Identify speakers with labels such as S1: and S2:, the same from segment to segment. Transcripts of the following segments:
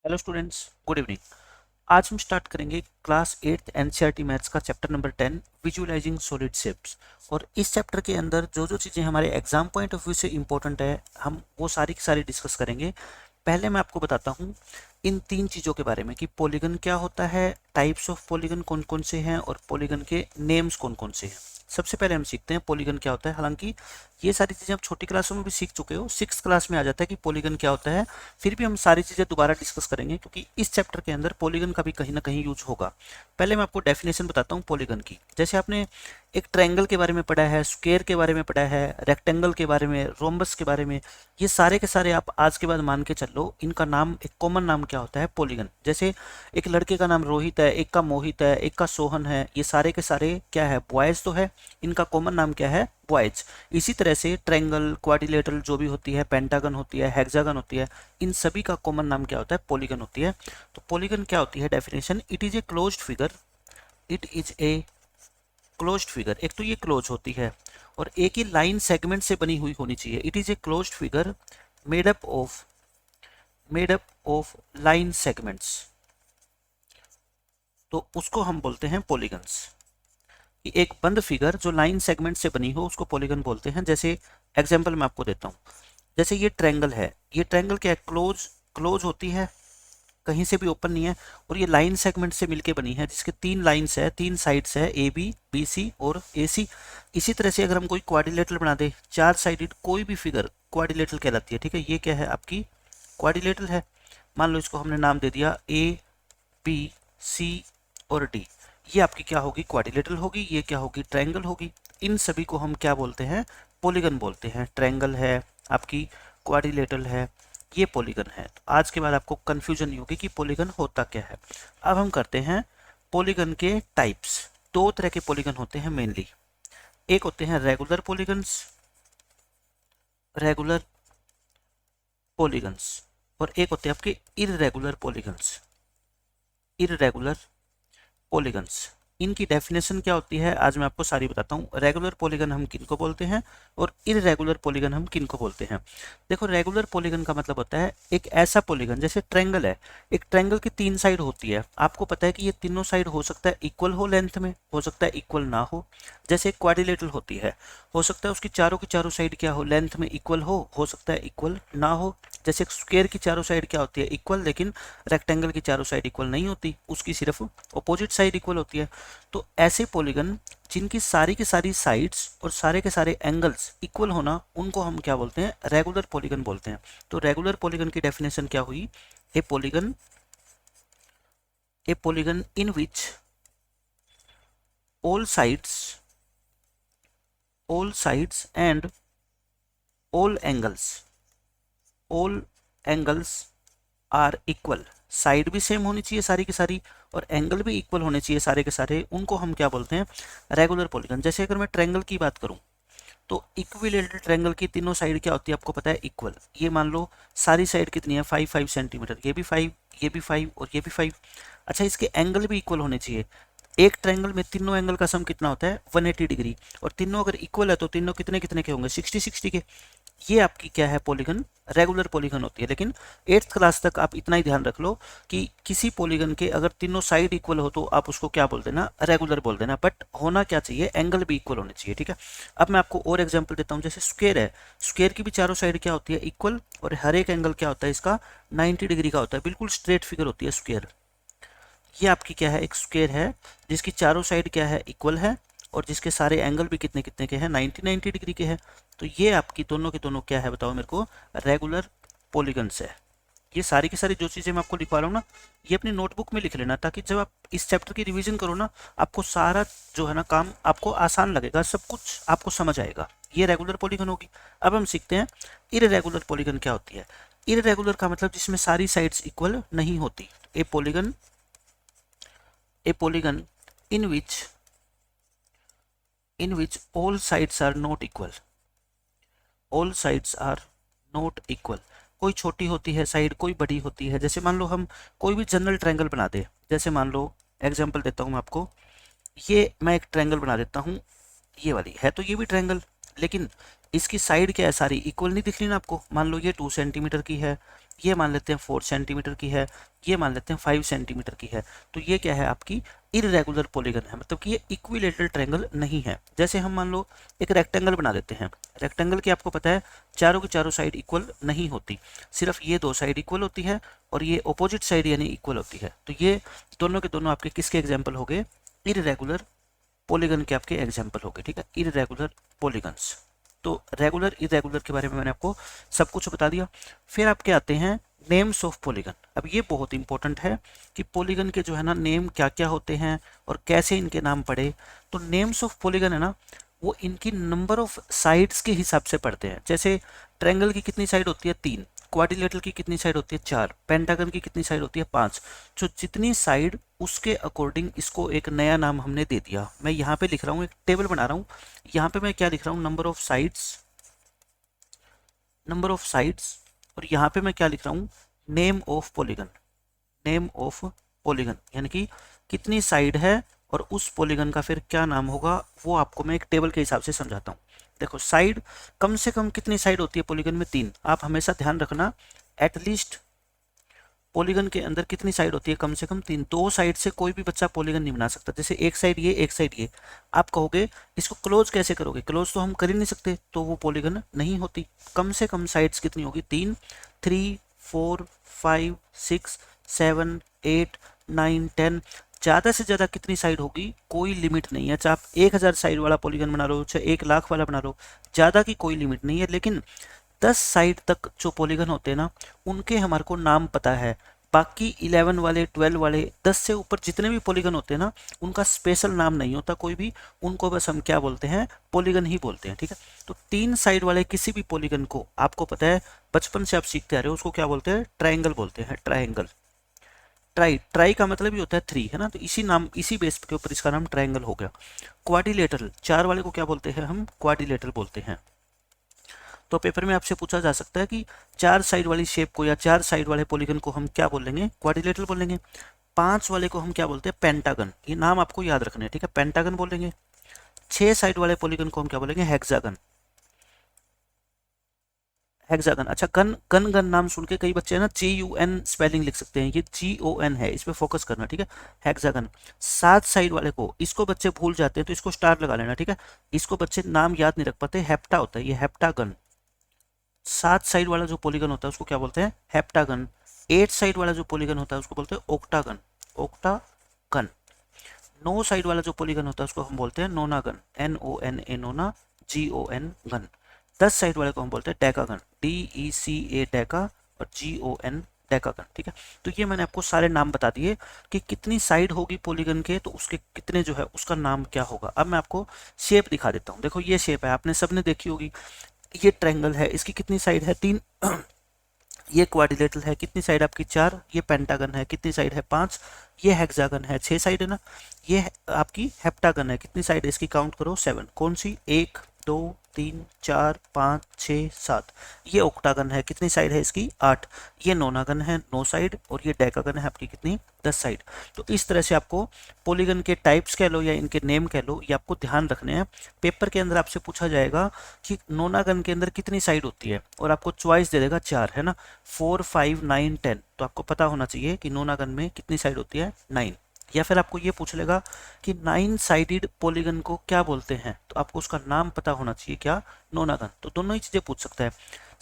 S1: Hello students, good evening. आज हम start करेंगे क्लास 8th एनसीईआरटी मैथ्स का chapter number 10 visualising solid shapes. और इस चैप्टर के अंदर जो जो चीज़ें हमारे एग्जाम पॉइंट ऑफ व्यू से इंपॉर्टेंट है हम वो सारी की सारी डिस्कस करेंगे। पहले मैं आपको बताता हूँ इन तीन चीज़ों के बारे में कि पॉलीगन क्या होता है, टाइप्स ऑफ पॉलीगन कौन कौन से हैं और पॉलीगन के नेम्स कौन कौन से हैं। सबसे पहले हम सीखते हैं पॉलीगन क्या होता है। हालांकि ये सारी चीज़ें आप छोटी क्लासों में भी सीख चुके हो, 6th क्लास में आ जाता है कि पॉलीगन क्या होता है। फिर भी हम सारी चीज़ें दोबारा डिस्कस करेंगे क्योंकि इस चैप्टर के अंदर पॉलीगन का भी कहीं ना कहीं यूज होगा। पहले मैं आपको डेफिनेशन बताता हूँ पॉलीगन की। जैसे आपने एक ट्रायंगल के बारे में पढ़ा है, स्क्वायर के बारे में पढ़ा है, रेक्टेंगल के बारे में, रोम्बस के बारे में, ये सारे के सारे आप आज के बाद मान के चलो इनका नाम, एक कॉमन नाम क्या होता है, पॉलीगन। जैसे एक लड़के का नाम रोहित है, एक का मोहित है, एक का सोहन है, ये सारे के सारे क्या है, बॉयज तो है, इनका कॉमन नाम क्या है, बॉयज। इसी तरह से ट्रायंगल, क्वाड्रिलेटरल जो भी होती है, पेंटागन होती है, हेक्सागन होती है, इन सभी का कॉमन नाम क्या होता है, पॉलीगन होती है। तो पॉलीगन क्या होती है, definition, it is a closed figure. It is a closed figure. एक तो ये क्लोज होती है और एक ही लाइन सेगमेंट से बनी हुई होनी चाहिए। It is a closed figure made up of line segments. तो उसको हम बोलते हैं पॉलीगन्स। कि एक बंद फिगर जो लाइन सेगमेंट से बनी हो उसको पॉलीगन बोलते हैं। जैसे एग्जांपल मैं आपको देता हूँ, जैसे ये ट्रायंगल है, ये ट्रायंगल क्या है, क्लोज क्लोज होती है, कहीं से भी ओपन नहीं है, और ये लाइन सेगमेंट से मिलके बनी है जिसके तीन लाइंस है, तीन साइड्स है, ए बी, बी सी और ए सी। इसी तरह से अगर हम कोई क्वाड्रिलेटरल बना दे, चार साइडेड कोई भी फिगर क्वाड्रिलेटरल कहलाती है। ठीक है, ये क्या है, आपकी क्वाड्रिलेटरल है। मान लो इसको हमने नाम दे दिया ए बी सी और डी। ये आपकी क्या होगी, क्वाड्रिलेटरल होगी, ये क्या होगी, ट्रायंगल होगी। इन सभी को हम क्या बोलते हैं, पॉलीगन बोलते हैं। ट्रायंगल है आपकी, क्वाड्रिलेटरल है, ये पॉलीगन है। तो आज के बाद आपको कंफ्यूजन नहीं होगी कि पॉलीगन होता क्या है। अब हम करते हैं पॉलीगन के टाइप्स। दो तरह के पॉलीगन होते हैं मेनली। एक होते हैं रेगुलर पॉलीगन्स, रेगुलर पॉलीगन्स, और एक होते हैं आपके इररेगुलर पॉलीगन्स, इररेगुलर पॉलीगन्स। इनकी डेफिनेशन क्या होती है आज मैं आपको सारी बताता हूँ। रेगुलर पॉलीगन हम किनको बोलते हैं और इररेगुलर पॉलीगन हम किनको बोलते हैं। देखो, रेगुलर पॉलीगन का मतलब होता है एक ऐसा पॉलीगन, जैसे ट्रायंगल है, एक ट्रायंगल की तीन साइड होती है। आपको पता है कि ये तीनों साइड हो सकता है इक्वल हो लेंथ में, हो सकता है इक्वल ना हो। जैसे एक क्वाड्रिलेटरल होती है, हो सकता है उसकी चारों की चारों साइड क्या हो, लेंथ में इक्वल हो सकता है इक्वल ना हो। जैसे एक स्क्वायर की चारों साइड क्या होती है, इक्वल, लेकिन रेक्टेंगल की चारों साइड इक्वल नहीं होती, उसकी सिर्फ अपोजिट साइड इक्वल होती है। तो ऐसे पॉलीगन जिनकी सारी की सारी साइड्स और सारे के सारे एंगल्स इक्वल होना, उनको हम क्या बोलते हैं, रेगुलर पॉलीगन बोलते हैं। तो रेगुलर पॉलीगन की डेफिनेशन क्या हुई, a polygon, a polygon in which all sides all sides and all angles all angles are equal. Side भी सेम होनी चाहिए सारी की सारी और एंगल भी इक्वल होने चाहिए सारे के सारे, उनको हम क्या बोलते हैं, रेगुलर पॉलीगन। जैसे अगर मैं ट्रायंगल की बात करूं तो इक्विलेटरल ट्रायंगल की तीनों साइड क्या होती है, आपको पता है, इक्वल। ये मान लो सारी साइड कितनी है, 5 सेंटीमीटर, ये भी 5, ये भी 5 और ये भी 5। अच्छा, इसके एंगल भी इक्वल होने चाहिए। एक ट्रायंगल में तीनों एंगल का सम कितना होता है, 180 डिग्री, और तीनों अगर इक्वल है तो तीनों कितने कितने के होंगे, 60 के। ये आपकी क्या है, पॉलीगन, रेगुलर पॉलीगन होती है। लेकिन 8th क्लास तक आप इतना ही ध्यान रख लो कि किसी पॉलीगन के अगर तीनों साइड इक्वल हो तो आप उसको क्या बोल देना, रेगुलर बोल देना। बट होना क्या चाहिए, एंगल भी इक्वल होने चाहिए। ठीक है, अब मैं आपको और एग्जांपल देता हूँ। जैसे स्क्वायर है, स्क्वायर की भी चारों साइड क्या होती है, इक्वल, और हर एक एंगल क्या होता है इसका, 90 डिग्री का होता है, बिल्कुल स्ट्रेट फिगर होती है स्क्वायर। ये आपकी क्या है, एक स्क्वायर है जिसकी चारों साइड क्या है, इक्वल है, और जिसके सारे एंगल भी कितने कितने के हैं, 90 डिग्री के हैं। तो ये आपकी दोनों के दोनों क्या है, बताओ मेरे को, रेगुलर पॉलीगन्स है। ये सारी की सारी जो चीज़ें मैं आपको लिखवा रहा हूँ ना, ये अपनी नोटबुक में लिख लेना, ताकि जब आप इस चैप्टर की रिवीजन करो ना, आपको सारा जो है ना काम आपको आसान लगेगा, सब कुछ आपको समझ आएगा। ये रेगुलर पॉलीगन होगी। अब हम सीखते हैं इररेगुलर पॉलीगन क्या होती है। इररेगुलर का मतलब जिसमें सारी साइड्स इक्वल नहीं होती। ए polygon in which all sides are not equal, all sides are not equal। कोई छोटी होती है साइड, कोई बड़ी होती है। जैसे मान लो हम कोई भी जनरल ट्रायंगल बना दे, जैसे मान लो एग्जांपल देता हूँ मैं आपको, ये मैं एक ट्रायंगल बना देता हूँ, ये वाली है, तो ये भी ट्रायंगल, लेकिन इसकी साइड क्या है, सारी इक्वल नहीं दिख रही ना आपको। मान लो ये 2 सेंटीमीटर की है, ये मान लेते हैं 4 सेंटीमीटर की है, ये मान लेते हैं 5 सेंटीमीटर की है, तो ये क्या है आपकी इररेगुलर पॉलीगन है, मतलब कि ये इक्विलेटरल ट्रायंगल नहीं है। जैसे हम मान लो एक रेक्टेंगल बना लेते हैं, रेक्टेंगल की आपको पता है चारों की चारों साइड इक्वल नहीं होती, सिर्फ ये दो साइड इक्वल होती है और ये ऑपोजिट साइड यानी इक्वल होती है। तो ये दोनों के दोनों आपके किसके एग्जाम्पल हो गए, इररेगुलर पॉलीगन के आपके एग्जाम्पल हो गए, ठीक है, इररेगुलर पॉलीगन्स। तो रेगुलर इरेगुलर के बारे में मैंने आपको सब कुछ बता दिया। फिर आपके आते हैं नेम्स ऑफ पॉलीगन। अब ये बहुत इंपॉर्टेंट है कि पॉलीगन के जो है ना नेम क्या क्या होते हैं और कैसे इनके नाम पड़े। तो नेम्स ऑफ पॉलीगन है ना, वो इनकी नंबर ऑफ साइड्स के हिसाब से पढ़ते हैं। जैसे ट्रायंगल की कितनी साइड होती है 3, क्वाड्रिलेटरल की कितनी साइड होती है 4, पेंटागन की कितनी साइड होती है 5। जो जितनी साइड उसके अकॉर्डिंग इसको एक नया नाम हमने दे दिया। मैं यहाँ पे लिख रहा हूँ, एक टेबल बना रहा हूँ, यहाँ पे मैं क्या लिख रहा हूँ, number of sides, number of sides, और यहाँ पे मैं क्या लिख रहा हूँ, name of polygon, name of polygon, यानी कि कितनी साइड है और उस पॉलीगन का फिर क्या नाम होगा वो आपको मैं एक टेबल के हिसाब से समझाता हूँ। देखो साइड कम से कम कितनी साइड होती है पॉलीगन में 3। आप हमेशा ध्यान रखना एटलीस्ट पॉलीगन के अंदर कितनी साइड होती है, कम से कम 3। दो साइड से कोई भी बच्चा पॉलीगन नहीं बना सकता। जैसे एक साइड ये एक साइड ये, आप कहोगे इसको क्लोज कैसे करोगे, क्लोज तो हम कर ही नहीं सकते, तो वो पॉलीगन नहीं होती। कम से कम साइड्स कितनी होगी 3, 3, 4, 5, 6, 7, 8, 9, 10। ज़्यादा से ज़्यादा कितनी साइड होगी कोई लिमिट नहीं है। चाहे आप 1000 साइड वाला पॉलीगन बना लो, चाहे 1,00,000 वाला बना लो, ज़्यादा की कोई लिमिट नहीं है। लेकिन 10 साइड तक जो पॉलीगन होते हैं ना, उनके हमारे को नाम पता है। बाकी 11 वाले 12 वाले 10 से ऊपर जितने भी पॉलीगन होते हैं ना, उनका स्पेशल नाम नहीं होता कोई भी, उनको बस हम क्या बोलते हैं, पॉलीगन ही बोलते हैं, ठीक है। तो 3 साइड वाले किसी भी पॉलीगन को आपको पता है, बचपन से आप सीखते आ रहे हो, उसको क्या बोलते हैं, ट्रायंगल बोलते हैं, ट्रायंगल। ट्राई, ट्राई का मतलब ही होता है 3, है ना, तो इसी नाम इसी बेस के ऊपर इसका नाम ट्रायंगल हो गया। क्वाड्रिलेटरल, 4 वाले को क्या बोलते हैं हम, क्वाड्रिलेटरल बोलते हैं। तो पेपर में आपसे पूछा जा सकता है कि 4 साइड वाली शेप को या 4 साइड वाले पॉलीगन को हम क्या बोलेंगे, क्वाड्रिलेटरल बोलेंगे। 5 वाले को हम क्या बोलते हैं, पेंटागन। ये नाम आपको याद रखने हैं, ठीक है, पेंटागन बोलेंगे। 6 साइड वाले पॉलीगन को हम क्या बोलेंगे, हेक्सागन, हेक्सागन। अच्छा, गन गन गन नाम सुन के कई बच्चे ना GUN स्पेलिंग लिख सकते हैं, ये GON है, इस पे फोकस करना, ठीक है, हेक्सागन। 7 साइड वाले को, इसको बच्चे भूल जाते हैं तो इसको स्टार लगा लेना, ठीक है, इसको बच्चे नाम याद नहीं रख पाते, हेप्टा होता है ये, हेप्टागन। 7 साइड वाला जो पॉलीगन होता है उसको क्या बोलते हैं, हेप्टागन। 8 साइड वाला जो पॉलीगन होता है उसको बोलते हैं ओक्टागन, ओक्टागन। 9 साइड वाला जो पॉलीगन होता है उसको हम बोलते हैं नोनागन, NONA, नोना, GON, गन। 10 साइड वाले को हम बोलते हैं डेकागन, DECA, डेका, और GON, डेकागन, ठीक है। तो ये मैंने आपको सारे नाम बता दिए कि कितनी साइड होगी पॉलीगन के, तो उसके कितने जो है उसका नाम क्या होगा। अब मैं आपको शेप दिखा देता हूँ। देखो ये शेप है, आपने सबने देखी होगी, ये ट्रायंगल है, इसकी कितनी साइड है 3। ये क्वाड्रिलेटरल है, कितनी साइड आपकी 4। ये पेंटागन है, कितनी साइड है 5। ये हेक्सागन है, 6 साइड है ना। ये आपकी हेप्टागन है, कितनी साइड है इसकी, काउंट करो 7। कौन सी, 1, 2, 3, 4, 5, 6, 7। ये ओक्टागन है, कितनी साइड है इसकी, 8। ये नोनागन है, 9 साइड, और ये डेकागन है आपकी कितनी, 10 साइड। तो इस तरह से आपको पॉलीगन के टाइप्स कह लो या इनके नेम कह लो, ये आपको ध्यान रखने हैं। पेपर के अंदर आपसे पूछा जाएगा कि नोनागन के अंदर कितनी साइड होती है, और आपको चॉइस दे देगा 4, है ना, 4, 5, 9, 10। तो आपको पता होना चाहिए कि नोनागन में कितनी साइड होती है, 9। या फिर आपको ये पूछ लेगा कि 9 साइडेड पॉलीगन को क्या बोलते हैं, तो आपको उसका नाम पता होना चाहिए, क्या, नोनागन। तो दोनों ही चीजें पूछ सकता है,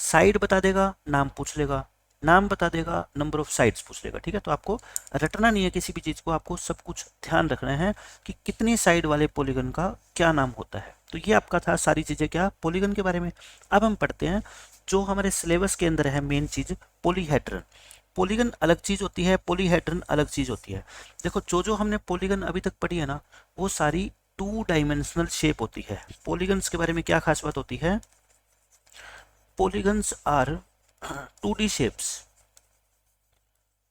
S1: साइड बता देगा, नाम पूछ लेगा, नाम बता देगा, नंबर ऑफ साइड्स पूछ लेगा, ठीक है। तो आपको रटना नहीं है किसी भी चीज को, आपको सब कुछ ध्यान रखना है कि कितनी साइड वाले पॉलीगन का क्या नाम होता है। तो ये आपका था सारी चीजें क्या, पॉलीगन के बारे में। अब हम पढ़ते हैं जो हमारे सिलेबस के अंदर है मेन चीज, पॉलीहेड्रन। पॉलीगन अलग चीज होती है, पॉलीहेड्रन अलग चीज होती है। देखो जो जो हमने पॉलीगन अभी तक पढ़ी है ना, वो सारी 2 डायमेंशनल शेप होती है। पॉलीगन्स के बारे में क्या खास बात होती है, polygons are 2D shapes.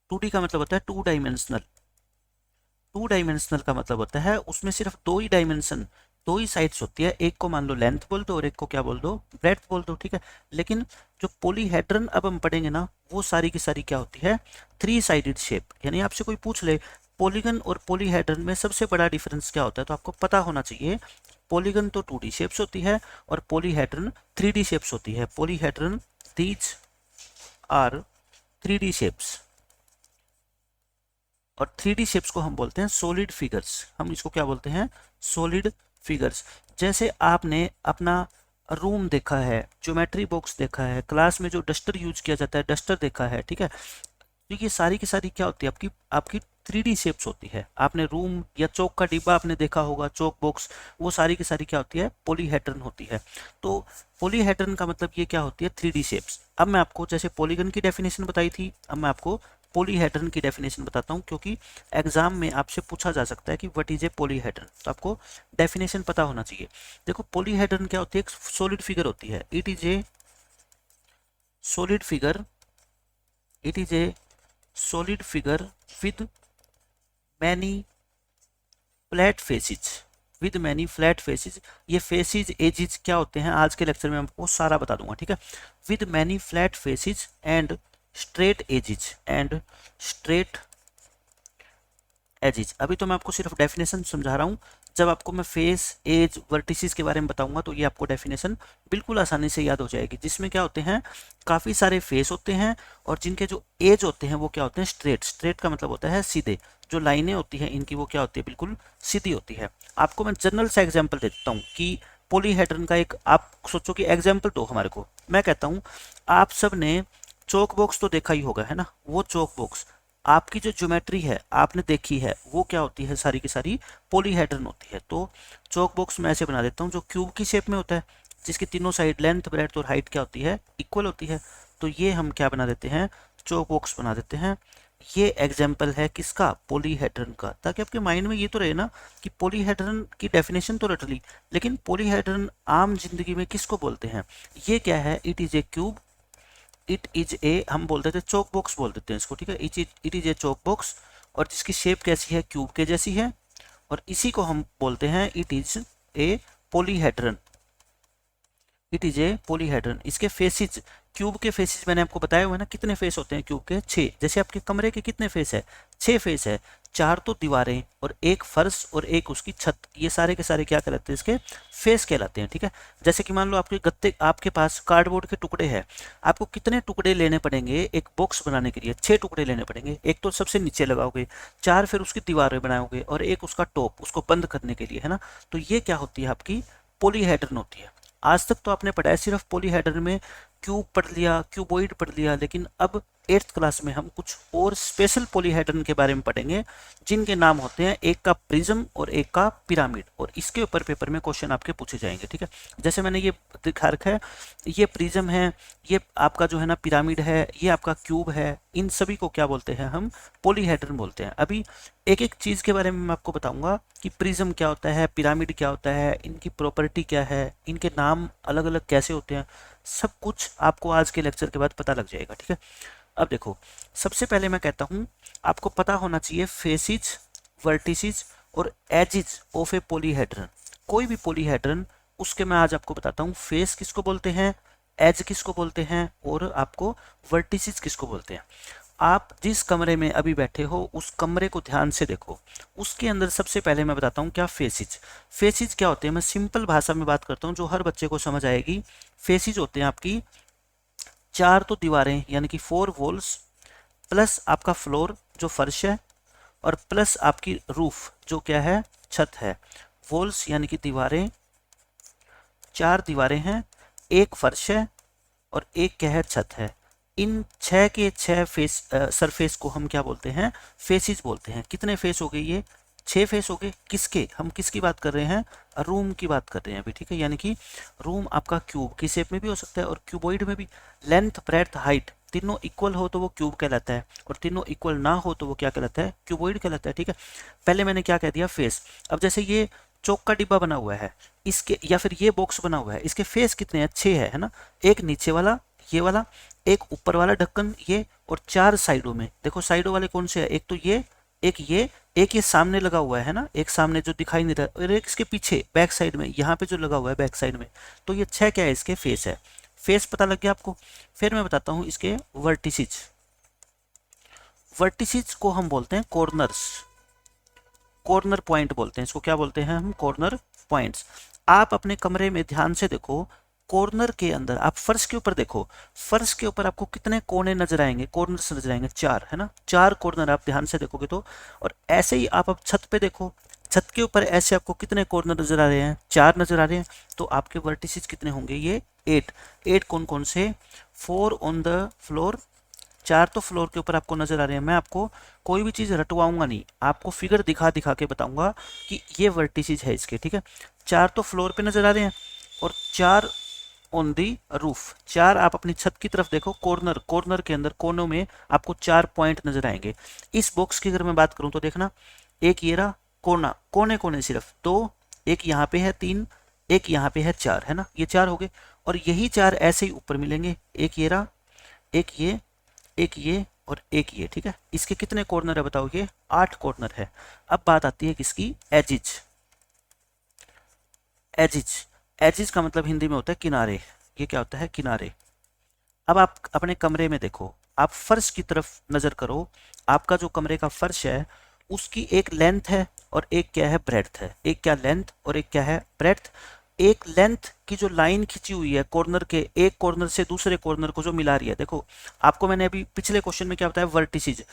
S1: 2D का मतलब होता है 2 डायमेंशनल। 2 डायमेंशनल का मतलब होता है उसमें सिर्फ 2 ही डायमेंशन, 2 ही साइड्स होती है। एक को मान लो लेंथ बोल दो और एक को क्या बोल दो, ब्रेड्थ बोल दो, ठीक है। लेकिन जो पॉलीहेड्रन अब हम पढ़ेंगे ना, वो सारी की सारी क्या होती है, 3 साइडेड शेप। यानी आपसे कोई पूछ ले पॉलीगन और पॉलीहेड्रन में सबसे बड़ा डिफरेंस क्या होता है, तो आपको पता होना चाहिए पॉलीगन तो 2D शेप्स होती है और पॉलीहेड्रन 3D शेप्स होती है। Polyhedron these are 3D shapes, और 3D शेप्स को हम बोलते हैं सॉलिड फिगर्स। हम इसको क्या बोलते हैं? Solid figures. जैसे आपने अपना रूम देखा है, ज्योमेट्री बॉक्स देखा है, क्लास में जो डस्टर यूज किया जाता है डस्टर देखा है, ठीक है। तो ये सारी की सारी क्या होती है? आपकी आपकी 3D शेप्स होती है। आपने रूम या चौक का डिब्बा आपने देखा होगा, चौक बॉक्स, वो सारी की सारी क्या होती है? पॉलीहेड्रन होती है। तो पॉलीहेड्रन का मतलब ये क्या होती है? 3D shapes. अब मैं आपको जैसे पॉलीगन की डेफिनेशन बताई थी, अब मैं आपको पॉलीहेड्रन की डेफिनेशन बताता हूँ, क्योंकि एग्जाम में आपसे पूछा जा सकता है कि व्हाट इज ए पॉलीहेड्रन, तो आपको डेफिनेशन पता होना चाहिए। देखो पॉलीहेड्रन क्या होती है? एक सॉलिड फिगर होती है। It is a solid figure, it is a solid figure with many flat faces, with many flat faces। ये faces edges क्या होते हैं आज के लेक्चर में आपको सारा बता दूंगा, ठीक है। with many flat faces and straight edges and straight edges। अभी तो मैं आपको सिर्फ डेफिनेशन समझा रहा हूँ, जब आपको मैं फेस, एज, वर्टिसेस के बारे में बताऊंगा तो ये आपको डेफिनेशन बिल्कुल आसानी से याद हो जाएगी। जिसमें क्या होते हैं? काफ़ी सारे फेस होते हैं और जिनके जो एज होते हैं वो क्या होते हैं? स्ट्रेट। स्ट्रेट का मतलब होता है सीधे। जो लाइनें होती हैं इनकी वो क्या होती है? बिल्कुल सीधी होती है। आपको मैं जनरल सा एग्जाम्पल देता हूँ कि पॉलीहेड्रन का एक, आप सोचो कि एग्जाम्पल दो हमारे को। मैं कहता हूँ आप सब ने चौक बॉक्स तो देखा ही होगा, है ना। वो चौक बॉक्स, आपकी जो ज्योमेट्री है आपने देखी है, वो क्या होती है? सारी की सारी पॉलीहेड्रन होती है। तो चौक बॉक्स मैं ऐसे बना देता हूँ, जो क्यूब की शेप में होता है, जिसकी तीनों साइड लेंथ, ब्रेड्थ और हाइट क्या होती है? इक्वल होती है। तो ये हम क्या बना देते हैं? चौक बॉक्स बना देते हैं। ये एग्जाम्पल है किसका? पॉलीहेड्रन का। ताकि आपके माइंड में ये तो रहे ना कि पॉलीहेड्रन की डेफिनेशन तो रट ली, लेकिन पॉलीहेड्रन आम जिंदगी में किसको बोलते हैं? ये क्या है? It is a cube, it is a, हम बोल देते हैं चौक बॉक्स बोल देते हैं इसको, ठीक है। It is a Chowk box, और जिसकी शेप कैसी है? क्यूब के जैसी है। और इसी को हम बोलते हैं it is a polyhedron, it is a polyhedron. इसके फेसिस, क्यूब के फेसिस मैंने आपको बताया हुआ है ना, कितने फेस होते हैं क्यूब के? 6। जैसे आपके कमरे के कितने फेस है? 6 फेस है। 4 तो दीवारें और एक फर्श और एक उसकी छत, ये सारे के सारे क्या कहलाते हैं? इसके फेस कहलाते हैं, ठीक है। जैसे कि मान लो आपके गत्ते, आपके पास कार्डबोर्ड के टुकड़े हैं, आपको कितने टुकड़े लेने पड़ेंगे एक बॉक्स बनाने के लिए? 6 टुकड़े लेने पड़ेंगे। एक तो सबसे नीचे लगाओगे, 4 फिर उसकी दीवारें बनाओगे, और एक उसका टॉप, उसको बंद करने के लिए, है ना। तो ये क्या होती है? आपकी पॉलीहेड्रन होती है। आज तक तो आपने पढ़ा है सिर्फ पॉलीहेड्रन में, क्यूब पढ़ लिया, क्यूबॉइड पढ़ लिया, लेकिन अब 8th क्लास में हम कुछ और स्पेशल पॉलीहेड्रन के बारे में पढ़ेंगे, जिनके नाम होते हैं, एक का प्रिज्म और एक का पिरामिड। और इसके ऊपर पेपर में क्वेश्चन आपके पूछे जाएंगे, ठीक है। जैसे मैंने ये दिखा रखा है, ये प्रिज्म है, ये आपका जो है ना पिरामिड है, ये आपका क्यूब है। इन सभी को क्या बोलते हैं? हम पॉलीहेड्रन बोलते हैं। अभी एक एक चीज़ के बारे में मैं आपको बताऊंगा कि प्रिज्म क्या होता है, पिरामिड क्या होता है, इनकी प्रॉपर्टी क्या है, इनके नाम अलग अलग कैसे होते हैं, सब कुछ आपको आज के लेक्चर के बाद पता लग जाएगा, ठीक है। अब देखो, सबसे पहले मैं कहता हूँ आपको पता होना चाहिए फेसिस, वर्टिसेस और एजिज ऑफ ए पॉलीहेड्रन। कोई भी पॉलीहेड्रन, उसके मैं आज आपको बताता हूँ फेस किसको बोलते हैं, एज किसको बोलते हैं, और आपको वर्टिसेस किसको बोलते हैं। आप जिस कमरे में अभी बैठे हो उस कमरे को ध्यान से देखो, उसके अंदर सबसे पहले मैं बताता हूँ क्या फेसिस। फेसिस क्या होते हैं? मैं सिंपल भाषा में बात करता हूँ जो हर बच्चे को समझ आएगी। फेसिस होते हैं आपकी 4 तो दीवारें यानी कि 4 वॉल्स, प्लस आपका फ्लोर जो फर्श है, और प्लस आपकी रूफ जो क्या है? छत है। वॉल्स यानी कि दीवारें, 4 दीवारें हैं, एक फर्श है, और एक क्या है? छत है। इन 6 के 6 फेस सरफेस को हम क्या बोलते हैं? फेसिस बोलते हैं। कितने फेस हो गए? ये 6 फेस हो गए। किसके? हम किसकी बात कर रहे हैं? रूम की बात कर रहे हैं अभी, ठीक है। यानी कि रूम आपका क्यूब की शेप में भी हो सकता है और क्यूबॉइड में भी। लेंथ, ब्रेड्थ, हाइट तीनों इक्वल हो तो वो क्यूब कहलाता है, और तीनों इक्वल ना हो तो वो क्या कहलाता है? क्यूबॉइड कहलाता है, ठीक है। पहले मैंने क्या कह दिया? फेस। अब जैसे ये चौक का डिब्बा बना हुआ है, इसके, या फिर ये बॉक्स बना हुआ है, इसके फेस कितने हैं? 6 है ना। एक नीचे वाला, ये वाला, एक ऊपर वाला ढक्कन ये, और 4 साइडों में। देखो साइडों वाले कौन से हैं? एक तो ये, एक ये, एक ये सामने लगा हुआ है ना, एक सामने जो दिखाई नहीं रहा, और एक इसके पीछे बैक साइड में, यहाँ पे जो लगा हुआ है बैक साइड में। तो ये 6 क्या है? इसके फेस है। फेस पता लग गया आपको। फिर मैं बताता हूँ इसके वर्टिसेस। वर्टिसेस को हम बोलते हैं कॉर्नर्स, कॉर्नर पॉइंट बोलते हैं इसको। क्या बोलते हैं हम? Corner points. आप अपने कमरे में ध्यान से देखो, कॉर्नर के अंदर आप फर्श के ऊपर देखो, फर्श के ऊपर आपको कितने कोने नजर आएंगे, कॉर्नर्स नजर आएंगे, 4 है ना, 4 कॉर्नर आप ध्यान से देखोगे तो। और ऐसे ही आप अब छत पे देखो, छत के ऊपर ऐसे आपको कितने कॉर्नर नजर आ रहे हैं, 4 नजर आ रहे हैं। तो आपके वर्टिसेस कितने होंगे, ये 8। 8 कौन कौन से, 4 ऑन द फ्लोर, 4 तो फ्लोर के ऊपर आपको नजर आ रहे हैं। मैं आपको कोई भी चीज रटवाऊंगा नहीं, आपको फिगर दिखा दिखा के बताऊंगा कि ये वर्टिसेस है इसके, ठीक है। 4 तो फ्लोर पे नजर आ रहे हैं और 4 ऑन दी रूफ, 4 आप अपनी छत की तरफ देखो, कॉर्नर, कॉर्नर के अंदर कोनों में आपको 4 पॉइंट नजर आएंगे। इस बॉक्स की अगर मैं बात करूं तो देखना, एक ये रहा कोना, कोने कोने सिर्फ 2, एक यहाँ पे है 3, एक यहाँ पे है 4, है ना, ये 4 हो गए। और यही 4 ऐसे ही ऊपर मिलेंगे, एक ये रहा, एक ये, एक ये और एक ये, ठीक है। इसके कितने कॉर्नर है बताओ, ये 8 कॉर्नर है। अब बात आती है किसकी, एजिज। एजिज, एजिज का मतलब हिंदी में होता है किनारे, ये क्या होता है, किनारे। अब आप अपने कमरे में देखो, आप फर्श की तरफ नजर करो, आपका जो कमरे का फर्श है उसकी एक लेंथ है और एक क्या है, ब्रेड्थ है। एक क्या लेंथ और एक क्या है, ब्रेड्थ। एक लेंथ की जो लाइन खिंची हुई है कॉर्नर के, एक कॉर्नर से दूसरे कॉर्नर को जो मिला रही है, देखो आपको मैंने अभी पिछले क्वेश्चन में क्या बताया, वर्टिसेस,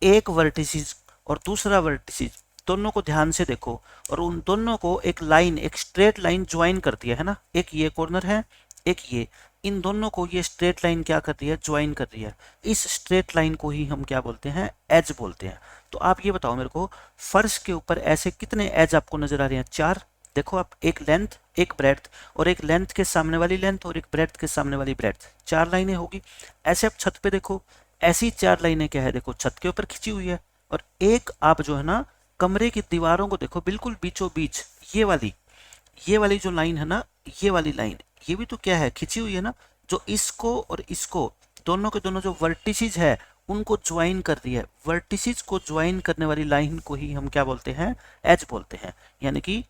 S1: एक वर्टिसेस और दूसरा वर्टिसेस, दोनों को ध्यान से देखो, और उन दोनों को एक लाइन, एक स्ट्रेट लाइन ज्वाइन करती है ना, एक ये कॉर्नर है, एक ये, इन दोनों को ये स्ट्रेट लाइन क्या कर रही है, ज्वाइन कर रही है। इस स्ट्रेट लाइन को ही हम क्या बोलते हैं, एज बोलते हैं। तो आप ये बताओ मेरे को, फर्श के ऊपर ऐसे कितने एज आपको नजर आ रहे हैं, 4। देखो आप, एक लेंथ, एक ब्रेड्थ, और एक लेंथ के सामने वाली लेंथ और एक ब्रेड्थ के सामने वाली ब्रेड्थ, 4 लाइनें होगी। ऐसे आप छत पे देखो, ऐसी 4 लाइनें क्या है, देखो छत के ऊपर खिंची हुई है। और एक आप जो है ना कमरे की दीवारों को देखो, बिल्कुल बीचों बीच ये वाली जो लाइन है ना, ये वाली लाइन, ये भी तो क्या है, खिंची हुई है ना, जो इसको और इसको, दोनों के दोनों जो वर्टिसेस है उनको ज्वाइन कर रही है। वर्टिसेस को ज्वाइन करने वाली लाइन को ही हम क्या बोलते हैं, एज बोलते हैं। यानी कि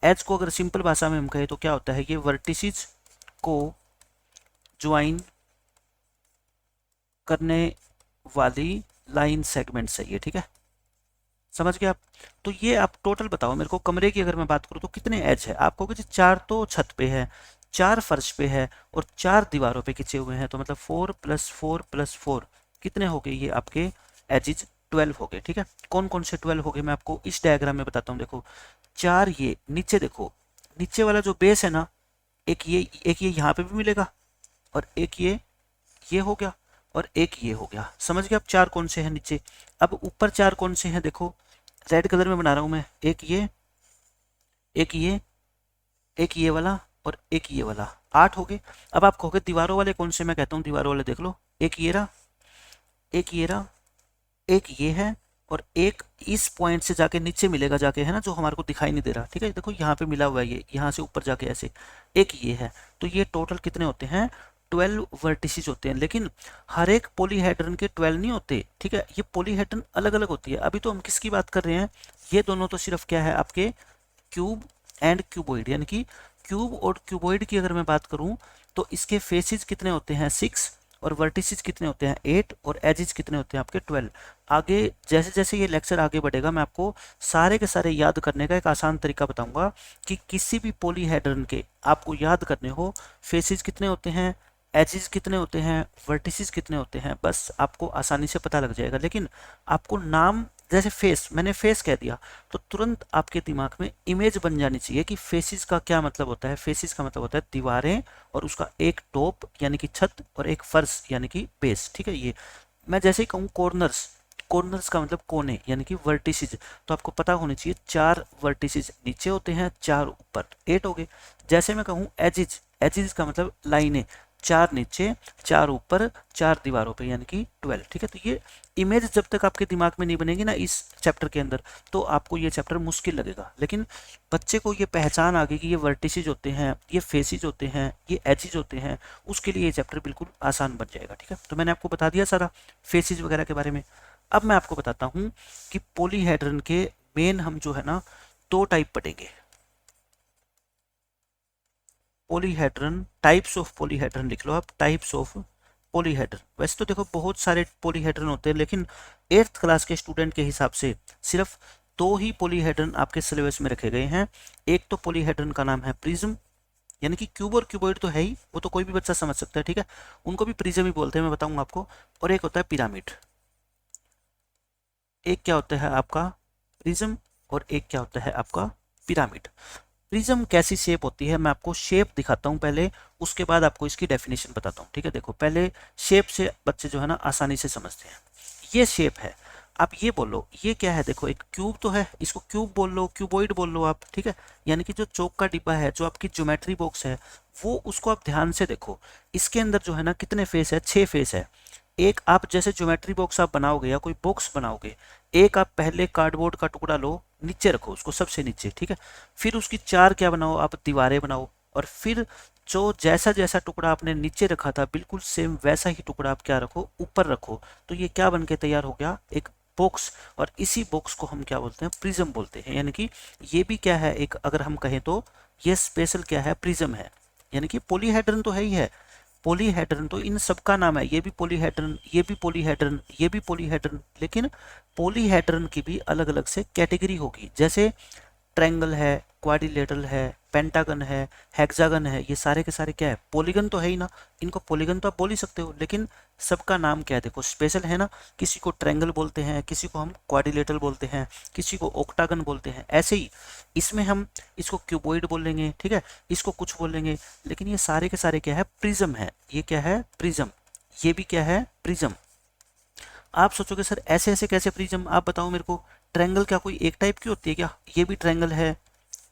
S1: एज को अगर सिंपल भाषा में हम कहें तो क्या होता है, ये वर्टिसेस को ज्वाइन करने वाली लाइन सेगमेंट्स है ये, ठीक है, समझ गए आप। तो ये आप टोटल बताओ मेरे को, कमरे की अगर मैं बात करूं तो कितने एज है, आप कहोगे जी 4 तो छत पे है, 4 फर्श पे है और 4 दीवारों पे खिंचे हुए हैं, तो मतलब 4 + 4 + 4 कितने हो गए, ये आपके एजिज 12 हो गए, ठीक है। कौन कौन से 12 हो गए मैं आपको इस डायग्राम में बताता हूँ। देखो 4 ये नीचे, देखो नीचे वाला जो बेस है ना, एक ये यहाँ पे भी मिलेगा, और एक ये हो गया, और एक ये हो गया। समझ गए आप 4 कौन से हैं नीचे। अब ऊपर 4 कौन से हैं, देखो रेड कलर में बना रहा हूं मैं, एक ये, एक ये, एक ये वाला और एक ये वाला, 8 हो गए। अब आप कहोगे दीवारों वाले कौन से, मैं कहता हूँ दीवारों वाले देख लो, एक ये रहा, एक ये रहा, एक ये है, और एक इस पॉइंट से जाके नीचे मिलेगा जाके, है ना, जो हमारे को दिखाई नहीं दे रहा, ठीक है, देखो यहाँ पे मिला हुआ है, ये यहाँ से ऊपर जाके ऐसे, एक ये है। तो ये टोटल कितने होते हैं, 12 वर्टिसेस होते हैं। लेकिन हर एक पॉलीहेड्रन के 12 नहीं होते, ठीक है, ये पॉलीहेड्रन अलग अलग होती है। अभी तो हम किसकी बात कर रहे हैं, ये दोनों तो सिर्फ क्या है आपके क्यूब एंड क्यूबॉइड, यानी कि क्यूब और क्यूबॉइड की अगर मैं बात करूं तो इसके फेसेस कितने होते हैं, 6, और वर्टिसेस कितने होते हैं, 8, और एजेस कितने होते हैं आपके, 12। आगे जैसे जैसे ये लेक्चर आगे बढ़ेगा मैं आपको सारे के सारे याद करने का एक आसान तरीका बताऊंगा कि किसी भी पॉलीहेड्रन के आपको याद करने हो, फेसेस कितने होते हैं, एजेस कितने होते हैं, वर्टिसेस कितने होते हैं, बस आपको आसानी से पता लग जाएगा। लेकिन आपको नाम, जैसे फेस, मैंने फेस कह दिया तो तुरंत आपके दिमाग में इमेज बन जानी चाहिए कि फेसिस का क्या मतलब होता है। फेसिस का मतलब होता है दीवारें और उसका एक टॉप यानी कि छत और एक फर्श यानी कि बेस, ठीक है। ये मैं जैसे ही कहूँ कॉर्नर्स, कॉर्नर्स का मतलब कोने यानी कि वर्टिसेस, तो आपको पता होनी चाहिए 4 वर्टिसेस नीचे होते हैं, 4 ऊपर, 8 हो गए। जैसे मैं कहूँ एजिज, एजिज का मतलब लाइनें, 4 नीचे, 4 ऊपर, 4 दीवारों पे यानी कि 12, ठीक है। तो ये इमेज जब तक आपके दिमाग में नहीं बनेगी ना इस चैप्टर के अंदर, तो आपको ये चैप्टर मुश्किल लगेगा। लेकिन बच्चे को ये पहचान आ गई कि ये वर्टिसेज होते हैं, ये फेसिज होते हैं, ये एजिज होते हैं, उसके लिए ये चैप्टर बिल्कुल आसान बन जाएगा, ठीक है। तो मैंने आपको बता दिया सारा फेसिज वगैरह के बारे में। अब मैं आपको बताता हूँ कि पॉलीहेड्रन के मेन हम जो है ना 2 टाइप पढ़ेंगे। पॉलीहेड्रन, टाइप्स ऑफ पॉलीहेड्रन लिख लो आप, टाइप्स ऑफ पॉलीहेड्रन। वैसे तो देखो बहुत सारे पॉलीहेड्रन होते हैं, लेकिन 8th क्लास के स्टूडेंट के हिसाब से सिर्फ 2 ही पॉलीहेड्रन आपके सिलेबस में रखे गए हैं। एक तो पॉलीहेड्रन का नाम है प्रिज्म, यानी कि क्यूब और क्यूबॉइड तो है ही, वो तो कोई भी बच्चा समझ सकता है, ठीक है, उनको भी प्रिज्म ही बोलते हैं, मैं बताऊंगा आपको। और एक होता है पिरामिड। एक क्या होता है आपका प्रिज्म और एक क्या होता है आपका पिरामिड। प्रिज्म कैसी शेप होती है, मैं आपको शेप दिखाता हूँ पहले, उसके बाद आपको इसकी डेफिनेशन बताता हूँ, ठीक है। देखो पहले शेप से बच्चे जो है ना आसानी से समझते हैं। ये शेप है, आप ये बोलो ये क्या है, देखो एक क्यूब तो है, इसको क्यूब बोल लो, क्यूबॉइड बोल लो आप, ठीक है। यानी कि जो चौक का डिब्बा है, जो आपकी ज्योमेट्री बॉक्स है, वो उसको आप ध्यान से देखो, इसके अंदर जो है ना कितने फेस है, 6 फेस है। एक आप जैसे ज्योमेट्री बॉक्स आप बनाओगे या कोई बॉक्स बनाओगे, एक आप पहले कार्डबोर्ड का टुकड़ा लो, नीचे रखो उसको सबसे नीचे, ठीक है। फिर उसकी 4 क्या बनाओ आप, दीवारें बनाओ, और फिर जो जैसा जैसा टुकड़ा आपने नीचे रखा था बिल्कुल सेम वैसा ही टुकड़ा आप क्या रखो, ऊपर रखो। तो ये क्या बन के तैयार हो गया, एक बॉक्स। और इसी बॉक्स को हम क्या बोलते हैं, प्रिज्म बोलते हैं। यानी कि ये भी क्या है, एक अगर हम कहें तो ये स्पेशल क्या है, प्रिज्म है। यानी कि पॉलीहेड्रन तो है ही है, पॉलीहेड्रन तो इन सबका नाम है, ये भी पॉलीहेड्रन, ये भी पॉलीहेड्रन, ये भी पॉलीहेड्रन, लेकिन पॉलीहेड्रन की भी अलग अलग से कैटेगरी होगी। जैसे ट्रायंगल है, क्वाड्रिलेटरल है, पेंटागन है, हेक्सागन है, ये सारे के सारे क्या है, पॉलीगन तो है ही ना। इनको पॉलीगन तो आप बोल ही सकते हो, लेकिन सबका नाम क्या है, देखो स्पेशल है ना। किसी को ट्रायंगल बोलते हैं, किसी को हम क्वाड्रिलेटरल बोलते हैं, किसी को ऑक्टागन बोलते हैं, ऐसे ही इसमें हम इसको क्यूबॉइड बोलेंगे, ठीक है, इसको कुछ बोलेंगे। लेकिन ये सारे के सारे क्या है, प्रिज्म है। ये क्या है, प्रिज्म। ये भी क्या है, प्रिज्म। आप सोचोगे सर ऐसे ऐसे कैसे प्रिज्म, आप बताओ मेरे को। ट्रायंगल क्या कोई एक टाइप की होती है क्या, ये भी ट्रायंगल है,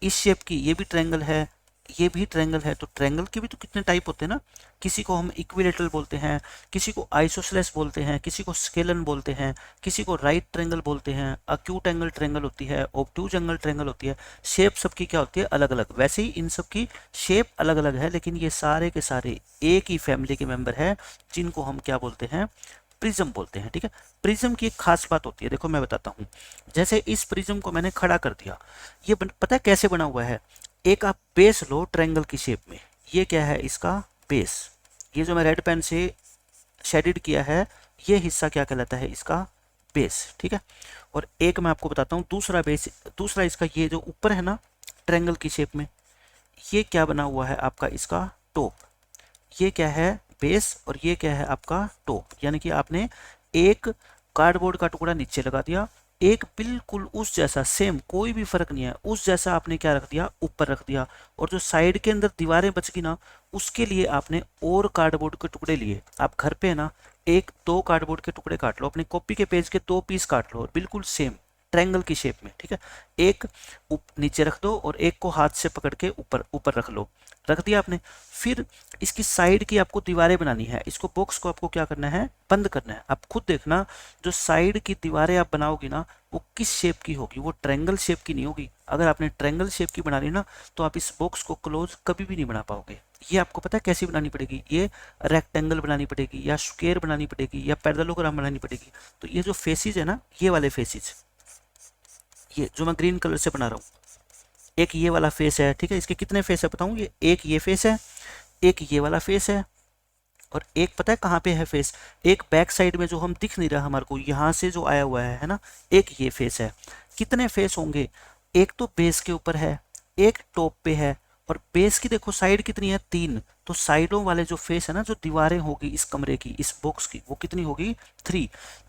S1: इस शेप की ये भी ट्रायंगल है, ये भी ट्रायंगल है, तो ट्रायंगल के भी तो कितने टाइप होते हैं ना। किसी को हम इक्विलेटरल बोलते हैं, किसी को आइसोसेलेस बोलते हैं, किसी को स्केलन बोलते हैं, किसी को राइट ट्रायंगल बोलते हैं, अक्यूट एंगल ट्रायंगल होती है, ऑब्टूज एंगल ट्रायंगल होती है। शेप सबकी क्या होती है, अलग अलग। वैसे ही इन सब की शेप अलग अलग है, लेकिन ये सारे के सारे एक ही फैमिली के मेंबर है, जिनको हम क्या बोलते हैं, प्रिज्म बोलते हैं, ठीक है। प्रिज्म की एक खास बात होती है, देखो मैं बताता हूँ। जैसे इस प्रिज्म को मैंने खड़ा कर दिया, ये पता है कैसे बना हुआ है। एक आप बेस लो ट्रायंगल की शेप में, ये क्या है इसका बेस, ये जो मैं रेड पेन से शेडेड किया है, ये हिस्सा क्या कहलाता है, इसका बेस, ठीक है। और एक मैं आपको बताता हूँ दूसरा बेस, दूसरा इसका ये जो ऊपर है ना ट्रायंगल की शेप में, ये क्या बना हुआ है आपका, इसका टॉप। ये क्या है, बेस, और ये क्या है आपका टॉप। यानी कि आपने एक कार्डबोर्ड का टुकड़ा नीचे लगा दिया, एक बिल्कुल उस जैसा सेम, कोई भी फर्क नहीं है, उस जैसा आपने क्या रख दिया, ऊपर रख दिया। और जो साइड के अंदर दीवारें बच गई ना, उसके लिए आपने और कार्डबोर्ड के टुकड़े लिए। आप घर पे है ना, एक दो कार्डबोर्ड के टुकड़े काट लो, अपनी कॉपी के पेज के 2 पीस काट लो, बिल्कुल सेम ट्रायंगल की शेप में, ठीक है। एक नीचे रख दो और एक को हाथ से पकड़ के ऊपर ऊपर रख लो, रख दिया आपने। फिर इसकी साइड की आपको दीवारें बनानी है, इसको बॉक्स को आपको क्या करना है, बंद करना है। आप खुद देखना, जो साइड की दीवारें आप बनाओगी ना, वो किस शेप की होगी, वो ट्रायंगल शेप की नहीं होगी। अगर आपने ट्रायंगल शेप की बना ली ना, तो आप इस बॉक्स को क्लोज कभी भी नहीं बना पाओगे। ये आपको पता है कैसी बनानी पड़ेगी, ये रेक्टेंगल बनानी पड़ेगी, या स्क्वायर बनानी पड़ेगी, या पैरेललोग्राम बनानी पड़ेगी। तो ये जो फेसिस है ना, ये वाले फेसिस, ये जो मैं ग्रीन कलर से बना रहा हूँ, एक ये वाला फेस है, ठीक है। इसके कितने फेस है बताऊँ, ये एक ये फेस है, एक ये वाला फेस है, और एक पता है कहाँ पे है फेस, एक बैक साइड में जो हम दिख नहीं रहा हमारे को, यहाँ से जो आया हुआ है ना, एक ये फेस है। कितने फेस होंगे, एक तो बेस के ऊपर है, एक टॉप पे है, और बेस की देखो साइड कितनी है, 3। तो साइडों वाले जो फेस है ना, जो दीवारें होगी इस कमरे की, इस बॉक्स की, वो कितनी होगी, 3।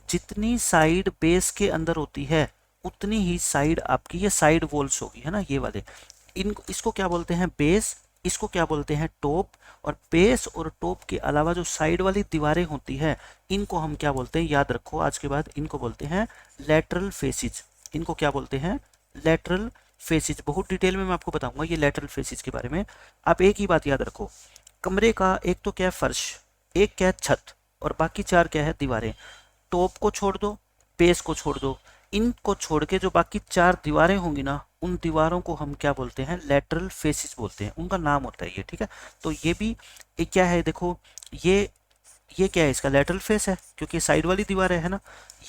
S1: जितनी साइड बेस के अंदर होती है, उतनी ही साइड आपकी ये साइड वॉल्स होगी, है ना, ये वाले। इसको क्या बोलते हैं, बेस, इसको क्या बोलते हैं, टॉप। और बेस और टॉप के अलावा जो साइड वाली दीवारें होती है, इनको हम क्या बोलते हैं, याद रखो आज के बाद, इनको बोलते हैं लैटरल फेसिस। इनको क्या बोलते हैं, लैटरल फेसिस। बहुत डिटेल में मैं आपको बताऊंगा ये लैटरल फेसिस के बारे में। आप एक ही बात याद रखो, कमरे का एक तो क्या है फर्श, एक क्या है छत, और बाकी 4 क्या है, दीवारें। टॉप को छोड़ दो, बेस को छोड़ दो, इनको छोड़ के जो बाकी 4 दीवारें होंगी ना, उन दीवारों को हम क्या बोलते हैं, लैटरल फेसिस बोलते हैं, उनका नाम होता है ये, ठीक है। तो ये भी एक क्या है, देखो ये क्या है, इसका लैटरल फेस है, क्योंकि साइड वाली दीवार है ना।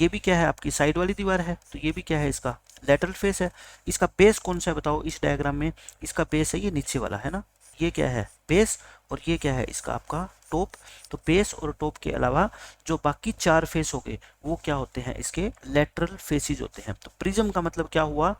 S1: ये भी क्या है, आपकी साइड वाली दीवार है, तो ये भी क्या है, इसका लैटरल फेस है। इसका बेस कौन सा है बताओ, इस डायग्राम में इसका बेस है ये नीचे वाला, है ना। ये क्या है, बेस, और ये क्या है, इसका आपका टॉप। तो बेस और टॉप के अलावा जो बाकी 4 फेस हो गए, वो क्या होते हैं, इसके लैटरल फेसिस होते हैं। तो प्रिज्म का मतलब क्या हुआ,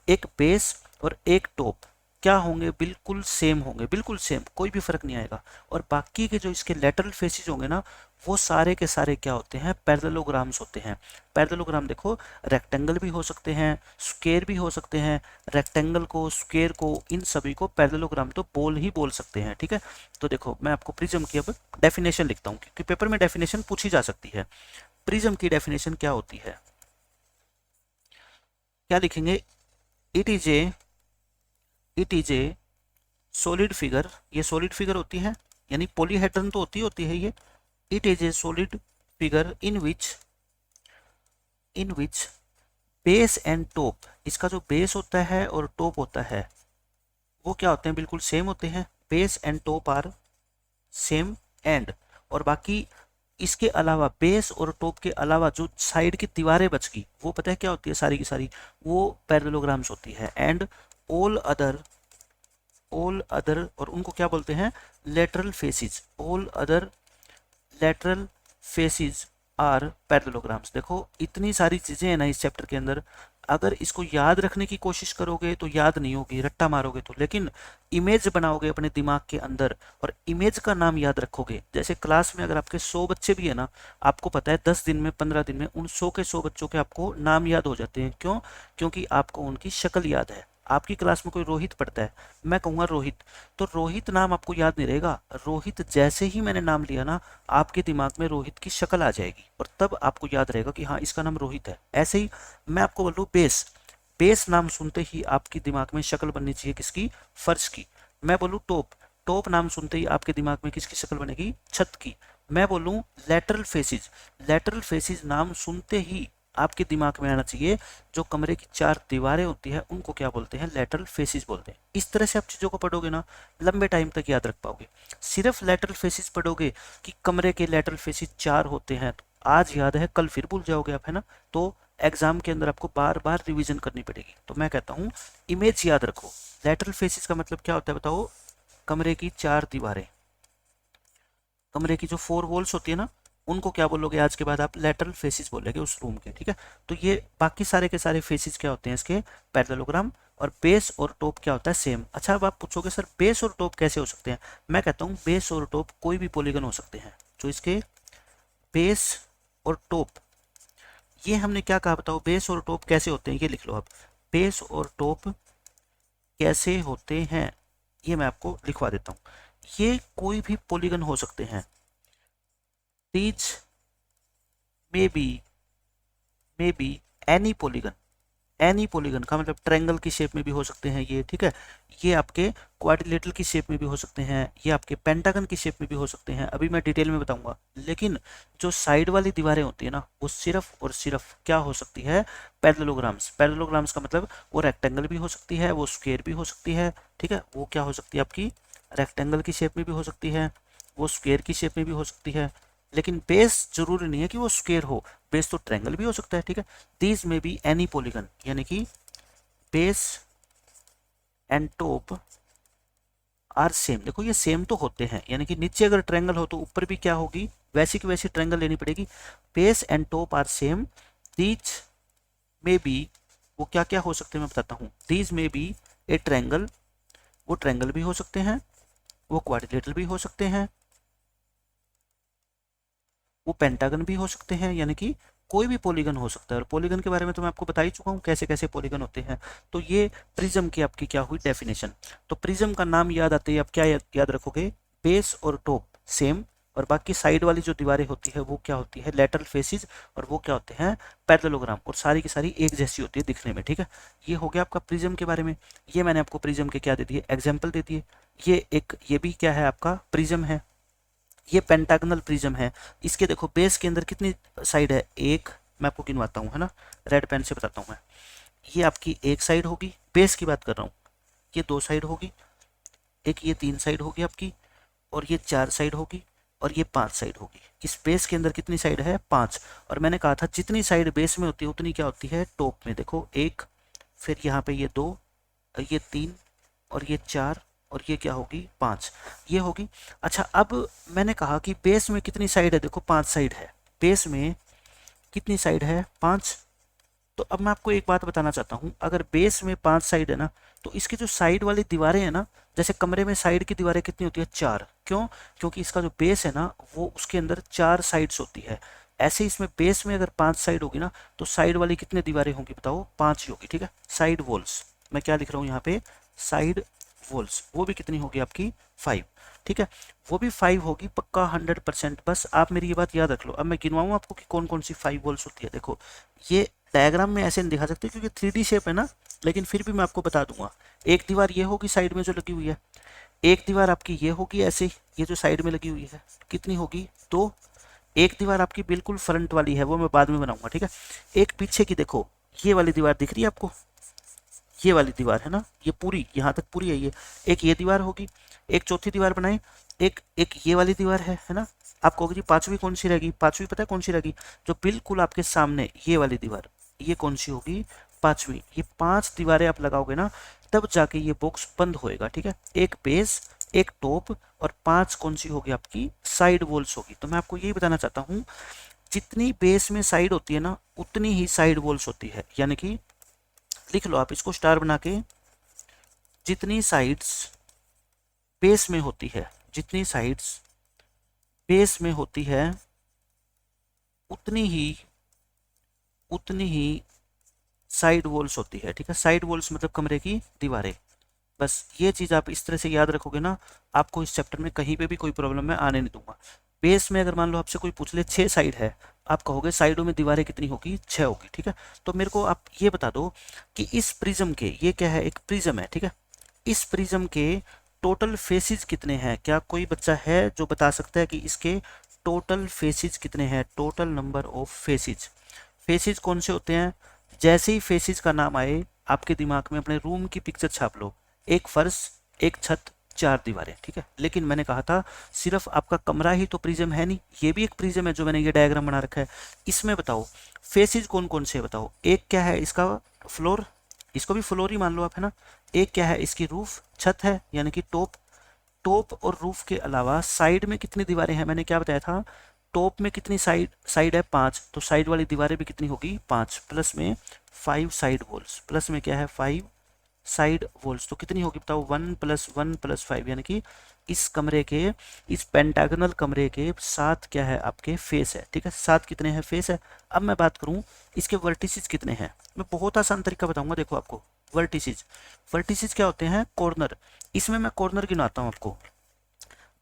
S1: एक बेस और एक टॉप, क्या होंगे, बिल्कुल सेम होंगे, बिल्कुल सेम, कोई भी फर्क नहीं आएगा। और बाकी के जो इसके लेटरल फेसेस होंगे ना, वो सारे के सारे क्या होते हैं, पैरेललोग्राम्स होते हैं। पैरेललोग्राम देखो, रेक्टेंगल भी हो सकते हैं, स्क्वायर भी हो सकते हैं। रेक्टेंगल को, स्क्वायर को, इन सभी को पैरेललोग्राम तो बोल ही बोल सकते हैं, ठीक है। तो देखो मैं आपको प्रिज्म की अब डेफिनेशन लिखता हूँ, क्योंकि पेपर में डेफिनेशन पूछी जा सकती है। प्रिज्म की डेफिनेशन क्या होती है, क्या लिखेंगे, it is a solid figure, ये सॉलिड फिगर होती है, यानी पॉलीहेड्रन तो होती है ये। It is a solid figure in which base and top, इसका जो बेस होता है और टॉप होता है वो क्या होते हैं, बिल्कुल सेम होते हैं। Base and top are same and, और बाकी इसके अलावा, बेस और टॉप के अलावा जो साइड की दीवारें बच गई, वो पता है क्या होती है, सारी की सारी वो पैरेललोग्राम्स होती है। एंड ऑल अदर, और उनको क्या बोलते हैं, lateral faces. All other lateral faces are parallelograms. देखो इतनी सारी चीजें हैं ना इस चैप्टर के अंदर, अगर इसको याद रखने की कोशिश करोगे तो याद नहीं होगी, रट्टा मारोगे तो, लेकिन इमेज बनाओगे अपने दिमाग के अंदर और इमेज का नाम याद रखोगे। जैसे क्लास में अगर आपके 100 बच्चे भी है ना, आपको पता है 10 दिन में, 15 दिन में उन 100 के 100 बच्चों के आपको नाम याद हो जाते हैं। क्यों? क्योंकि आपको उनकी शक्ल याद है। आपकी क्लास में कोई रोहित पढ़ता है, मैं कहूँगा रोहित, तो रोहित नाम आपको याद नहीं रहेगा। रोहित जैसे ही मैंने नाम लिया ना, आपके दिमाग में रोहित की शक्ल आ जाएगी और तब आपको याद रहेगा कि हाँ इसका नाम रोहित है। ऐसे ही मैं आपको बोलूँ बेस, बेस नाम सुनते ही आपके दिमाग में शक्ल बननी चाहिए किसकी, फर्श की। मैं बोलूँ टॉप, टॉप नाम सुनते ही आपके दिमाग में किसकी शक्ल बनेगी, छत की। मैं बोलूँ लेटरल फेसिस, लेटरल फेसिस नाम सुनते ही आपके दिमाग में आना चाहिए जो कमरे की 4 दीवारें होती है उनको क्या बोलते हैं, लेटरल फेसिस बोलते हैं। इस तरह से आप चीज़ों को पढ़ोगे ना, लंबे टाइम तक याद रख पाओगे। सिर्फ लेटरल फेसिस पढ़ोगे कि कमरे के लेटरल फेसिस 4 होते हैं, तो आज याद है कल फिर भूल जाओगे आप, है ना। तो एग्जाम के अंदर आपको बार बार रिवीजन करनी पड़ेगी। तो मैं कहता हूँ इमेज याद रखो। लेटरल फेसिस का मतलब क्या होता है बताओ, कमरे की 4 दीवारें, कमरे की जो 4 वॉल्स होती है ना, उनको क्या बोलोगे आज के बाद आप, लेटरल फेसिस बोलोगे उस रूम के, ठीक है। तो ये बाकी सारे के सारे फेसिस क्या होते हैं इसके, पैरेललोग्राम। और बेस और टॉप क्या होता है, सेम। अच्छा अब आप पूछोगे सर बेस और टॉप कैसे हो सकते हैं, मैं कहता हूँ बेस और टॉप कोई भी पॉलीगन हो सकते हैं। जो इसके बेस और टॉप, ये हमने क्या कहा बताओ, बेस और टॉप कैसे होते हैं, ये लिख लो आप। बेस और टॉप कैसे होते हैं, ये मैं आपको लिखवा देता हूँ। ये कोई भी पॉलीगन हो सकते हैं। these may be any polygon, any polygon का मतलब ट्रायंगल की शेप में भी हो सकते हैं ये, ठीक है। ये आपके क्वाड्रिलेटरल की शेप में भी हो सकते हैं, ये आपके पेंटागन की शेप में भी हो सकते हैं, अभी मैं डिटेल में बताऊंगा। लेकिन जो साइड वाली दीवारें होती है ना, वो सिर्फ और सिर्फ क्या हो सकती है, पैरेललोग्राम्स। पैरेललोग्राम्स का मतलब वो रेक्टेंगल भी हो सकती है, वो स्क्वायर भी हो सकती है, ठीक है। वो क्या हो सकती है आपकी, रेक्टेंगल की शेप में भी हो सकती है, वो स्क्वायर की शेप में भी हो सकती है। लेकिन बेस जरूरी नहीं है कि वो स्क्वायर हो, बेस तो ट्रायंगल भी हो सकता है, ठीक है। दीज में बी एनी पॉलीगन, यानी कि base and top are same. देखो ये सेम तो होते हैं, यानी कि नीचे अगर ट्रायंगल हो तो ऊपर भी क्या होगी, वैसी की वैसी ट्रायंगल लेनी पड़ेगी। Base and top are same, these में बी, वो क्या क्या हो सकते हैं मैं बताता हूँ। दीज में बी ए ट्रायंगल, वो ट्रायंगल भी हो सकते हैं, वो क्वाड्रिलेटरल भी हो सकते हैं, वो पेंटागन भी हो सकते हैं, यानी कि कोई भी पॉलीगन हो सकता है। और पॉलीगन के बारे में तो मैं आपको बता ही चुका हूँ कैसे कैसे पॉलीगन होते हैं। तो ये प्रिज्म की आपकी क्या हुई डेफिनेशन। तो प्रिज्म का नाम याद आते ही आप क्या याद रखोगे, बेस और टॉप सेम, और बाकी साइड वाली जो दीवारें होती है वो क्या होती है, लेटरल फेसिस, और वो क्या होते हैं, पैरेललोग्राम। और सारी की सारी एक जैसी होती है दिखने में, ठीक है। ये हो गया आपका प्रिज्म के बारे में। ये मैंने आपको प्रिज्म के क्या दे दिए, एग्जाम्पल दे दिए। ये भी क्या है आपका, प्रिज्म है। ये पेंटागनल प्रिज्म है। इसके देखो बेस के अंदर कितनी साइड है, एक, मैं आपको गिनवाता हूँ, है ना, रेड पेन से बताता हूँ मैं। ये आपकी एक साइड होगी, बेस की बात कर रहा हूँ। ये 2 साइड होगी, एक ये 3 साइड होगी आपकी, और ये 4 साइड होगी, और ये 5 साइड होगी। इस बेस के अंदर कितनी साइड है, 5। और मैंने कहा था जितनी साइड बेस में होती है उतनी क्या होती है टॉप में। देखो 1, फिर यहाँ पे ये 2, ये 3, और ये 4, और ये क्या होगी 5, ये होगी। अच्छा अब मैंने कहा कि बेस में कितनी साइड है, देखो 5 साइड है। बेस में कितनी साइड है, 5। तो अब मैं आपको एक बात बताना चाहता हूँ, अगर बेस में 5 साइड है ना, तो इसकी जो साइड वाली दीवारें हैं ना, जैसे कमरे में साइड की दीवारें कितनी होती है, 4। क्यों? क्योंकि इसका जो बेस है ना वो उसके अंदर 4 साइड्स होती है। ऐसे इसमें बेस में अगर 5 साइड होगी ना तो साइड वाली कितनी दीवारें होंगी बताओ, 5 ही होगी। ठीक है, साइड वॉल्स, मैं क्या लिख रहा हूँ यहाँ पे, साइड वॉल्स, वो भी कितनी होगी आपकी, 5। ठीक है, वो भी 5 होगी पक्का 100%। बस आप मेरी ये बात याद रख लो। अब मैं गिनवाऊँ आपको कि कौन कौन सी 5 वॉल्स होती है। देखो ये डायग्राम में ऐसे नहीं दिखा सकते क्योंकि 3D शेप है ना, लेकिन फिर भी मैं आपको बता दूंगा। एक दीवार ये होगी साइड में जो लगी हुई है, एक दीवार आपकी ये होगी ऐसे, ये जो साइड में लगी हुई है कितनी होगी, 2। एक दीवार आपकी बिल्कुल फ्रंट वाली है, वो मैं बाद में बनाऊंगा। ठीक है, एक पीछे की देखो, ये वाली दीवार दिख रही है आपको, ये वाली दीवार है ना, ये पूरी यहाँ तक पूरी है ये, एक ये दीवार होगी। एक चौथी दीवार बनाए, एक एक ये वाली दीवार है ना। आप कहोगे जी पांचवी कौन सी रहेगी, पांचवी पता है कौन सी रहेगी, जो बिल्कुल आपके सामने ये वाली दीवार, ये कौन सी होगी, पांचवी। ये 5 दीवारें आप लगाओगे ना तब जाके ये बॉक्स बंद होएगा। ठीक है, एक बेस, एक टॉप और 5 कौन सी होगी आपकी, साइड वॉल्स होगी। तो मैं आपको यही बताना चाहता हूँ, जितनी बेस में साइड होती है ना उतनी ही साइड वॉल्स होती है। यानी कि लिख लो आप इसको स्टार बना के, जितनी साइड्स बेस में होती है, जितनी साइड्स बेस में होती है उतनी ही साइड वॉल्स होती है। ठीक है, साइड वॉल्स मतलब कमरे की दीवारें। बस ये चीज़ आप इस तरह से याद रखोगे ना, आपको इस चैप्टर में कहीं पे भी कोई प्रॉब्लम मैं आने नहीं दूंगा। बेस में अगर मान लो आपसे कोई पूछ ले 6 साइड है, आप कहोगे साइडों में दीवारें कितनी होगी, 6 होगी। ठीक है, तो मेरे को आप ये बता दो कि इस प्रिज्म के, ये क्या है, एक प्रिज्म है। ठीक है, इस प्रिज्म के टोटल फेसिस कितने हैं? क्या कोई बच्चा है जो बता सकता है कि इसके टोटल फेसिस कितने हैं? Total number of faces. Faces कौन से होते हैं? जैसे ही फेसिस का नाम आए आपके दिमाग में अपने रूम की पिक्चर छाप लो, एक फर्श, एक छत, 4 दीवारें। ठीक है, लेकिन मैंने कहा था सिर्फ आपका कमरा ही तो प्रिज्म है नहीं, ये भी एक प्रिज्म है जो मैंने ये डायग्राम बना रखा है। इसमें बताओ फेसिस कौन कौन से बताओ। एक क्या है इसका, फ्लोर, इसको भी फ्लोर ही मान लो आप, है ना। एक क्या है इसकी, रूफ, छत है यानी कि टॉप। टॉप और रूफ के अलावा साइड में कितनी दीवारें हैं, मैंने क्या बताया था, टॉप में कितनी साइड साइड है, 5, तो साइड वाली दीवारें भी कितनी होगी, 5, प्लस में 5 साइड वॉल्स, प्लस में क्या है 5 साइड वॉल्स, तो कितनी होगी बताओ, 1 + 1 + 5, यानी कि इस कमरे के, इस पेंटागनल कमरे के 7 क्या है आपके फेस है। ठीक है, 7 कितने हैं फेस है। अब मैं बात करूं इसके वर्टिसेस कितने हैं, मैं बहुत आसान तरीका बताऊंगा। देखो आपको वर्टिसेस, वर्टिसेस क्या होते हैं, कॉर्नर। इसमें मैं कॉर्नर गिनाता हूं आपको,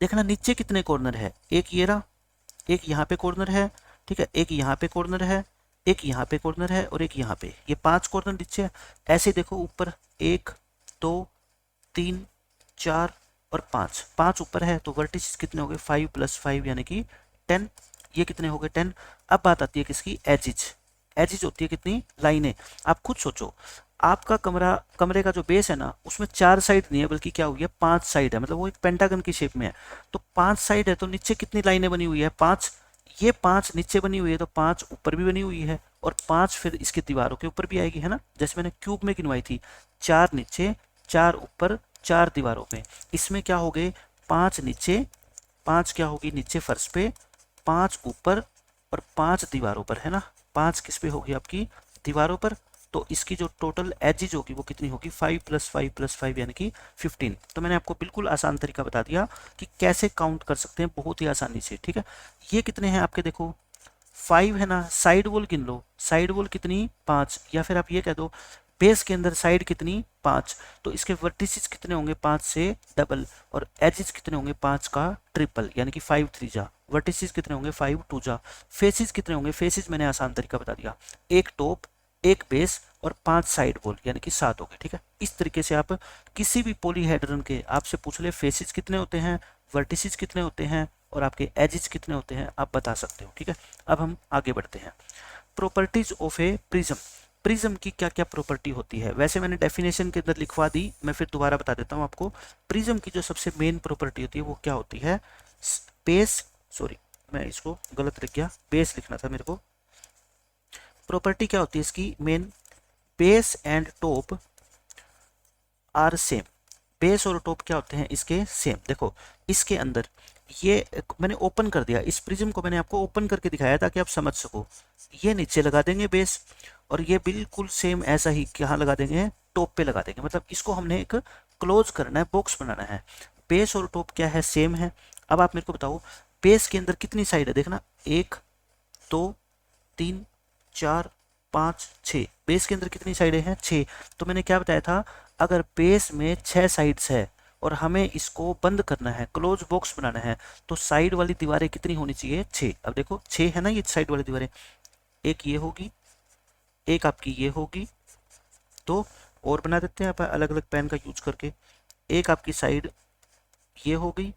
S1: देखना नीचे कितने कॉर्नर है, एक ये रहा, एक यहाँ पे कॉर्नर है। ठीक है, एक यहाँ पे कॉर्नर है, एक यहाँ पे कॉर्नर है और एक यहाँ पे, ये 5 कॉर्नर नीचे है। ऐसे देखो ऊपर 1 2 3 4 और 5, 5 ऊपर है, तो वर्टिसेस कितने हो गए, 5 + 5 यानी कि 10। ये कितने हो गए, 10। अब बात आती है किसकी, एजिज। एजिज होती है कितनी, लाइनें। आप खुद सोचो, आपका कमरे का जो बेस है ना उसमें 4 साइड नहीं है बल्कि क्या हुई है, 5 साइड है, मतलब वो एक पेंटागन की शेप में है। तो 5 साइड है तो नीचे कितनी लाइनें बनी हुई है, 5। ये 5 नीचे बनी हुई है तो 5 ऊपर भी बनी हुई है और 5 फिर इसकी दीवारों के ऊपर भी आएगी, है ना। जैसे मैंने क्यूब में गिनवाई थी, 4 नीचे, 4 ऊपर, 4 दीवारों पे। इसमें क्या हो गए, 5 नीचे, 5 क्या होगी नीचे फर्श पे, 5 ऊपर और 5 दीवारों पर, है ना। 5 किस पे होगी आपकी, दीवारों पर। तो इसकी जो टोटल एजिज होगी वो कितनी होगी, 5 + 5 + 5 यानी कि 15। तो मैंने आपको बिल्कुल आसान तरीका बता दिया कि कैसे काउंट कर सकते हैं, बहुत ही आसानी से। ठीक है, ये कितने हैं आपके, देखो 5 है ना। साइड वॉल गिन लो, साइड वॉल कितनी, 5, या फिर आप ये कह दो बेस के अंदर साइड कितनी, 5। तो इसके वर्टिसेस कितने होंगे, 5 से डबल, और एजिस कितने होंगे, 5 का ट्रिपल, यानी कि 5 3 जा। वर्टिसेस कितने होंगे, 5 2 जा। फेसिस कितने होंगे, फेसिस मैंने आसान तरीका बता दिया, एक टॉप, एक बेस और 5 साइड वॉल, यानी कि 7 हो गए। ठीक है, इस तरीके से आप किसी भी पॉलीहेड्रन के आपसे पूछ ले फेसिस कितने होते हैं, वर्टिसेस कितने होते हैं और आपके एजिस कितने होते हैं, आप बता सकते हो। ठीक है, अब हम आगे बढ़ते हैं। Properties of A prism. Prism की क्या क्या प्रॉपर्टी होती है, वैसे मैंने डेफिनेशन के अंदर लिखवा दी, मैं फिर दोबारा बता देता हूँ आपको। प्रिज्म की जो सबसे मेन प्रॉपर्टी होती है वो क्या होती है, बेस, सॉरी मैं इसको गलत लिख गया, बेस लिखना था मेरे को। प्रॉपर्टी क्या होती है इसकी main, base and top are same. Base और टॉप क्या होते हैं इसके, सेम। देखो इसके अंदर ये मैंने ओपन कर दिया, इस प्रिज्म को मैंने आपको ओपन करके दिखाया ताकि आप समझ सको। ये नीचे लगा देंगे बेस और ये बिल्कुल सेम ऐसा ही कहाँ लगा देंगे, टॉप पे लगा देंगे, मतलब इसको हमने एक क्लोज करना है, बॉक्स बनाना है। बेस और टॉप क्या है, सेम है। अब आप मेरे को बताओ बेस के अंदर कितनी साइड है, देखना 1 2 3 4 5 6, बेस के अंदर कितनी साइडें हैं, 6। तो मैंने क्या बताया था, अगर बेस में 6 साइड्स है और हमें इसको बंद करना है, क्लोज बॉक्स बनाना है, तो साइड वाली दीवारें कितनी होनी चाहिए, 6। अब देखो 6 है ना ये साइड वाली दीवारें, एक ये होगी, एक आपकी ये होगी, तो और बना देते हैं आप अलग अलग पेन का यूज करके। एक आपकी साइड ये हो गई,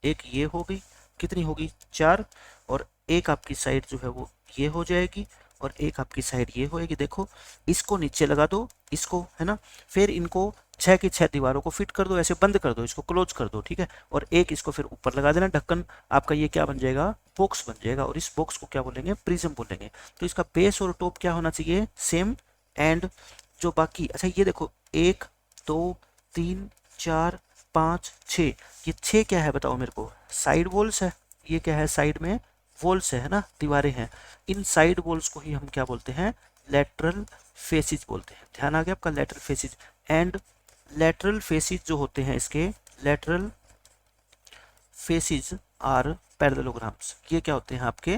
S1: एक ये हो गई, कितनी होगी, 4। और एक आपकी साइड जो है वो ये हो जाएगी, और एक आपकी साइड ये होएगी। देखो इसको नीचे लगा दो, इसको, है ना, फिर इनको 6 की 6 दीवारों को फिट कर दो, ऐसे बंद कर दो, इसको क्लोज कर दो, ठीक है। और एक इसको फिर ऊपर लगा देना ढक्कन, आपका ये क्या बन जाएगा, बॉक्स बन जाएगा। और इस बॉक्स को क्या बोलेंगे, प्रिज्म बोलेंगे। तो इसका बेस और टॉप क्या होना चाहिए, सेम। एंड जो बाकी, अच्छा ये देखो 1 2 3 4 5 6, ये 6 क्या है बताओ मेरे को, साइड वॉल्स है। ये क्या है, साइड में वॉल्स है ना, दीवारें हैं। इन साइड वॉल्स को ही हम क्या बोलते हैं, लेटरल फेसिस बोलते हैं। ध्यान आ गया आपका, lateral faces. And lateral faces जो होते हैं इसके, लेटरल फेसिस आर पैरेललोग्राम्स। ये क्या होते हैं आपके,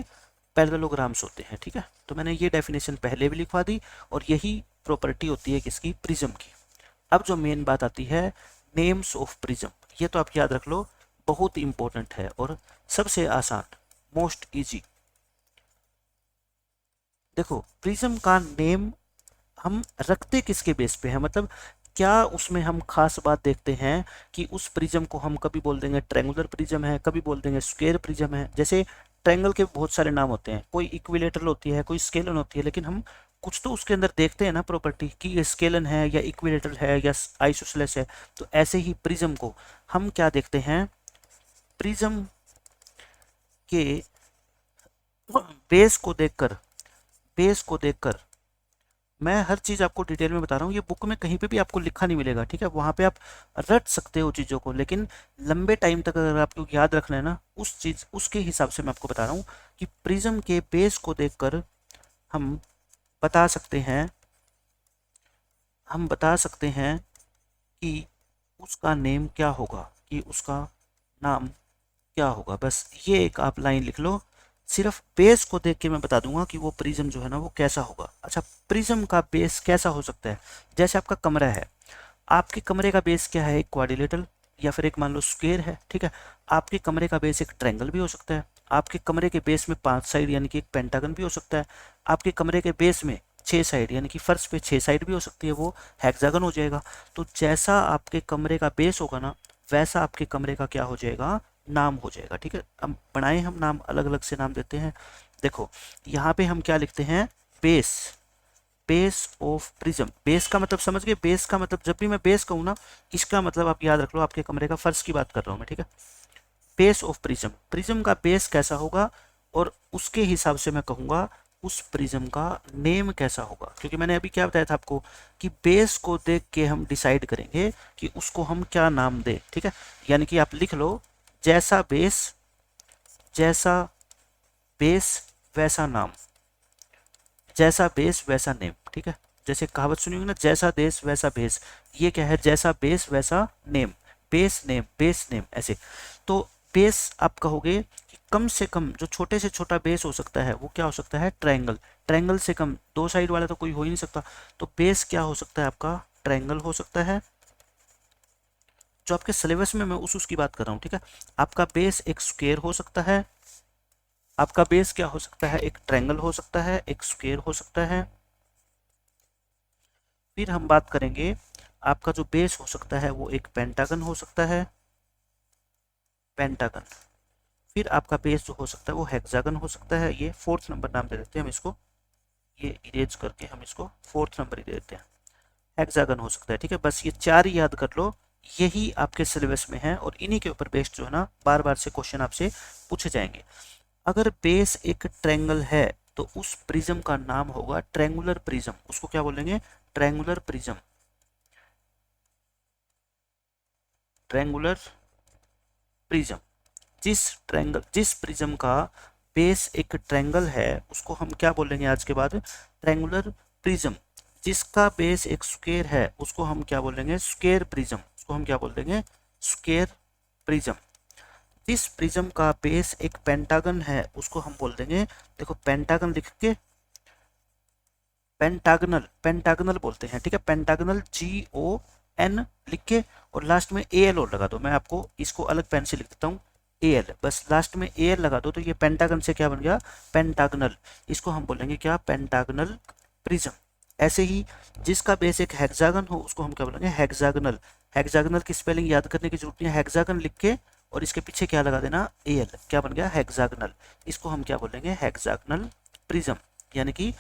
S1: पैरेललोग्राम्स होते हैं, ठीक है। तो मैंने ये डेफिनेशन पहले भी लिखवा दी, और यही प्रॉपर्टी होती है किसकी, प्रिज्म की। अब जो मेन बात आती है, नेम्स ऑफ प्रिज्म। ये तो आप याद रख लो, बहुत इंपॉर्टेंट है और सबसे आसान, मोस्ट इजी। देखो प्रिज्म का नेम हम रखते किसके बेस पे है, मतलब क्या उसमें हम खास बात देखते हैं कि उस प्रिज्म को हम कभी बोल देंगे ट्रायंगुलर प्रिज्म है, कभी बोल देंगे स्क्वायर प्रिज्म है। जैसे ट्रायंगल के बहुत सारे नाम होते हैं, कोई इक्विलेटरल होती है, कोई स्केलन होती है, लेकिन हम कुछ तो उसके अंदर देखते हैं ना प्रॉपर्टी, कि ये स्केलन है या इक्विलेटरल है या आइसोसेलेस है। तो ऐसे ही प्रिज्म को हम क्या देखते हैं, प्रिज्म के बेस को देखकर, बेस को देखकर, मैं हर चीज़ आपको डिटेल में बता रहा हूँ, ये बुक में कहीं पे भी आपको लिखा नहीं मिलेगा, ठीक है। वहाँ पे आप रट सकते हो चीज़ों को, लेकिन लंबे टाइम तक अगर आपको याद रखना है ना उस चीज़, उसके हिसाब से मैं आपको बता रहा हूँ कि प्रिज्म के बेस को देखकर हम बता सकते हैं, हम बता सकते हैं कि उसका नेम क्या होगा, कि उसका नाम क्या होगा। बस ये एक आप लाइन लिख लो, सिर्फ बेस को देख के मैं बता दूंगा कि वो प्रिज्म जो है ना वो कैसा होगा। अच्छा, प्रिज्म का बेस कैसा हो सकता है, जैसे आपका कमरा है, आपके कमरे का बेस क्या है, एक क्वाड्रिलेटरल या फिर एक मान लो स्क्वायर है, ठीक है। आपके कमरे का बेस एक ट्रायंगल भी हो सकता है, आपके कमरे के बेस में 5 साइड यानी कि एक पेंटागन भी हो सकता है, आपके कमरे के बेस में 6 साइड यानी कि फर्श पे 6 साइड भी हो सकती है, वो हेक्सागन हो जाएगा। तो जैसा आपके कमरे का बेस होगा ना, वैसा आपके कमरे का क्या हो जाएगा, नाम हो जाएगा, ठीक है। अब बनाए हम नाम, अलग अलग से नाम देते हैं। देखो यहाँ पे हम क्या लिखते हैं, base, base of prism. Base का मतलब समझ गए, बेस का मतलब जब भी मैं बेस कहूँ ना, इसका मतलब आप याद रख लो, आपके कमरे का फर्श की बात कर रहा हूँ मैं, ठीक है। बेस ऑफ प्रिज्म, प्रिज्म का बेस कैसा होगा, और उसके हिसाब से मैं कहूँगा उस प्रिज्म का नेम कैसा होगा। क्योंकि मैंने अभी क्या बताया था आपको कि बेस को देख के हम डिसाइड करेंगे कि उसको हम क्या नाम दें, ठीक है। यानी कि आप लिख लो, जैसा बेस, जैसा बेस वैसा नाम, जैसा बेस वैसा नेम, ठीक है। जैसे कहावत सुनी होगी ना, जैसा देश वैसा भेस, ये क्या है, जैसा बेस वैसा name, base name, base name, ऐसे। तो बेस आप कहोगे कि कम से कम जो छोटे से छोटा बेस हो सकता है वो क्या हो सकता है, ट्रायंगल। ट्रायंगल से कम 2 साइड वाला तो कोई हो ही नहीं सकता, तो बेस क्या हो सकता है आपका, ट्रायंगल हो सकता है। जो आपके सिलेबस में मैं उसकी बात कर रहा हूँ, ठीक है। आपका बेस एक स्क्वायर हो सकता है, आपका बेस क्या हो सकता है, एक ट्रायंगल हो सकता है, एक स्क्वायर हो सकता है। फिर हम बात करेंगे, आपका जो बेस हो सकता है वो एक पेंटागन हो सकता है, पेंटागन। फिर आपका बेस जो हो सकता है वो हेक्सागन हो सकता है, ये 4th नंबर नाम दे देते हैं हम इसको, ये इरेज करके हम इसको 4th नंबर ही दे देते हैं, हेक्सागन हो सकता है, ठीक है। बस ये 4 ही याद कर लो, यही आपके सिलेबस में है, और इन्हीं के ऊपर बेस्ड जो है ना बार बार से क्वेश्चन आपसे पूछे जाएंगे। अगर बेस एक ट्रायंगल है तो उस प्रिज्म का नाम होगा ट्रायंगुलर प्रिज्म, उसको क्या बोलेंगे, ट्रायंगुलर प्रिज्म, ट्रायंगुलर प्रिज्म। जिस प्रिज्म का बेस एक ट्रायंगल है उसको हम क्या बोलेंगे आज के बाद, ट्रायंगुलर प्रिज्म। जिसका बेस एक स्क्वायर है उसको हम क्या बोलेंगे, स्क्वायर प्रिज्म। उसको हम क्या बोल देंगे, स्क्वायर प्रिज्म। जिस प्रिज्म का बेस एक पेंटागन है उसको हम बोल देंगे, देखो पेंटागन लिख के पेंटागनल, पेंटागनल बोलते हैं, ठीक है। पेंटागनल GON लिख के और लास्ट में AL और लगा दो। मैं आपको इसको अलग पेन से लिख देता हूँ, AL, बस लास्ट में AL लगा दो तो ये पेंटागन से क्या बन गया, पेंटागनल। इसको हम बोलेंगे क्या, पेंटागनल प्रिज्म। ऐसे ही जिसका बेस एक हेक्सागन हो उसको हम क्या बोलेंगे, हेक्सागनल। हेक्सागनल की स्पेलिंग याद करने की जरूरत नहीं है, हेक्सागन लिख के और इसके पीछे क्या लगा देना, AL, क्या बन गया, हेक्सागनल। इसको हम क्या बोलेंगे, हेक्सागनल प्रिज्म। यानी कि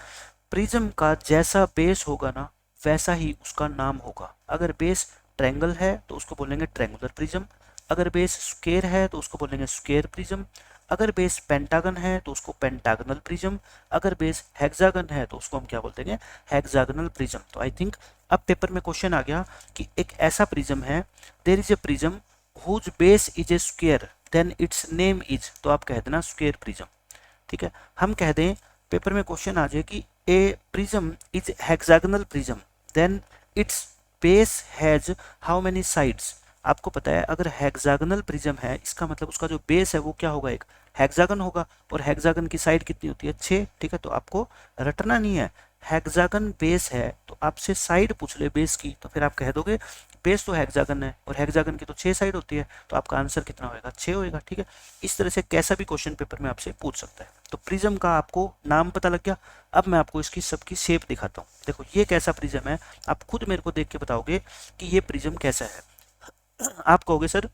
S1: प्रिज्म का जैसा बेस होगा ना वैसा ही उसका नाम होगा। अगर बेस ट्रायंगल है तो उसको बोलेंगे ट्रायंगुलर प्रिज्म, अगर बेस स्क्वायर है तो उसको बोलेंगे स्क्वायर प्रिज्म, अगर बेस पेंटागन है तो उसको पेंटागनल प्रिज्म, अगर बेस हेक्सागन है तो उसको हम क्या बोलते हैं, हेक्सागनल प्रिज्म। तो आई थिंक अब पेपर में क्वेश्चन आ गया कि एक ऐसा प्रिज्म है, there is a prism whose base is a square then it's name is, तो आप कह देना स्क्वायर प्रिज्म, ठीक है। हम कह दें पेपर में क्वेश्चन आ जाए कि a prism is hexagonal prism then its base has how many sides. आपको पता है अगर हेक्सागनल प्रिज्म है इसका मतलब उसका जो बेस है वो क्या होगा, एक हेक्सागन होगा, और हेक्सागन की साइड कितनी होती है, 6, ठीक है। तो आपको रटना नहीं है, हेक्सागन बेस है तो आपसे साइड पूछ ले बेस की तो फिर आप कह दोगे बेस तो हेक्सागन है और हेक्सागन की तो 6 साइड होती है, तो आपका आंसर कितना होएगा, 6 होएगा, ठीक है। इस तरह से कैसा भी क्वेश्चन पेपर में आपसे पूछ सकता है। तो प्रिज्म का आपको नाम पता लग गया। अब मैं आपको इसकी सबकी शेप दिखाता हूँ। देखो ये कैसा प्रिज्म है, आप खुद मेरे को देख के बताओगे कि ये प्रिज्म कैसा है। आप कहोगे सर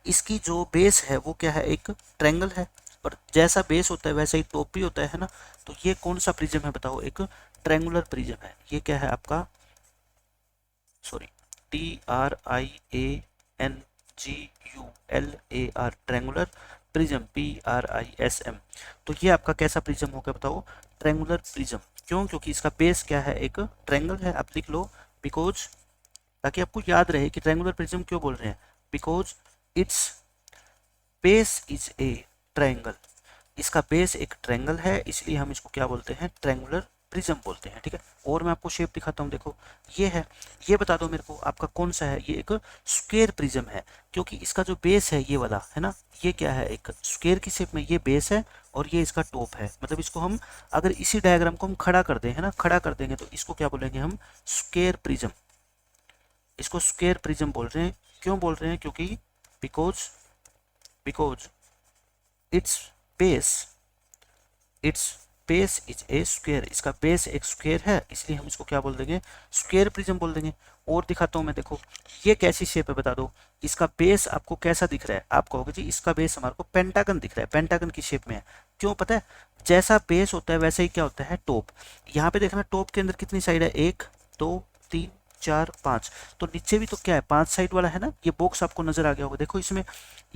S1: इसकी जो बेस है वो क्या है, एक ट्रायंगल है, और जैसा बेस होता है वैसा ही टॉप भी होता है ना। तो ये कौन सा प्रिज्म है बताओ, एक ट्रायंगुलर प्रिज्म है। ये क्या है आपका, sorry, TRIANGULAR, triangular prism, PRISM। तो ये आपका कैसा प्रिज्म होगा बताओ, ट्रायंगुलर प्रिज्म। क्यों, क्योंकि इसका बेस क्या है, एक ट्रायंगल है। आप लिख लो बिकॉज, ताकि आपको याद रहे कि ट्रायंगुलर प्रिज्म क्यों बोल रहे हैं, because it's base is A triangle. इसका बेस एक ट्रायंगल है इसलिए हम इसको क्या बोलते हैं, ट्रायंगुलर प्रिज्म बोलते हैं, ठीक है। और मैं आपको शेप दिखाता हूँ, देखो ये है, ये बता दो मेरे को आपका कौन सा है, ये एक स्क्वायर प्रिज्म है, क्योंकि इसका जो बेस है ये वाला है ना, ये क्या है, एक स्क्वायर की शेप में ये बेस है और ये इसका टॉप है। मतलब इसको हम अगर इसी डायग्राम को हम खड़ा कर दें, है ना, खड़ा कर देंगे तो इसको क्या बोलेंगे हम, स्क्वायर प्रिज्म। इसको स्क्वायर प्रिज्म बोल रहे हैं। क्यों बोल रहे हैं, क्योंकि because it's base is a square. इसका बेस एक स्क्वायर है इसलिए हम इसको क्या बोल देंगे, स्क्वायर प्रिज्म बोल देंगे। और दिखाता हूं मैं, देखो ये कैसी शेप है बता दो, इसका बेस आपको कैसा दिख रहा है। आप कहोगे जी इसका बेस हमारे को पेंटागन दिख रहा है, पेंटागन की शेप में है। क्यों पता है, जैसा बेस होता है वैसा ही क्या होता है, टॉप। यहाँ पे देखना टॉप के अंदर कितनी साइड है, 1 2 3 4 5। तो नीचे भी तो क्या है, 5 साइड वाला है ना। ये बॉक्स आपको नजर आ गया होगा, देखो इसमें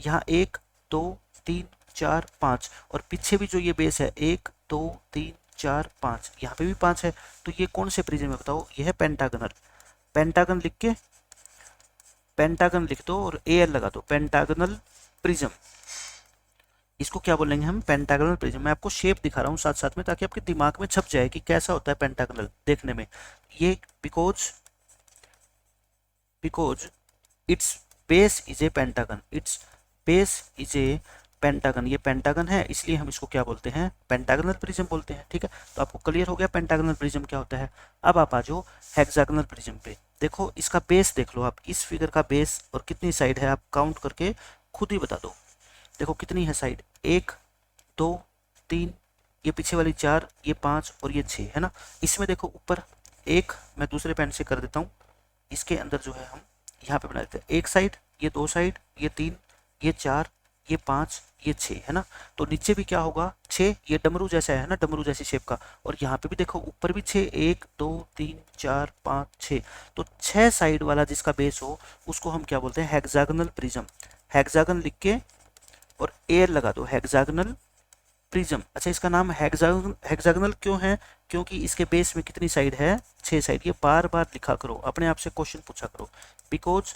S1: यहाँ 1 2 3 4 5, और पीछे भी जो ये बेस है 1 2 3 4 5, यहाँ पे भी 5 है। तो ये कौन से प्रिज्म है बताओ, ये है पेंटागनल। पेंटागन लिख के, पेंटागन लिख दो और AL लगा दो, पेंटागनल प्रिज्म। इसको क्या बोलेंगे हम, पेंटागनल प्रिज्म। मैं आपको शेप दिखा रहा हूँ साथ साथ में ताकि आपके दिमाग में छप जाए कि कैसा होता है पेंटागनल देखने में। ये because it's base is A pentagon, it's base is A pentagon. ये पेंटागन है इसलिए हम इसको क्या बोलते हैं, पेंटागनल प्रिज्म बोलते हैं, ठीक है। तो आपको क्लियर हो गया पेंटागनल प्रिज्म क्या होता है। अब आप आ जाओ हेक्सागनल प्रिज्म पे। देखो इसका बेस देख लो आप, इस फिगर का बेस और कितनी साइड है आप काउंट करके खुद ही बता दो। देखो कितनी है साइड, 1 2 3, ये पीछे वाली 4, ये 5 और ये 6 है ना। इसमें देखो ऊपर एक, मैं दूसरे पेन से कर देता हूँ, इसके अंदर जो है हम यहाँ पे बना देते हैं एक साइड, ये 2 साइड, ये 3, ये 4, ये 5, ये 6 है ना। तो नीचे भी क्या होगा, 6, ये डमरू जैसा है ना, डमरू जैसी शेप का। और यहाँ पे भी देखो ऊपर भी 6, 1 2 3 4 5 6। तो 6 साइड वाला जिसका बेस हो उसको हम क्या बोलते हैं, हेक्सागनल प्रिज्म। हेक्सागन लिख के और AL लगा दो, हेक्सागनल प्रिज्म। अच्छा इसका नाम हेक्सागनल क्यों है, क्योंकि इसके बेस में कितनी साइड है, 6 साइड। ये बार बार लिखा करो, अपने आप से क्वेश्चन पूछा करो। Because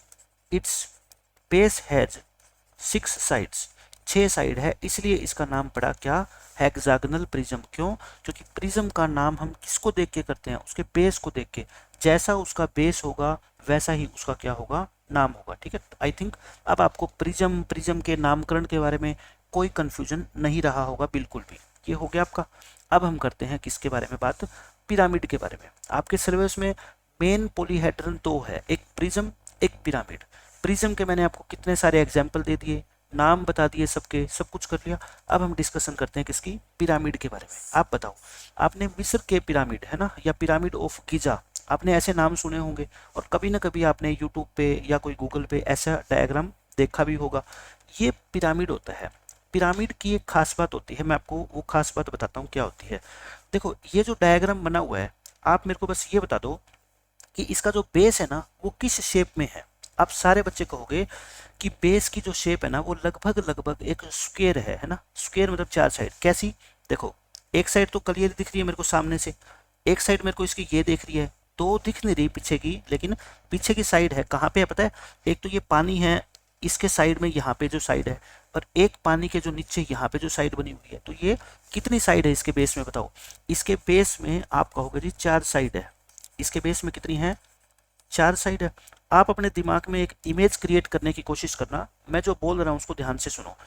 S1: it's base has 6 sides, 6 side है, इसलिए इसका नाम पड़ा क्या, हेक्सागोनल प्रिज्म। क्यों? क्योंकि प्रिज्म का नाम हम किसको देख के करते हैं, उसके बेस को देख के। जैसा उसका बेस होगा वैसा ही उसका क्या होगा, नाम होगा। ठीक है, आई थिंक अब आपको प्रिज्म के नामकरण के बारे में कोई कंफ्यूजन नहीं रहा होगा बिल्कुल भी। ये हो गया आपका। अब हम करते हैं किसके बारे में बात, पिरामिड के बारे में। आपके सिलेबस में मेन पॉलीहेड्रन दो है, एक प्रिज्म एक पिरामिड। प्रिज्म के मैंने आपको कितने सारे एग्जाम्पल दे दिए, नाम बता दिए सबके, सब कुछ कर लिया। अब हम डिस्कशन करते हैं किसकी, पिरामिड के बारे में। आप बताओ, आपने मिस्र के पिरामिड है ना, या पिरामिड ऑफ गिजा, आपने ऐसे नाम सुने होंगे, और कभी ना कभी आपने यूट्यूब पे या कोई गूगल पे ऐसा डायग्राम देखा भी होगा। ये पिरामिड होता है। पिरामिड की एक खास बात होती है, मैं आपको वो खास बात बताता हूँ क्या होती है। देखो, ये जो डायग्राम बना हुआ है, आप मेरे को बस ये बता दो कि इसका जो बेस है ना वो किस शेप में है। आप सारे बच्चे कहोगे कि बेस की जो शेप है ना वो लगभग लगभग एक स्क्वायर है ना। स्क्वायर मतलब 4 साइड। कैसी? देखो, एक साइड तो क्लियर दिख रही है मेरे को सामने से, एक साइड मेरे को इसकी ये दिख रही है, तो दिख नहीं रही पीछे की, लेकिन पीछे की साइड है कहाँ पे है पता है? एक तो ये पानी है इसके साइड में, यहाँ पे जो साइड है, और एक पानी के जो नीचे यहाँ पे जो साइड बनी हुई है। तो ये कितनी साइड है इसके बेस में बताओ? इसके बेस में आप कहोगे जी 4 साइड है। इसके बेस में कितनी है? 4 साइड है। आप अपने दिमाग में एक इमेज क्रिएट करने की कोशिश करना, मैं जो बोल रहा हूँ उसको ध्यान से सुनो।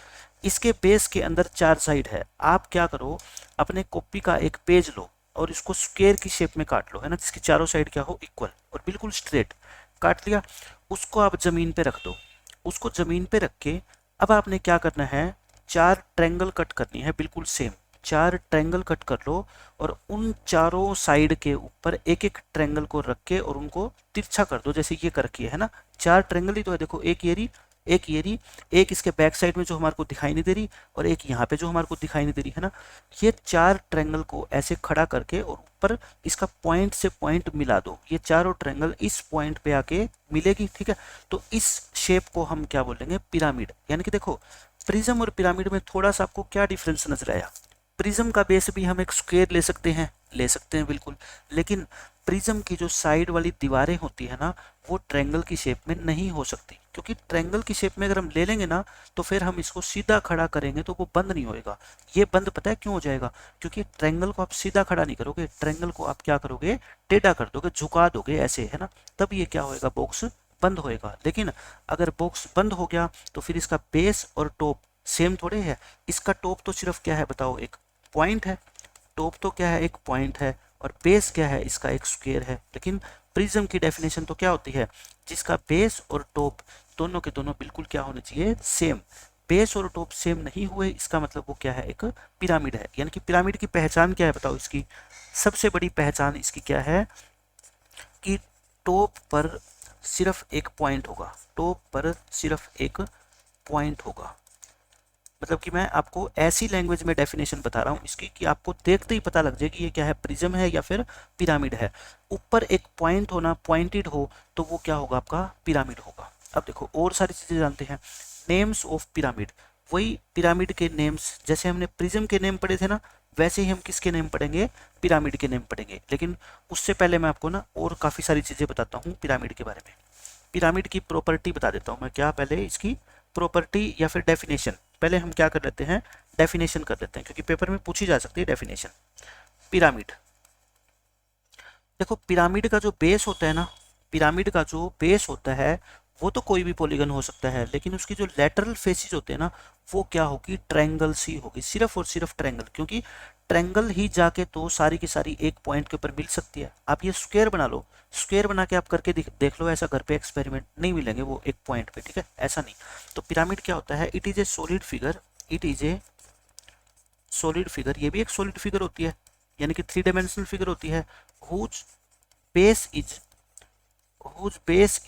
S1: इसके बेस के अंदर 4 साइड है। आप क्या करो, अपने कॉपी का एक पेज लो और इसको स्क्वायर की शेप में काट लो, है ना, जिसकी चारों साइड क्या हो, इक्वल और बिल्कुल स्ट्रेट। काट लिया, उसको आप जमीन पे रख दो। उसको जमीन पे रख के अब आपने क्या करना है, 4 ट्रायंगल कट करनी है, बिल्कुल सेम 4 ट्रायंगल कट कर लो, और उन चारों साइड के ऊपर एक एक ट्रायंगल को रख के और उनको तिरछा कर दो, जैसे ये कर रखी है ना। 4 ट्रायंगल ही तो है, देखो, एक ये रही, एक ये रही, एक इसके बैक साइड में जो हमारे को दिखाई नहीं दे रही, और एक यहाँ पे जो हमारे को दिखाई नहीं दे रही, है ना। ये 4 ट्रायंगल को ऐसे खड़ा करके और ऊपर इसका पॉइंट से पॉइंट मिला दो। ये चारों ट्रायंगल इस पॉइंट पे आके मिलेगी, ठीक है। तो इस शेप को हम क्या बोलेंगे, पिरामिड। यानी कि देखो, प्रिज्म और पिरामिड में थोड़ा सा आपको क्या डिफरेंस नजर आया? प्रिज्म का बेस भी हम एक स्क्वायर ले सकते हैं बिल्कुल, लेकिन प्रिज्म की जो साइड वाली दीवारें होती है ना, वो ट्रायंगल की शेप में नहीं हो सकती, क्योंकि ट्रायंगल की शेप में अगर हम ले लेंगे ना, तो फिर हम इसको सीधा खड़ा करेंगे तो वो बंद नहीं होएगा। ये बंद पता है क्यों हो जाएगा? क्योंकि ट्रायंगल को आप सीधा खड़ा नहीं करोगे, ट्रायंगल को आप क्या करोगे, टेढ़ा कर दोगे, झुका दोगे ऐसे, है ना, तब ये क्या होएगा, बॉक्स बंद होएगा। लेकिन अगर बॉक्स बंद हो गया तो फिर इसका बेस और टॉप सेम थोड़े है। इसका टॉप तो सिर्फ क्या है बताओ, एक पॉइंट है। टॉप तो क्या है, एक पॉइंट है, और बेस क्या है, इसका एक स्क्वायर है। लेकिन प्रिज्म की डेफिनेशन तो क्या होती है, जिसका बेस और टॉप दोनों के दोनों बिल्कुल क्या होने चाहिए, सेम। बेस और टॉप सेम नहीं हुए, इसका मतलब वो क्या है, एक पिरामिड है। यानी कि पिरामिड की पहचान क्या है बताओ? इसकी सबसे बड़ी पहचान इसकी क्या है कि टॉप पर सिर्फ एक पॉइंट होगा, टॉप पर सिर्फ एक पॉइंट होगा। मतलब कि मैं आपको ऐसी लैंग्वेज में डेफिनेशन बता रहा हूँ इसकी कि आपको देखते ही पता लग जाए कि ये क्या है, प्रिज्म है या फिर पिरामिड है। ऊपर एक पॉइंट होना, पॉइंटेड हो, तो वो क्या होगा, आपका पिरामिड होगा। अब देखो, और सारी चीजें जानते हैं। नेम्स ऑफ पिरामिड, वही पिरामिड के नेम्स, जैसे हमने प्रिज्म के नेम पढ़े थे ना, वैसे ही हम किसके नेम पढ़ेंगे, पिरामिड के नेम पढ़ेंगे। लेकिन उससे पहले मैं आपको ना और काफ़ी सारी चीज़ें बताता हूँ पिरामिड के बारे में। पिरामिड की प्रॉपर्टी बता देता हूँ मैं, क्या पहले इसकी प्रॉपर्टी या फिर डेफिनेशन, पहले हम क्या कर लेते हैं, डेफिनेशन कर लेते हैं, क्योंकि पेपर में पूछी जा सकती है डेफिनेशन। पिरामिड, देखो, पिरामिड का जो बेस होता है ना, पिरामिड का जो बेस होता है वो तो कोई भी पॉलीगन हो सकता है, लेकिन उसकी जो लेटरल फेसेस होते हैं ना, वो क्या होगी, ट्रायंगल्स ही होगी, सिर्फ और सिर्फ ट्रायंगल। क्योंकि ट्रायंगल ही जाके तो सारी की सारी एक पॉइंट के ऊपर मिल सकती है। आप ये स्क्वायर बना लो, स्क्वायर बना के आप करके देख लो, ऐसा घर पे एक्सपेरिमेंट, नहीं मिलेंगे वो एक पॉइंट पे, ठीक है, ऐसा नहीं। तो पिरामिड क्या होता है, it is a solid figure, it is a solid figure, ये भी एक सॉलिड फिगर होती है, यानी कि 3 डायमेंशनल फिगर होती है। Whose base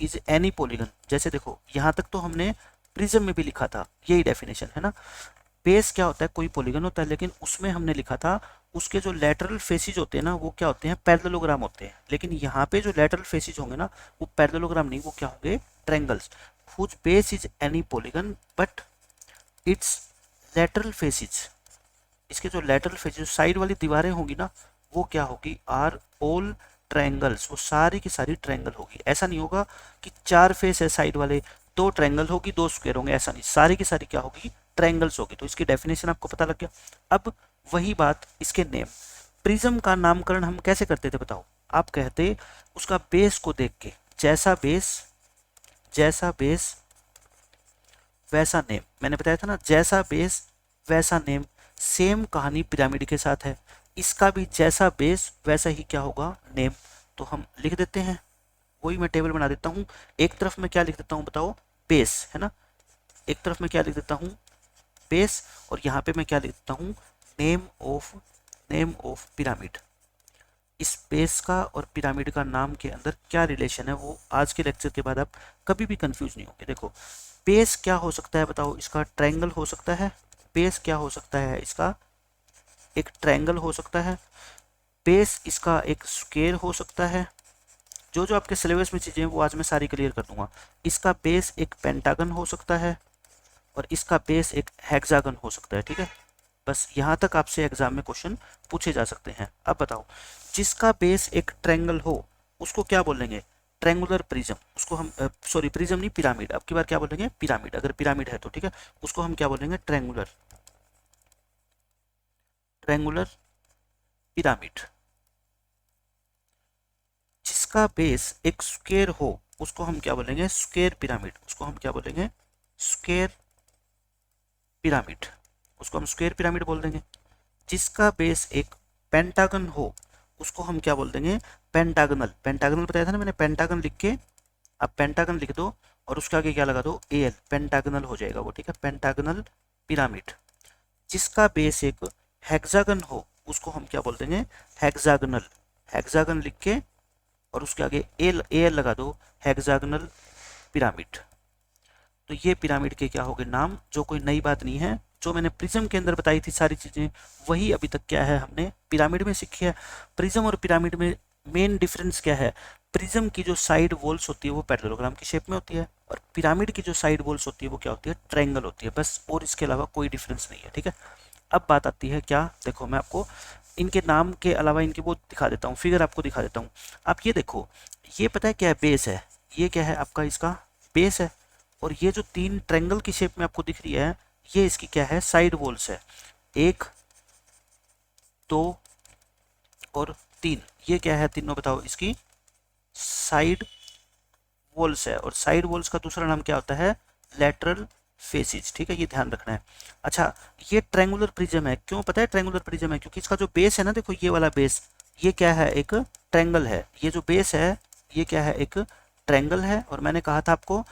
S1: is any polygon. जैसे देखो, यहाँ तक तो हमने प्रिज्म में भी लिखा था, यही डेफिनेशन है ना। बेस क्या होता है, कोई पॉलीगन होता है, लेकिन उसमें हमने लिखा था उसके जो लेटरल फेसिस होते हैं ना, वो क्या होते हैं, पैरेललोग्राम होते हैं। लेकिन यहाँ पे जो लेटरल फेसिस होंगे ना, वो पैरेललोग्राम नहीं, वो क्या होंगे, triangles. Whose base is any polygon but its lateral faces, इसके जो लेटरल फेसिस, साइड वाली दीवारें होंगी ना, वो क्या होगी, आर ऑल ट्रायंगल्स, वो सारी की सारी ट्रायंगल होगी। ऐसा नहीं होगा कि 4 फेस है साइड वाले, 2 ट्रायंगल होगी, 2 स्क्वायर होंगे, ऐसा नहीं, सारी की सारी क्या होगी, ट्रायंगल्स होगी। तो इसकी डेफिनेशन आपको पता लग गया। अब वही बात इसके नेम, प्रिज्म का नामकरण हम कैसे करते थे बताओ? आप कहते उसका बेस को देख के, जैसा बेस वैसा नेम। मैंने बताया था ना, जैसा बेस वैसा नेम। सेम कहानी पिरामिड के साथ है, इसका भी जैसा बेस वैसा ही क्या होगा, नेम। तो हम लिख देते हैं, वही मैं टेबल बना देता हूँ। एक तरफ मैं क्या लिख देता हूँ बताओ, बेस, है ना। एक तरफ मैं क्या लिख देता हूँ, बेस, और यहाँ पे मैं क्या लिख देता हूँ, नेम ऑफ पिरामिड। इस बेस का और पिरामिड का नाम के अंदर क्या रिलेशन है, वो आज के लेक्चर के बाद आप कभी भी कंफ्यूज नहीं होंगे। देखो, बेस क्या हो सकता है बताओ? इसका ट्रायंगल हो सकता है। बेस क्या हो सकता है इसका? एक ट्रायंगल हो सकता है। बेस इसका एक स्क्वायर हो सकता है। जो जो आपके सिलेबस में चीज़ें हैं वो आज मैं सारी क्लियर कर दूंगा। इसका बेस एक पेंटागन हो सकता है, और इसका बेस एक हेक्सागन हो सकता है। ठीक है, बस यहाँ तक आपसे एग्जाम में क्वेश्चन पूछे जा सकते हैं। अब बताओ, जिसका बेस एक ट्रायंगल हो उसको क्या बोलेंगे? Triangular prism. उसको हम सॉरी, प्रिज्म नहीं, पिरामिड। अब की बार क्या बोलेंगे? पिरामिड। अगर पिरामिड है तो ठीक है, उसको हम क्या बोलेंगे? Triangular pyramid. जिसका बेस एक स्क्वायर हो उसको हम क्या बोलेंगे? Square pyramid. उसको हम क्या बोलेंगे? Square pyramid. उसको हम स्क्वायर पिरामिड बोल देंगे। जिसका बेस एक पेंटागन हो उसको हम क्या बोल देंगे? पेंटागनल। पेंटागनल बताया था ना मैंने, पेंटागन लिख के, अब पेंटागन लिख दो और उसके आगे क्या लगा दो? एल, पेंटागनल हो जाएगा वो। ठीक है, पेंटागनल पिरामिड। जिसका बेस एक हेक्सागन हो उसको हम क्या बोल देंगे? हेक्सागनल। हेक्सागन लिख के और उसके आगे एल लगा दो, हेक्सागनल पिरामिड। तो ये पिरामिड के क्या हो गए नाम, जो कोई नई बात नहीं है। जो मैंने प्रिज्म के अंदर बताई थी सारी चीज़ें, वही अभी तक क्या है हमने पिरामिड में सीखी है। प्रिज्म और पिरामिड में मेन डिफरेंस क्या है? प्रिज्म की जो साइड वॉल्स होती है वो पैरेललोग्राम की शेप में होती है, और पिरामिड की जो साइड वॉल्स होती है वो क्या होती है? ट्रायंगल होती है, बस। और इसके अलावा कोई डिफरेंस नहीं है। ठीक है, अब बात आती है क्या, देखो मैं आपको इनके नाम के अलावा इनके वो दिखा देता हूँ, फिगर आपको दिखा देता हूँ। आप ये देखो, ये पता है क्या है? बेस है। ये क्या है आपका? इसका बेस है। और ये जो तीन ट्रायंगल की शेप में आपको दिख रही है, ये इसकी क्या है? साइड वॉल्स है। 1, 2 और 3। ये क्या है तीनों बताओ? इसकी साइड वॉल्स है। और साइड वॉल्स का दूसरा नाम क्या होता है? Lateral faces. ठीक है, ये ध्यान रखना है। अच्छा, ये ट्रायंगुलर प्रिज्म है। क्यों पता है ट्रायंगुलर प्रिज्म है? क्योंकि इसका जो बेस है ना, देखो ये वाला बेस, ये क्या है? एक ट्रायंगल है। ये जो बेस है ये क्या है? एक ट्रायंगल है। और मैंने कहा था आपको,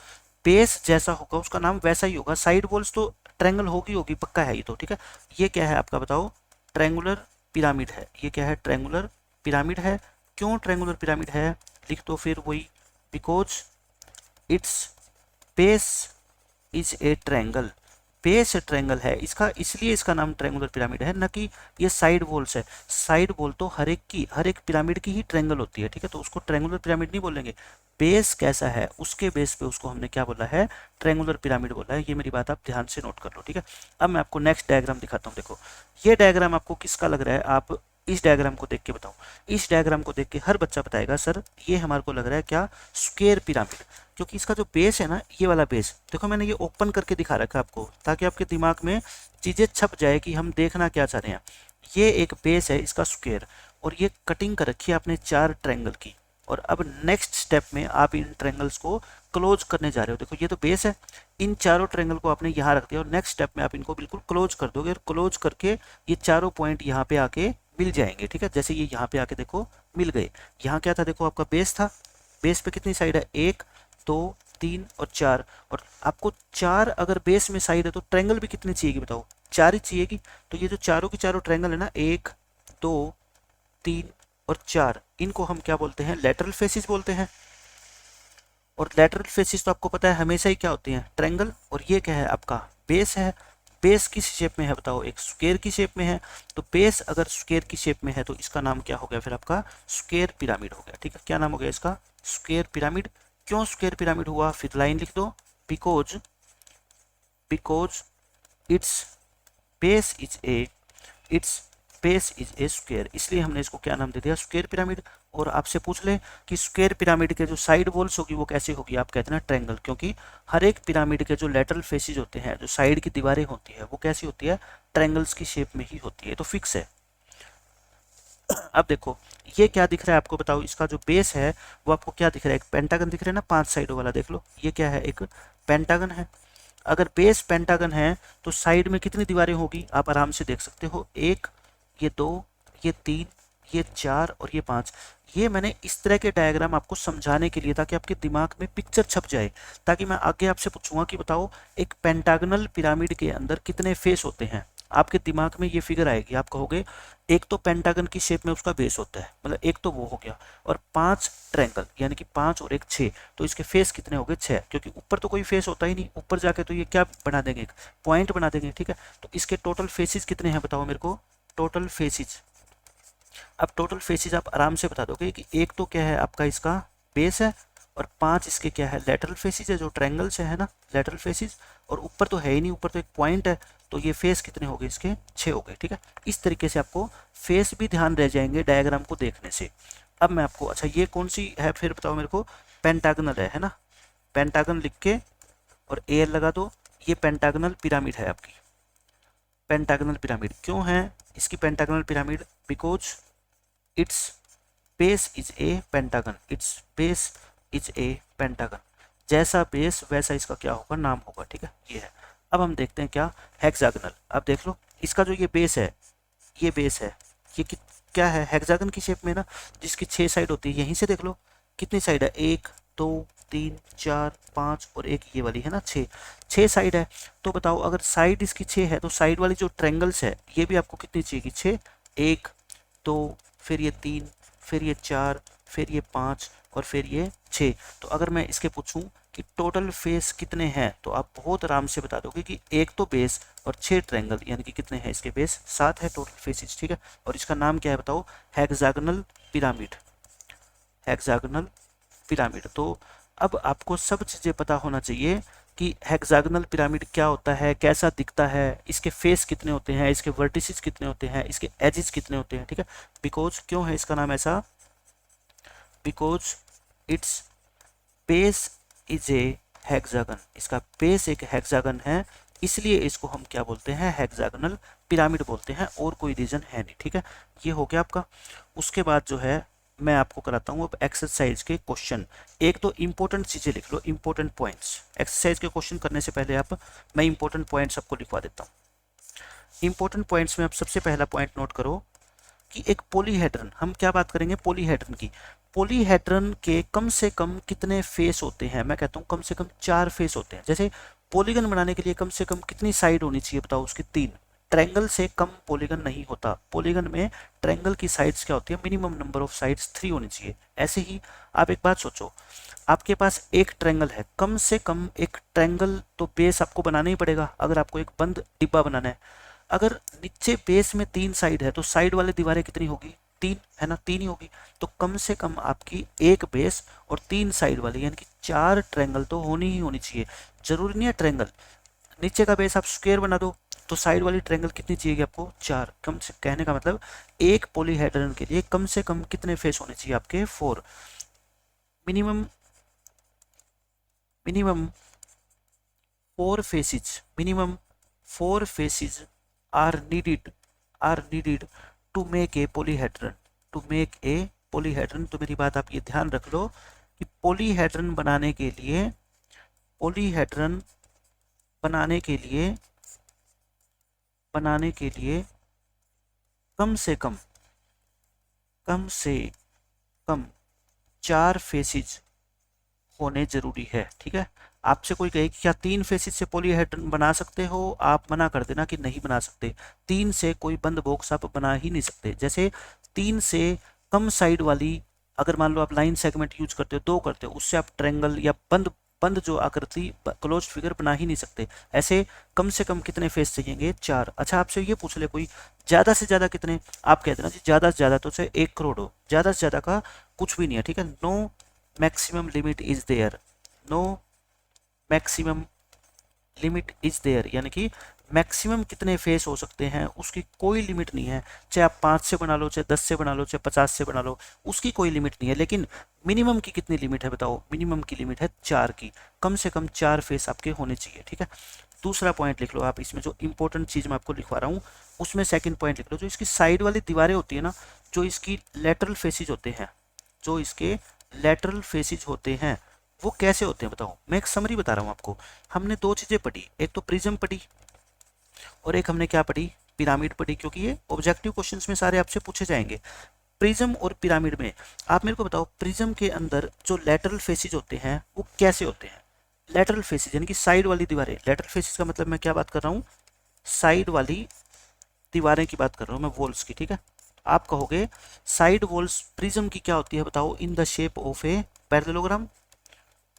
S1: बेस जैसा होगा उसका नाम वैसा ही होगा। साइड वॉल्स तो ट्रायंगल होगी पक्का है ये तो। ठीक है, ये क्या है आपका बताओ? ट्रायंगुलर पिरामिड है। ये क्या है? ट्रायंगुलर पिरामिड है। क्यों ट्रायंगुलर पिरामिड है? लिख दो फिर वही, because it's base is A triangle. Base triangle है इसका, इसलिए इसका नाम ट्रायंगुलर पिरामिड है, न कि ये साइड वॉल्स है। साइड वॉल तो हर एक पिरामिड की ही ट्रायंगल होती है। ठीक है, तो उसको ट्रायंगुलर पिरामिड नहीं बोलेंगे। बेस कैसा है उसके बेस पे उसको हमने क्या बोला है? ट्रायंगुलर पिरामिड बोला है। ये मेरी बात आप ध्यान से नोट कर लो। ठीक है, अब मैं आपको नेक्स्ट डायग्राम दिखाता हूँ। देखो, ये डायग्राम आपको किसका लग रहा है? आप इस डायग्राम को देख के बताओ। इस डायग्राम को देख के हर बच्चा बताएगा सर ये हमारे को लग रहा है क्या? Square pyramid. क्योंकि इसका जो बेस है ना, ये वाला बेस देखो, मैंने ये ओपन करके दिखा रखा है आपको, ताकि आपके दिमाग में चीज़ें छप जाए कि हम देखना क्या चाह रहे हैं। ये एक बेस है इसका स्क्वायर, और ये कटिंग कर रखी है आपने 4 ट्रायंगल की। और अब नेक्स्ट स्टेप में आप इन ट्रायंगल्स को क्लोज करने जा रहे हो। देखो, ये तो बेस है, इन चारों ट्रायंगल को आपने यहाँ रख दिया, और नेक्स्ट स्टेप में आप इनको बिल्कुल क्लोज कर दोगे। और क्लोज करके ये चारों पॉइंट यहाँ पे आके मिल जाएंगे। ठीक है, जैसे ये यहाँ पे आके देखो मिल गए। यहाँ क्या था? देखो, आपका बेस था। बेस पे कितनी साइड है? 1, 2, 3 और 4। और आपको 4 अगर बेस में साइड है तो ट्रायंगल भी कितनी चाहिएगी बताओ? 4 ही चाहिएगी। तो ये जो चारों की चारों ट्रायंगल है ना, 1, 2, 3 और 4, इनको हम क्या बोलते हैं? लैटरल फेसिस बोलते हैं। और लैटरल फेसिस तो आपको पता है हमेशा ही क्या होती हैं? ट्रायंगल। और ये क्या है? आपका बेस है। बेस किस शेप में है बताओ? एक स्क्वायर की शेप में है। तो बेस अगर स्क्वायर की शेप में है तो इसका नाम क्या हो गया फिर? आपका स्क्वायर पिरामिड हो गया। ठीक है, क्या नाम हो गया इसका? Square pyramid. क्यों स्क्वायर पिरामिड हुआ? फिर लाइन लिख दो, because it's base is A it's base is a square, इसलिए हमने इसको क्या नाम दे दिया, स्क्वायर पिरामिड। और आपसे पूछ ले कि स्क्वायर पिरामिड के जो साइड वॉल्स होगी वो कैसी होगी, आप कहते हैं ना ट्रायंगल, क्योंकि हर एक पिरामिड के जो लेटरल फेसेज होते हैं, जो साइड की दीवारें होती है, वो कैसी होती है, ट्रायंगल्स की शेप में ही होती है, तो फिक्स है। अब देखो ये क्या दिख रहा है आपको, बताओ, इसका जो बेस है वो आपको क्या दिख रहा है, एक पेंटागन दिख रहा है ना, 5 साइडों वाला, देख लो ये क्या है, एक पेंटागन है। अगर बेस पेंटागन है तो साइड में कितनी दीवारें होगी, आप आराम से देख सकते हो, 1, ये 2, ये 3, ये 4 और ये 5। ये मैंने इस तरह के डायग्राम आपको समझाने के लिए, ताकि आपके दिमाग में पिक्चर छप जाए, ताकि मैं आगे आपसे पूछूंगा कि बताओ एक पेंटागनल पिरामिड के अंदर कितने फेस होते हैं, आपके दिमाग में ये फिगर आएगी, आप कहोगे एक तो पेंटागन की शेप में उसका बेस होता है, मतलब एक तो वो हो गया, और 5 ट्रायंगल, यानी कि 5 और 1 6, तो इसके फेस कितने हो गए, 6, क्योंकि ऊपर तो कोई फेस होता ही नहीं, ऊपर जाके तो ये क्या बना देंगे, एक पॉइंट बना देंगे, ठीक है। तो इसके टोटल फेसेस कितने हैं बताओ मेरे को, टोटल फेसेस। अब टोटल फेसेस आप आराम से बता दोगे कि एक तो क्या है आपका इसका बेस है, और 5 इसके क्या है, लेटरल फेसेस है, जो ट्रायंगल से है ना, लेटरल फेसेस, और ऊपर तो है ही नहीं, ऊपर तो एक पॉइंट है, तो ये फेस कितने हो गए इसके, 6 हो गए, ठीक है। इस तरीके से आपको फेस भी ध्यान रह जाएंगे डायग्राम को देखने से। अब मैं आपको, अच्छा ये कौन सी है फिर बताओ मेरे को, पेंटागनल है ना, पेंटागन लिख के और एयर लगा दो, ये पेंटागनल पिरामिड है आपकी। पेंटागनल पिरामिड क्यों है इसकी pentagonal pyramid, because it's base is A pentagon, it's base is A pentagon, जैसा बेस वैसा इसका क्या होगा, नाम होगा, ठीक है, ये है। अब हम देखते हैं क्या, हेक्सागनल। अब देख लो इसका जो ये बेस है, ये बेस है, ये क्या है, हेक्सागन की शेप में ना, जिसकी 6 साइड होती है, यहीं से देख लो कितनी साइड है, 1 2 3 4 5 और एक ये वाली है ना, 6 साइड है। तो बताओ अगर साइड इसकी 6 है, तो साइड वाली जो ट्रायंगल्स है ये भी आपको कितनी चाहिए, 6, 1 2 फिर ये 3 फिर ये 4 फिर ये 5 और फिर ये 6। तो अगर मैं इसके पूछूं कि टोटल फेस कितने हैं, तो आप बहुत आराम से बता दोगे कि एक तो बेस और 6 ट्रायंगल, यानी कि कितने हैं इसके बेस, 7 है टोटल फेसेस, ठीक है। और इसका नाम क्या है बताओ, हेक्सागोनल पिरामिड, हेक्सागोनल पिरामिड। तो अब आपको सब चीज़ें पता होना चाहिए कि हेक्सागोनल पिरामिड क्या होता है, कैसा दिखता है, इसके फेस कितने होते हैं, इसके वर्टिसेस कितने होते हैं, इसके एजेस कितने होते हैं, ठीक है। बिकॉज क्यों है इसका नाम ऐसा, because it's base is A hexagon, इसका बेस एक हेक्सागन है, इसलिए इसको हम क्या बोलते हैं, हेक्सागोनल पिरामिड बोलते हैं, और कोई रीजन है नहीं, ठीक है। ये हो गया आपका। उसके बाद जो है मैं आपको कराता हूँ अब एक्सरसाइज के क्वेश्चन। एक तो इंपॉर्टेंट चीज़ें लिख लो, इंपॉर्टेंट पॉइंट्स, एक्सरसाइज के क्वेश्चन करने से पहले आप, मैं इंपॉर्टेंट पॉइंट्स आपको लिखवा देता हूँ। इंपॉर्टेंट पॉइंट्स में आप सबसे पहला पॉइंट नोट करो कि एक पॉलीहेड्रन, हम क्या बात करेंगे, पॉलीहेड्रन की। पॉलीहेड्रन के कम से कम कितने फेस होते हैं, मैं कहता हूँ कम से कम 4 फेस होते हैं। जैसे पॉलीगन बनाने के लिए कम से कम कितनी साइड होनी चाहिए बताओ, उसकी 3। ट्रायंगल से कम पॉलीगन नहीं होता, पॉलीगन में ट्रायंगल की साइड्स क्या होती है, मिनिमम नंबर ऑफ साइड्स 3 होनी चाहिए। ऐसे ही आप एक बात सोचो, आपके पास एक ट्रायंगल है, कम से कम एक ट्रायंगल तो बेस आपको बनाना ही पड़ेगा, अगर आपको एक बंद डिब्बा बनाना है। अगर नीचे बेस में 3 साइड है, तो साइड वाले दीवारें कितनी होगी, 3 है ना, 3 ही होगी। तो कम से कम आपकी एक बेस और 3 साइड वाली, यानी कि 4 ट्रायंगल तो होनी ही होनी चाहिए। जरूरी नहीं है ट्रायंगल, नीचे का बेस आप स्क्वायर बना दो, तो साइड वाली ट्रायंगल कितनी चाहिए आपको, 4। कम से, कहने का मतलब एक पॉलीहेड्रन के लिए कम से कम कितने फेस होने चाहिए आपके, 4। Minimum minimum 4 faces, minimum 4 faces are needed to make a polyhedron, to make a polyhedron। तो मेरी बात आप ये ध्यान रख लो कि पॉलीहेड्रन बनाने के लिए, पॉलीहेड्रन बनाने के लिए कम से कम 4 फेसेस होने जरूरी है, ठीक है। आपसे कोई कहे कि क्या 3 फेसेस से पॉलीहेड्रन बना सकते हो, आप मना कर देना कि नहीं बना सकते। 3 से कोई बंद बॉक्स आप बना ही नहीं सकते। जैसे 3 से कम साइड वाली, अगर मान लो आप लाइन सेगमेंट यूज करते हो, 2 करते हो, उससे आप ट्रायंगल या बंद जो आकृति क्लोज फिगर बना ही नहीं सकते। ऐसे कम से कम कितने फेस चाहिए, 4। अच्छा आपसे ये पूछ ले कोई, ज्यादा से ज्यादा कितने, आप कहते ना जी ज्यादा से ज्यादा तो चाहे 1 करोड़ हो, ज्यादा से ज्यादा का कुछ भी नहीं है, ठीक है। No maximum limit is there, no maximum limit is there, यानी कि मैक्सिमम कितने फेस हो सकते हैं उसकी कोई लिमिट नहीं है, चाहे आप 5 से बना लो, चाहे 10 से बना लो, चाहे 50 से बना लो, उसकी कोई लिमिट नहीं है। लेकिन मिनिमम की कितनी लिमिट है बताओ? मिनिमम की लिमिट है 4 की, कम से कम 4 फेस आपके होने चाहिए, ठीक है। दूसरा पॉइंट लिख लो आप, इसमें जो इंपॉर्टेंट चीज मैं आपको लिखवा रहा हूँ उसमें सेकंड पॉइंट लिख लो, जो इसकी साइड वाली दीवारें होती है ना, जो इसकी लेटरल फेसिज होते हैं, जो इसके लेटरल फेसिज होते हैं वो कैसे होते हैं बताओ? मैं एक समरी बता रहा हूँ आपको। हमने दो चीजें पढ़ी, एक तो प्रिज्म पढ़ी और एक हमने क्या पढ़ी? पिरामिड पढ़ी, क्योंकि ये ऑब्जेक्टिव क्वेश्चंस में सारे आपसे पूछे जाएंगे। प्रिज्म और पिरामिड में आप मेरे को बताओ, प्रिज्म के अंदर जो लेटरल फेसिज होते हैं वो कैसे होते हैं? लेटरल फेसिज यानी कि साइड वाली दीवारें। लेटरल फेसिज का मतलब मैं क्या बात कर रहा हूँ? साइड वाली दीवारें की बात कर रहा हूँ मैं, वॉल्स की, ठीक है। आप कहोगे साइड वॉल्स प्रिज्म की क्या होती है बताओ? In the shape of a parallelogram.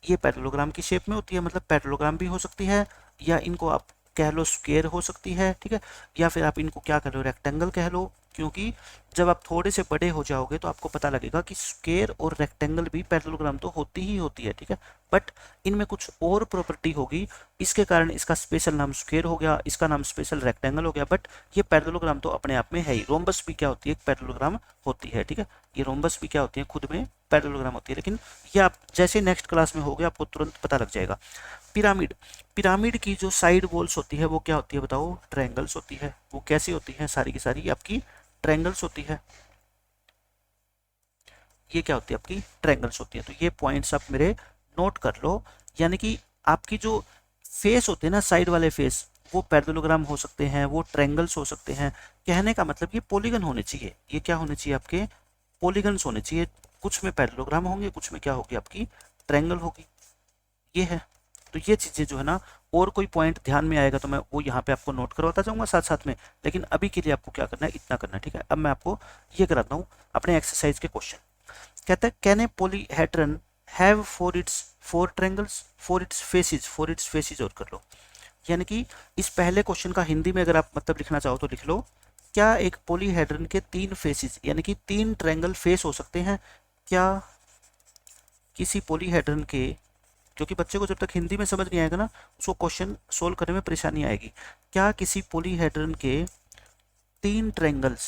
S1: ये पैरेललोग्राम की शेप में होती है, मतलब पैरेललोग्राम भी हो सकती है, या इनको आप कह लो स्क्वायर हो सकती है, ठीक है, या फिर आप इनको क्या कह लो? रेक्टेंगल कह लो। क्योंकि जब आप थोड़े से बड़े हो जाओगे तो आपको पता लगेगा कि स्क्वायर और रेक्टेंगल भी पैरेललोग्राम तो होती ही होती है, ठीक है, बट इनमें कुछ और प्रॉपर्टी होगी, इसके कारण इसका स्पेशल नाम स्क्वायर हो गया, इसका नाम स्पेशल रेक्टेंगल हो गया, बट ये पैरेललोग्राम तो अपने आप में है ही। रोम्बस भी क्या होती है? एक पैरेललोग्राम होती है, ठीक है। ये रोम्बस भी क्या होती है? खुद में पैरेललोग्राम होती है। लेकिन ये आप जैसे नेक्स्ट क्लास में होगे आपको तुरंत पता लग जाएगा। पिरामिड, पिरामिड की जो साइड वॉल्स होती है वो क्या होती है बताओ? ट्रायंगल्स होती है। वो कैसी होती है? सारी की सारी आपकी ट्रायंगल्स होती है। ये क्या होती है? आपकी ट्रायंगल्स होती है। तो ये पॉइंट्स आप मेरे नोट कर लो। यानी कि आपकी जो फेस होते हैं ना, साइड वाले फेस, वो पैरेललोग्राम हो सकते हैं, वो ट्रायंगल्स हो सकते हैं। कहने का मतलब ये पॉलीगन होने चाहिए। ये क्या होने चाहिए? आपके पॉलीगन्स होने चाहिए। कुछ में पैरेललोग्राम होंगे, कुछ में क्या होगी? आपकी ट्रायंगल होगी। ये है। तो ये चीजें जो है ना, और कोई पॉइंट ध्यान में आएगा तो मैं वो यहाँ पे आपको नोट करवाता जाऊंगा साथ साथ में। लेकिन अभी के लिए आपको क्या करना है? इतना करना है, ठीक है। अब मैं आपको ये कराता हूँ अपने एक्सरसाइज के क्वेश्चन। कहता है can a polyhedron have four triangles for its faces और कर लो। यानी कि इस पहले क्वेश्चन का हिंदी में अगर आप मतलब लिखना चाहो तो लिख लो, क्या एक पॉलीहेड्रन के 3 फेसिस यानी कि 3 ट्रायंगल फेस हो सकते हैं? क्या किसी पॉलीहेड्रन के, क्योंकि बच्चे को जब तक हिंदी में समझ नहीं आएगा ना, उसको क्वेश्चन सोल्व करने में परेशानी आएगी। क्या किसी पॉलीहेड्रन के 3 ट्रायंगल्स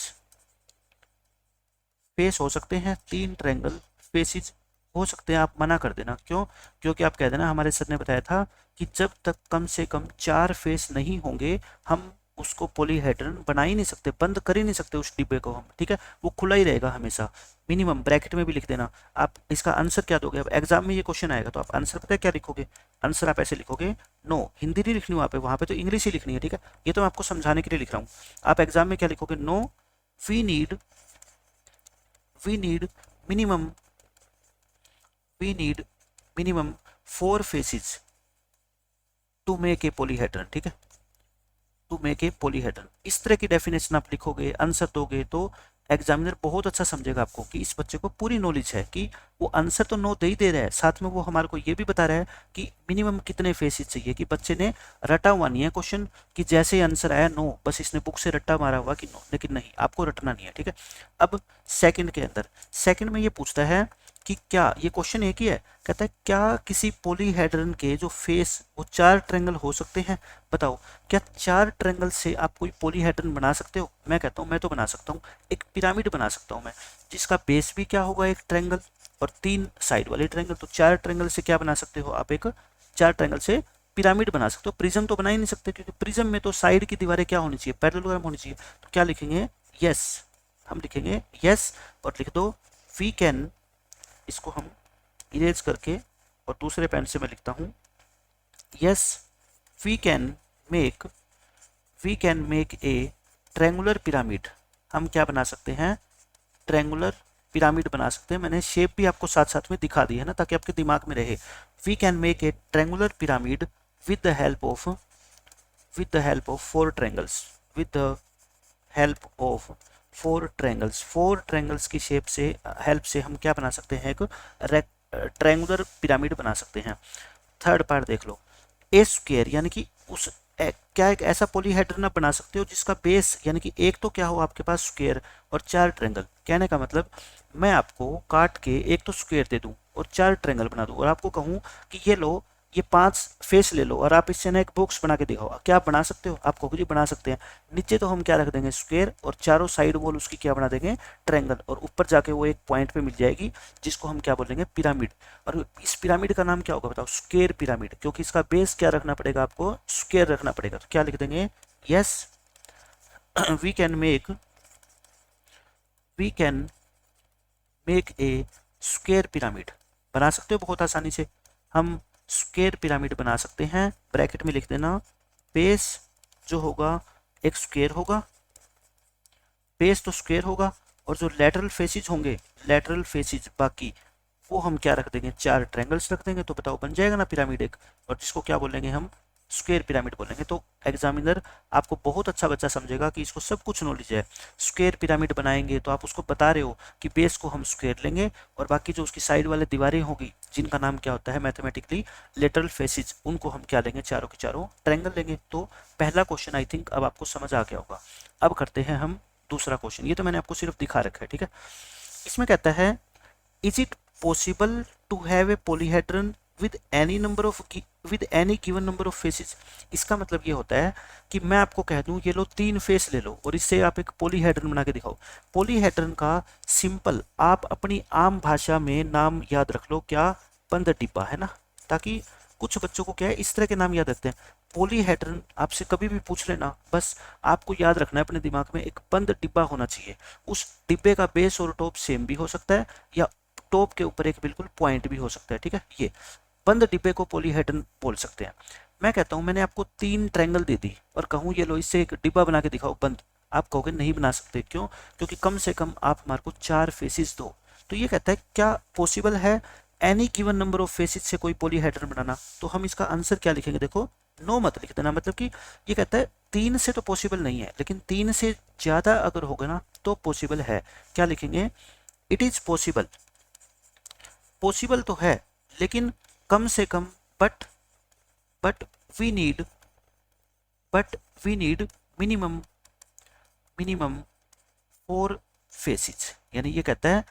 S1: फेस हो सकते हैं? 3 ट्रायंगल फेसिस हो सकते हैं। आप मना कर देना, क्यों? क्योंकि आप कह देना हमारे सर ने बताया था कि जब तक कम से कम 4 फेस नहीं होंगे हम उसको पॉलीहेड्रन बना ही नहीं सकते, बंद कर ही नहीं सकते उस डिब्बे को हम, ठीक है। वो खुला ही रहेगा हमेशा। मिनिमम ब्रैकेट में भी लिख देना। आप इसका आंसर क्या दोगे? अब एग्जाम में ये क्वेश्चन आएगा तो आप आंसर पता है क्या लिखोगे? आंसर आप ऐसे लिखोगे, नो, हिंदी नहीं लिखनी वहाँ पे तो इंग्लिश ही लिखनी है, ठीक है। ये तो मैं आपको समझाने के लिए लिख रहा हूँ। आप एग्जाम में क्या लिखोगे? No, we need we need minimum we need minimum 4 faces to make a polyhedron, ठीक है, टू मेक ए पॉलीहेड्रन। इस तरह की डेफिनेशन आप लिखोगे, आंसर दोगे तो एग्जामिनर बहुत अच्छा समझेगा आपको कि इस बच्चे को पूरी नॉलेज है, कि वो आंसर तो नो दे ही दे रहा है, साथ में वो हमारे को ये भी बता रहा है कि मिनिमम कितने फेसिस चाहिए, कि बच्चे ने रटा हुआ नहीं है क्वेश्चन कि जैसे आंसर आया नो, बस इसने बुक से रट्टा मारा हुआ कि नो, लेकिन नहीं, आपको रटना नहीं है, ठीक है। अब सेकंड के अंदर, सेकंड में ये पूछता है कि क्या, ये क्वेश्चन एक ही है, कहता है क्या किसी पॉलीहेड्रन के जो फेस वो 4 ट्रायंगल हो सकते हैं? बताओ, क्या 4 ट्रायंगल से आप कोई पॉलीहेड्रन बना सकते हो? मैं कहता हूँ मैं तो बना सकता हूँ, एक पिरामिड बना सकता हूँ मैं, जिसका बेस भी क्या होगा? एक ट्रायंगल और 3 साइड वाले ट्रायंगल। तो 4 ट्रायंगल से क्या बना सकते हो आप? एक 4 ट्रायंगल से पिरामिड बना सकते हो। प्रिज्म तो बना ही नहीं सकते, क्योंकि प्रिज्म में तो साइड की दीवारें क्या होनी चाहिए? पैरेललोग्राम होनी चाहिए। तो क्या लिखेंगे? यस, हम लिखेंगे यस, और लिख दो वी कैन, इसको हम इरेज करके और दूसरे पेन से मैं लिखता हूँ, yes we can make a triangular pyramid. हम क्या बना सकते हैं? ट्रायंगुलर पिरामिड बना सकते हैं। मैंने शेप भी आपको साथ साथ में दिखा दी है ना, ताकि आपके दिमाग में रहे। We can make a triangular pyramid with the help of 4 triangles, with the help of 4 triangles. 4 triangles की शेप से, हेल्प से हम क्या बना सकते हैं? एक ट्रायंगुलर पिरामिड बना सकते हैं। थर्ड पार्ट देख लो, ए स्क्वायर, यानी कि उस क्या एक ऐसा पॉलीहेड्रन आप बना सकते हो जिसका बेस, यानी कि एक तो क्या हो आपके पास स्क्वायर और 4 ट्रायंगल। कहने का मतलब मैं आपको काट के एक तो स्क्वायर दे दूं और 4 ट्रायंगल बना दूं और आपको कहूं कि ये लो, ये 5 फेस ले लो और आप इससे ना एक बॉक्स बना के दिखाओ, क्या आप बना सकते हो? आप कहोगे जी बना सकते हैं। नीचे तो हम क्या रख देंगे स्क्वायर, और चारों साइड वॉल उसकी क्या बना देंगे ट्रायंगल, और ऊपर जाके वो एक पॉइंट पे मिल जाएगी जिसको हम क्या बोलेंगे पिरामिड। और इस पिरामिड का नाम क्या होगा बताओ? स्क्वायर पिरामिड, क्योंकि इसका बेस क्या रखना पड़ेगा आपको? स्क्वायर रखना पड़ेगा। तो क्या लिख देंगे? Yes we can make a square pyramid. बना सकते हो बहुत आसानी से, हम स्क्वायर पिरामिड बना सकते हैं। ब्रैकेट में लिख देना बेस जो होगा एक स्क्वायर होगा, बेस तो स्क्वायर होगा, और जो लेटरल फेसिस होंगे, लेटरल फेसिस बाकी वो हम क्या रख देंगे? 4 ट्रायंगल्स रख देंगे। तो बताओ बन जाएगा ना पिरामिड एक, और जिसको क्या बोलेंगे हम? स्क्वायर पिरामिड बोलेंगे। तो एग्जामिनर आपको बहुत अच्छा बच्चा समझेगा कि इसको सब कुछ नॉलेज है। स्क्वायर पिरामिड बनाएंगे तो आप उसको बता रहे हो कि बेस को हम स्क्वायर लेंगे, और बाकी जो उसकी साइड वाले दीवारें होगी जिनका नाम क्या होता है मैथमेटिकली लेटरल फेसिस, उनको हम क्या लेंगे? चारों के चारों ट्रायंगल लेंगे। तो पहला क्वेश्चन आई थिंक अब आपको समझ आ गया होगा। अब करते हैं हम दूसरा क्वेश्चन। ये तो मैंने आपको सिर्फ दिखा रखा है, ठीक है। इसमें कहता है is it possible to have a polyhedron with any number of with any given number of faces. इसका मतलब ये होता है कि मैं आपको कह दूं ये लो 3 फेस ले लो और इससे आप एक पॉलीहेड्रन बना के दिखाओ। पॉलीहेड्रन का सिंपल आप अपनी आम भाषा में नाम याद रख लो, क्या? बंद डिब्बा, है ना। ताकि कुछ बच्चों को क्या है इस तरह के नाम याद रखते हैं। पॉलीहेड्रन आपसे कभी भी पूछ लेना, बस आपको याद रखना है अपने दिमाग में एक बंद डिब्बा होना चाहिए। उस डिब्बे का बेस और टॉप सेम भी हो सकता है, या टॉप के ऊपर एक बिल्कुल पॉइंट भी हो सकता है, ठीक है। ये बंद डिब्बे को पॉलीहेड्रन बोल सकते हैं। मैं कहता हूं मैंने आपको 3 ट्रायंगल दे दी और कहूं ये लो इससे एक डिब्बा बना के दिखाओ बंद, आप कहोगे नहीं बना सकते। क्यों? क्योंकि कम से कम आप हमारे को 4 फेसिस दो। तो ये कहता है क्या पॉसिबल है any given number of faces से कोई पॉलीहेड्रन बनाना? तो हम इसका आंसर क्या लिखेंगे? देखो नो मत लिख देना, मतलब कि ये कहता है 3 से तो पॉसिबल नहीं है, लेकिन 3 से ज्यादा अगर होगा ना तो पॉसिबल है। क्या लिखेंगे? It is possible. पॉसिबल तो है लेकिन कम से कम, but but we need but we need minimum 4 faces. यानी ये कहता है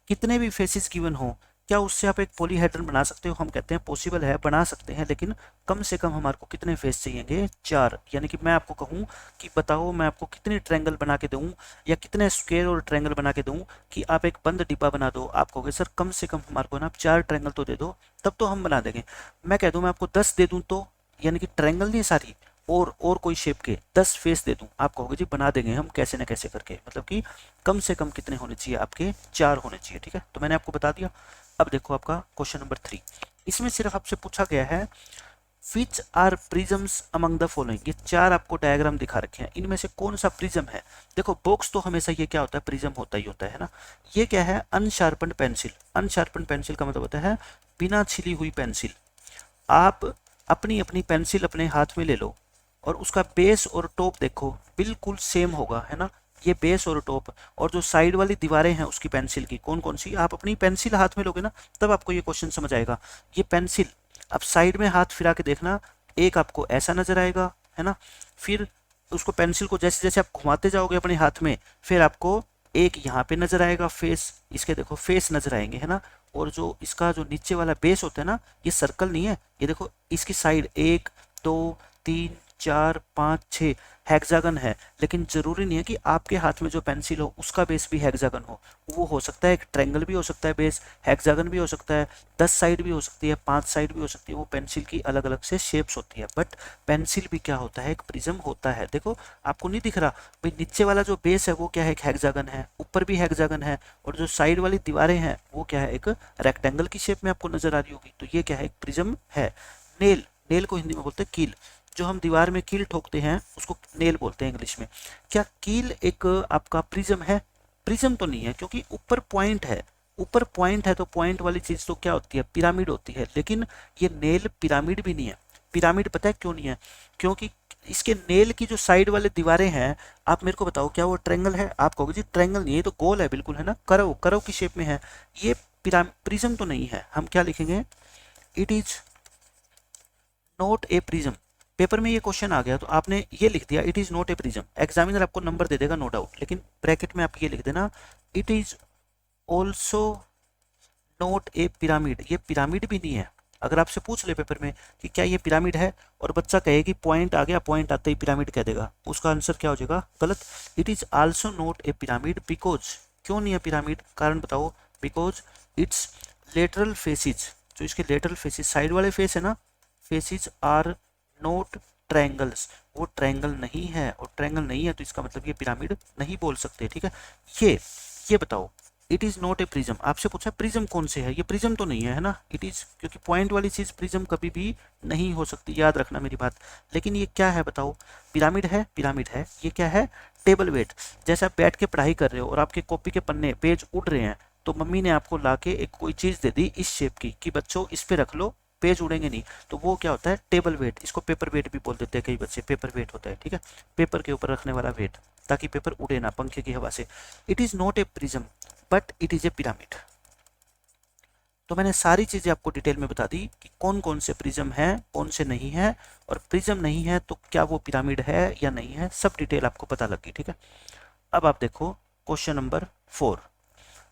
S1: कितने भी फेसिस गिवन हो क्या उससे आप एक पॉलीहेड्रन बना सकते हो? हम कहते हैं पॉसिबल है, बना सकते हैं, लेकिन कम से कम हमारे को कितने फेस चाहिएंगे? 4। यानी कि मैं आपको कहूं कि बताओ मैं आपको कितने ट्रायंगल बना के दूं या कितने स्क्वायर और ट्रायंगल बना के दूं कि आप एक बंद डिब्बा बना दो। आप कहोगे सर कम से कम हमारे को ना आप 4 ट्रायंगल तो दे दो, तब तो हम बना देंगे। मैं कह दूं मैं आपको 10 दे दूं तो, यानी कि ट्रायंगल नहीं सारी, और कोई शेप के 10 फेस दे दूं, आप कहोगे जी बना देंगे हम कैसे ना कैसे करके। मतलब कि कम से कम कितने होने चाहिए आपके? 4 होने चाहिए, ठीक है। तो मैंने आपको बता दिया। अब देखो आपका क्वेश्चन नंबर 3। इसमें सिर्फ आपसे पूछा गया है which are prisms among the following. ये 4 आपको डायग्राम दिखा रखे हैं, इनमें से कौन सा प्रिज्म है? देखो बॉक्स तो हमेशा ये क्या होता है? प्रिज्म होता ही होता है ना। ये क्या है? अनशार्पन्ड पेंसिल। अनशार्पन्ड पेंसिल का मतलब होता है बिना छिली हुई पेंसिल। आप अपनी अपनी पेंसिल अपने हाथ में ले लो और उसका बेस और टॉप देखो बिल्कुल सेम होगा, है ना। ये बेस और टॉप, और जो साइड वाली दीवारें हैं उसकी पेंसिल की कौन कौन सी, आप अपनी पेंसिल हाथ में लोगे ना तब आपको ये क्वेश्चन समझ आएगा। ये पेंसिल आप साइड में हाथ फिरा के देखना, एक आपको ऐसा नजर आएगा, है ना। फिर उसको पेंसिल को जैसे जैसे आप घुमाते जाओगे अपने हाथ में, फिर आपको एक यहाँ पे नजर आएगा फेस, इसके देखो फेस नजर आएंगे, है ना। और जो इसका जो नीचे वाला बेस होता है ना, ये सर्कल नहीं है, ये देखो इसकी साइड 1 2 3 4 5 6 हेक्सागन है। लेकिन जरूरी नहीं है कि आपके हाथ में जो पेंसिल हो उसका बेस भी हेक्सागन हो। वो हो सकता है एक ट्रायंगल भी हो सकता है बेस, हेक्सागन भी हो सकता है, 10 साइड भी हो सकती है, 5 साइड भी हो सकती है। वो पेंसिल की अलग अलग से शेप्स होती है, बट पेंसिल भी क्या होता है? एक प्रिज्म होता है। देखो आपको नहीं दिख रहा भाई, नीचे वाला जो बेस है वो क्या है? एक हेक्सागन है, ऊपर भी हेक्सागन है, और जो साइड वाली दीवारें हैं वो क्या है? एक रेक्टेंगल की शेप में आपको नजर आ रही होगी। तो ये क्या है? एक प्रिज्म है। नेल, नेल को हिंदी में बोलते हैं कील। जो हम दीवार में कील ठोकते हैं उसको नेल बोलते हैं इंग्लिश में। क्या कील एक आपका प्रिज्म है? प्रिज्म तो नहीं है, क्योंकि ऊपर पॉइंट है। ऊपर पॉइंट है तो पॉइंट वाली चीज तो क्या होती है? पिरामिड होती है। लेकिन ये नेल पिरामिड भी नहीं है। पिरामिड पता है क्यों नहीं है? क्योंकि इसके नेल की जो साइड वाले दीवारें हैं, आप मेरे को बताओ क्या वो ट्रायंगल है? आप कहोगे जी ट्रायंगल नहीं है, तो गोल है बिल्कुल, है ना, करव करव की शेप में है। ये प्रिज्म तो नहीं है। हम क्या लिखेंगे? It is not a prism. Paper में ये क्वेश्चन आ गया तो आपने ये लिख दिया it is not a prism, examiner आपको नंबर दे देगा नो डाउट, लेकिन ब्रैकेट में आप ये लिख देना it is also not a pyramid. ये पिरामिड भी नहीं है, अगर आपसे पूछ ले पेपर में कि क्या ये पिरामिड है और बच्चा कहे कि पॉइंट आ गया, पॉइंट आते ही पिरामिड कह देगा, उसका आंसर क्या हो जाएगा? गलत। It is also not a pyramid because, क्यों नहीं है पिरामिड? कारण बताओ। बिकॉज इट्स लेटरल फेसिस, जो इसके लेटरल फेसिस साइड वाले फेस है ना, फेसिस आर नोट ट्रायंगल्स, वो ट्रायंगल नहीं है, और ट्रायंगल नहीं है तो इसका मतलब ये पिरामिड नहीं बोल सकते, ठीक है। ये बताओ, it is not a prism. आपसे पूछा प्रिज्म कौन से है, ये प्रिज्म तो नहीं है ना, इट इज, क्योंकि पॉइंट वाली चीज प्रिज्म कभी भी नहीं हो सकती, याद रखना मेरी बात। लेकिन ये क्या है बताओ? पिरामिड है, पिरामिड है। ये क्या है? Table weight. जैसे आप बैठ के पढ़ाई कर रहे हो और आपके कॉपी के पन्ने पेज उड़ रहे हैं, तो मम्मी ने आपको लाके एक कोई चीज दे दी इस शेप की कि बच्चों इस पे रख लो, पेज उड़ेंगे नहीं, तो वो क्या होता है? Table weight. इसको पेपर वेट भी बोल देते हैं कई बच्चे, पेपर वेट होता है, ठीक है, पेपर के ऊपर रखने वाला वेट, ताकि पेपर उड़े ना पंखे की हवा से। It is not a prism but it is a pyramid. तो मैंने सारी चीजें आपको डिटेल में बता दी कि कौन कौन से प्रिज्म है, कौन से नहीं है, और प्रिज्म नहीं है तो क्या वो पिरामिड है या नहीं है, सब डिटेल आपको पता लगी, ठीक है। अब आप देखो question number 4।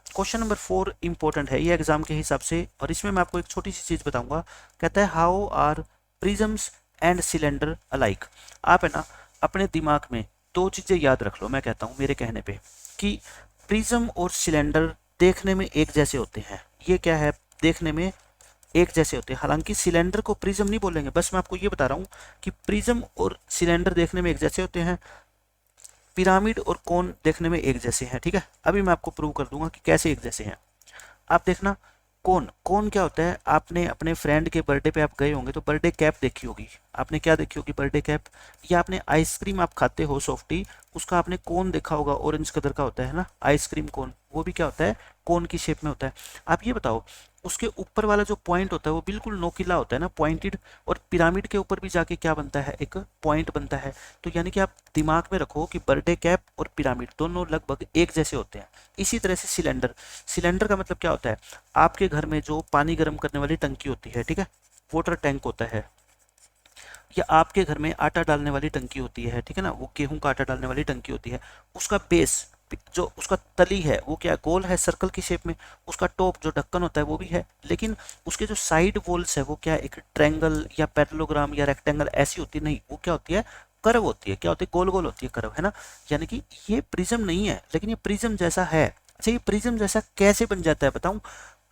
S1: Question number 4 important है ये एग्जाम के हिसाब से, और इसमें मैं आपको एक छोटी सी चीज बताऊंगा। कहता है how are prisms and cylinder alike. आप है ना अपने दिमाग में दो चीजें याद रख लो, मैं कहता हूं मेरे कहने पे, कि प्रिज्म और सिलेंडर देखने में एक जैसे होते हैं। ये क्या है? देखने में एक जैसे होते हैं। हालांकि सिलेंडर को प्रिज्म नहीं बोलेंगे, बस मैं आपको ये बता रहा हूँ कि प्रिज्म और सिलेंडर देखने में एक जैसे होते हैं, पिरामिड और कोन देखने में एक जैसे हैं, ठीक है। अभी मैं आपको प्रूव कर दूंगा कि कैसे एक जैसे हैं। आप देखना, कोन, कोन क्या होता है? आपने अपने फ्रेंड के बर्थडे पे आप गए होंगे तो बर्थडे कैप देखी होगी। आपने क्या देखी होगी? Birthday cap. या आपने आइसक्रीम आप खाते हो सॉफ्टी, उसका आपने कोन देखा होगा, ऑरेंज कलर का होता है ना आइसक्रीम कोन, वो भी क्या होता है? कोन की शेप में होता है। आप ये बताओ, उसके ऊपर वाला जो पॉइंट होता है वो बिल्कुल नोकीला होता है ना, पॉइंटेड, और पिरामिड के ऊपर भी जाके क्या बनता है? एक पॉइंट बनता है। तो यानी कि आप दिमाग में रखो कि बर्थडे कैप और पिरामिड दोनों लगभग एक जैसे होते हैं। इसी तरह से सिलेंडर, सिलेंडर का मतलब क्या होता है? आपके घर में जो पानी गर्म करने वाली टंकी होती है, ठीक है, वाटर टैंक होता है, या आपके घर में आटा डालने वाली टंकी होती है, ठीक है ना, वो गेहूं का आटा डालने वाली टंकी होती है, उसका बेस, जो उसका तली है वो क्या गोल है, सर्कल की शेप में। उसका टॉप जो ढक्कन होता है वो भी है, लेकिन उसके जो साइड वॉल्स है वो क्या है? एक ट्रायंगल या पैरेललोग्राम या रेक्टेंगल ऐसी होती नहीं, वो क्या होती है? कर्व होती है। क्या होती है? गोल गोल होती है, कर्व, है ना। यानी कि ये प्रिज्म नहीं है, लेकिन ये प्रिज्म जैसा है। अच्छा, ये प्रिज्म जैसा कैसे बन जाता है बताऊं?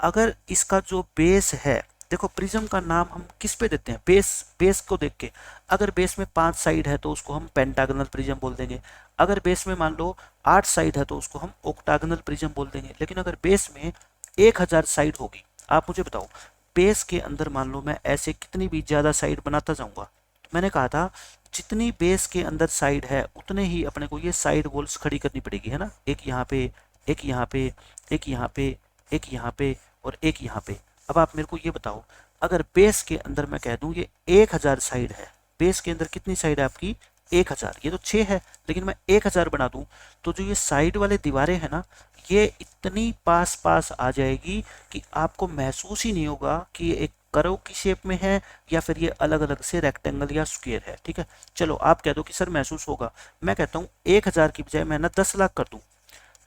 S1: अगर इसका जो बेस है, देखो प्रिज्म का नाम हम किस पे देते हैं? बेस, बेस को देख के। अगर बेस में 5 साइड है तो उसको हम पेंटागनल प्रिज्म बोल देंगे। अगर बेस में मान लो 8 साइड है तो उसको हम ऑक्टागनल प्रिज्म बोल देंगे। लेकिन अगर बेस में 1000 साइड होगी, आप मुझे बताओ, बेस के अंदर मान लो मैं ऐसे कितनी भी ज्यादा साइड बनाता जाऊंगा, तो मैंने कहा था जितनी बेस के अंदर साइड है उतने ही अपने को ये साइड वॉल्स खड़ी करनी पड़ेगी, है ना। एक यहाँ पे, एक यहाँ पे, एक यहाँ पे, एक यहाँ पे, और एक यहाँ पे। अब आप मेरे को ये बताओ, अगर बेस के अंदर मैं कह दूं ये 1000 साइड है, बेस के अंदर कितनी साइड है आपकी? 1000। ये तो 6 है, लेकिन मैं 1000 बना दूं तो जो ये साइड वाले दीवारें हैं ना, ये इतनी पास पास आ जाएगी कि आपको महसूस ही नहीं होगा कि ये एक कर्व की शेप में है या फिर ये अलग अलग से रेक्टेंगल या स्क्वायर है, ठीक है। चलो आप कह दो कि सर महसूस होगा, मैं कहता हूँ 1000 की बजाय मैं ना 10 लाख कर दूं,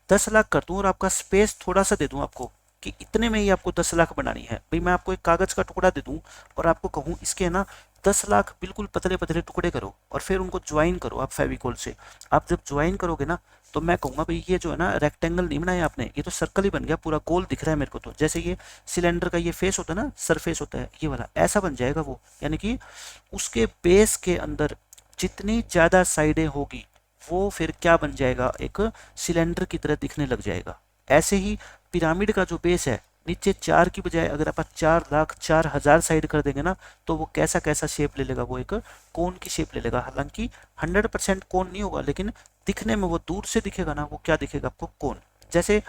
S1: 10 लाख कर दूं और आपका स्पेस थोड़ा सा दे दूं आपको, कि इतने में ही आपको 10 लाख बनानी है। भाई मैं आपको एक कागज का टुकड़ा दे दूं और आपको कहूं इसके ना 10 लाख बिल्कुल पतले पतले टुकड़े करो और फिर उनको ज्वाइन करो आप फेविकोल से। आप जब ज्वाइन करोगे ना तो मैं कहूंगा भाई ये जो है ना रेक्टेंगल नहीं बनाया आपने, ये तो सर्कल ही बन गया, पूरा गोल दिख रहा है मेरे को। तो जैसे ये सिलेंडर का ये फेस होता है ना, सरफेस होता है ये वाला, ऐसा बन जाएगा वो। यानी कि उसके बेस के अंदर जितनी ज्यादा साइडें होगी वो फिर क्या बन जाएगा? एक सिलेंडर की तरह दिखने लग जाएगा। ऐसे ही पिरामिड का जो बेस है, नीचे 4 की बजाय अगर आप 4,04,000 साइड कर देंगे ना तो वो कैसा कैसा शेप ले लेगा? वो एक कोन की शेप ले लेगा। हालांकि 100% कोन नहीं होगा, लेकिन दिखने में वो दूर से दिखेगा ना, वो क्या दिखेगा आपको? कोन। जैसे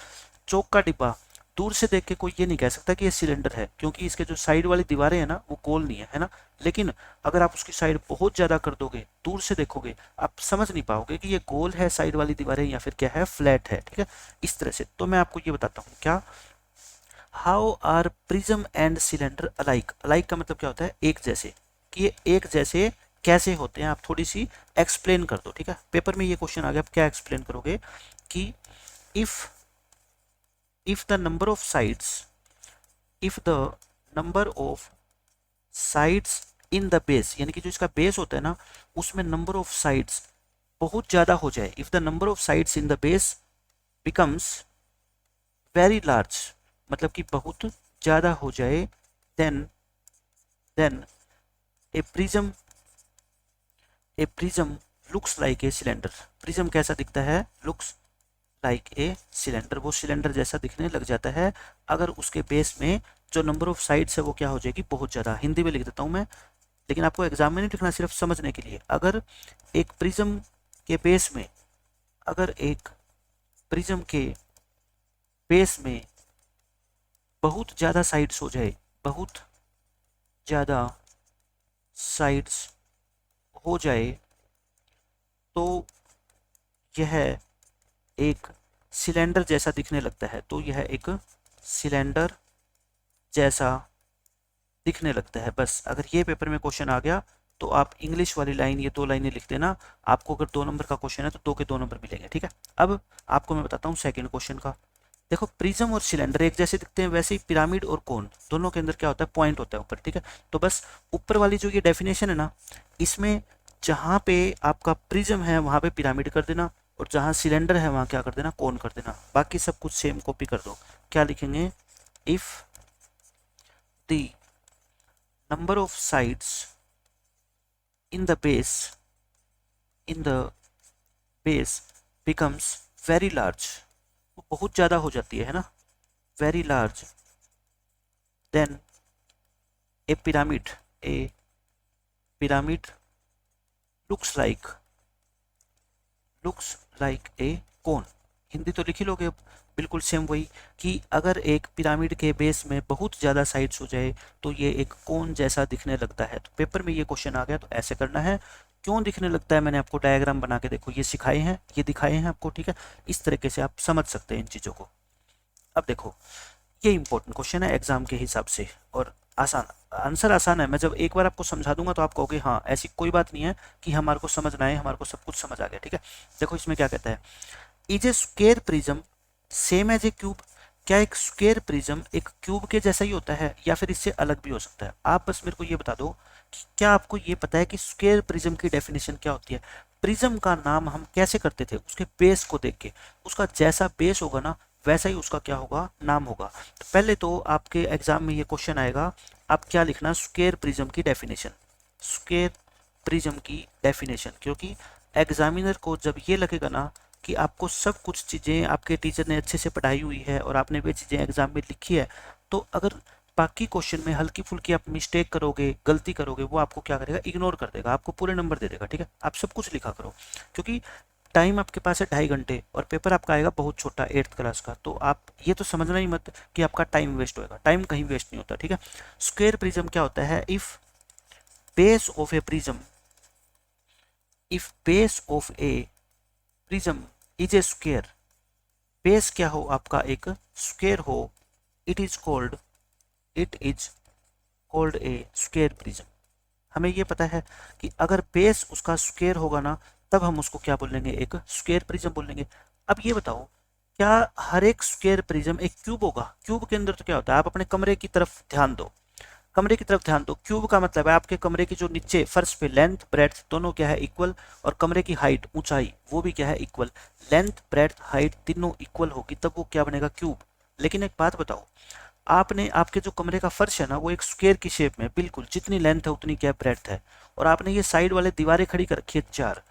S1: चौक का डिब्बा, दूर से देख के कोई ये नहीं कह सकता कि ये सिलेंडर है, क्योंकि इसके जो साइड वाली दीवारें हैं ना वो गोल नहीं है ना। लेकिन अगर आप उसकी साइड बहुत ज्यादा कर दोगे, दूर से देखोगे, आप समझ नहीं पाओगे कि ये गोल है साइड वाली दीवारें या फिर क्या है, फ्लैट है, ठीक है, इस तरह से। तो मैं आपको ये बताता हूँ क्या, how are prism and cylinder alike. Alike का मतलब क्या होता है? एक जैसे। कि ये एक जैसे कैसे होते हैं, आप थोड़ी सी एक्सप्लेन कर दो, ठीक है। पेपर में ये क्वेश्चन आ गया, आप क्या एक्सप्लेन करोगे कि if the number of sides if the number of sides in the base, यानी कि जो इसका बेस होता है ना उसमें नंबर ऑफ साइड्स बहुत ज्यादा हो जाए, if the number of sides in the base becomes very large, मतलब कि बहुत ज्यादा हो जाए, then then a prism looks like a cylinder. Prism कैसा दिखता है? लुक्स लाइक ए सिलेंडर, वो सिलेंडर जैसा दिखने लग जाता है अगर उसके बेस में जो नंबर ऑफ साइड्स है वो क्या हो जाएगी? बहुत ज़्यादा। हिंदी में लिख देता हूँ मैं, लेकिन आपको एग्जाम में नहीं लिखना, सिर्फ समझने के लिए। अगर एक प्रिज्म के बेस में, अगर एक प्रिज्म के बेस में बहुत ज़्यादा साइड्स हो जाए, बहुत ज़्यादा साइड्स हो जाए, तो यह एक सिलेंडर जैसा दिखने लगता है, तो यह एक सिलेंडर जैसा दिखने लगता है। बस अगर ये पेपर में क्वेश्चन आ गया तो आप इंग्लिश वाली लाइन, ये 2 लाइनें लिख देना। आपको अगर 2 नंबर का क्वेश्चन है तो 2 के 2 नंबर मिलेंगे, ठीक है। अब आपको मैं बताता हूँ सेकंड क्वेश्चन का। देखो, प्रिज्म और सिलेंडर एक जैसे दिखते हैं, वैसे ही पिरामिड और कोन दोनों के अंदर क्या होता है? पॉइंट होता है ऊपर, ठीक है। तो बस ऊपर वाली जो ये डेफिनेशन है ना, इसमें जहाँ पे आपका प्रिज्म है वहाँ पे पिरामिड कर देना, और जहाँ सिलेंडर है वहाँ क्या कर देना? कोन कर देना। बाकी सब कुछ सेम कॉपी कर दो। क्या लिखेंगे? If the number of sides in the base becomes very large, वो बहुत ज़्यादा हो जाती है ना, very large, then a pyramid looks like a cone। Hindi तो लिख ही लोगे अब, बिल्कुल सेम वही, कि अगर एक पिरामिड के बेस में बहुत ज़्यादा साइड्स हो जाए तो ये एक कोन जैसा दिखने लगता है। तो पेपर में ये क्वेश्चन आ गया तो ऐसे करना है। क्यों दिखने लगता है, मैंने आपको डायग्राम बना के देखो ये सिखाए हैं, ये दिखाए हैं आपको, ठीक है। इस तरीके से आप समझ सकते हैं इन चीज़ों को। अब देखो, ये इंपॉर्टेंट क्वेश्चन है एग्जाम के हिसाब से, और आसान, आंसर आसान है। मैं जब एक बार आपको समझा दूंगा तो आप कहोगे हाँ, ऐसी कोई बात नहीं है कि हमारे को समझना है, हमारे को सब कुछ समझ आ गया, ठीक है। देखो इसमें क्या कहता है, is a square prism same as a cube. क्या एक स्क्वेयर प्रिज्म एक क्यूब के जैसा ही होता है या फिर इससे अलग भी हो सकता है? आप बस मेरे को ये बता दो कि क्या आपको ये पता है कि स्क्वेयर प्रिज्म की डेफिनेशन क्या होती है? प्रिज्म का नाम हम कैसे करते थे? उसके बेस को देख के, उसका जैसा बेस होगा ना वैसा ही उसका क्या होगा? नाम होगा। तो पहले तो आपके एग्जाम में ये क्वेश्चन आएगा, आप क्या लिखना? स्क्वेयर प्रिज्म की डेफिनेशन, स्क्वेयर प्रिज्म की डेफिनेशन। क्योंकि एग्जामिनर को जब ये लगेगा ना कि आपको सब कुछ चीज़ें आपके टीचर ने अच्छे से पढ़ाई हुई है और आपने वे चीज़ें एग्जाम में लिखी है, तो अगर बाकी क्वेश्चन में हल्की फुल्की आप मिस्टेक करोगे, गलती करोगे, वो आपको क्या करेगा? इग्नोर कर देगा, आपको पूरे नंबर दे देगा, ठीक है। आप सब कुछ लिखा करो, क्योंकि टाइम आपके पास है 2.5 घंटे और पेपर आपका आएगा बहुत छोटा 8th क्लास का। तो आप ये तो समझना ही मत कि आपका टाइम वेस्ट होएगा, टाइम कहीं वेस्ट नहीं होता, ठीक है। स्क्वेयर प्रिज्म क्या होता है? If base of A prism, if base of A prism is a square, base क्या हो आपका? एक स्क्वेयर हो, it is called a square prism. हमें ये पता है कि अगर बेस उसका स्क्वेयर होगा ना तब हम उसको क्या बोलेंगे? एक स्क्वेयर प्रिज्म बोलेंगे। अब ये बताओ, क्या हर एक स्क्वेयर प्रिज्म एक क्यूब होगा? क्यूब के अंदर तो क्या होता है, आप अपने कमरे की तरफ ध्यान दो, कमरे की तरफ ध्यान दो। क्यूब का मतलब है आपके कमरे की जो नीचे फर्श पे लेंथ ब्रेड्थ दोनों क्या है? इक्वल, और कमरे की हाइट ऊंचाई वो भी क्या है? इक्वल। लेंथ ब्रेड्थ हाइट तीनों इक्वल होगी तब वो क्या बनेगा? क्यूब। लेकिन एक बात बताओ, आपने, आपके जो कमरे का फर्श है ना वो एक स्क्वायर की शेप में, बिल्कुल जितनी लेंथ है उतनी क्या ब्रेड्थ है, और आपने ये साइड वाले दीवारें खड़ी कर रखी है 4,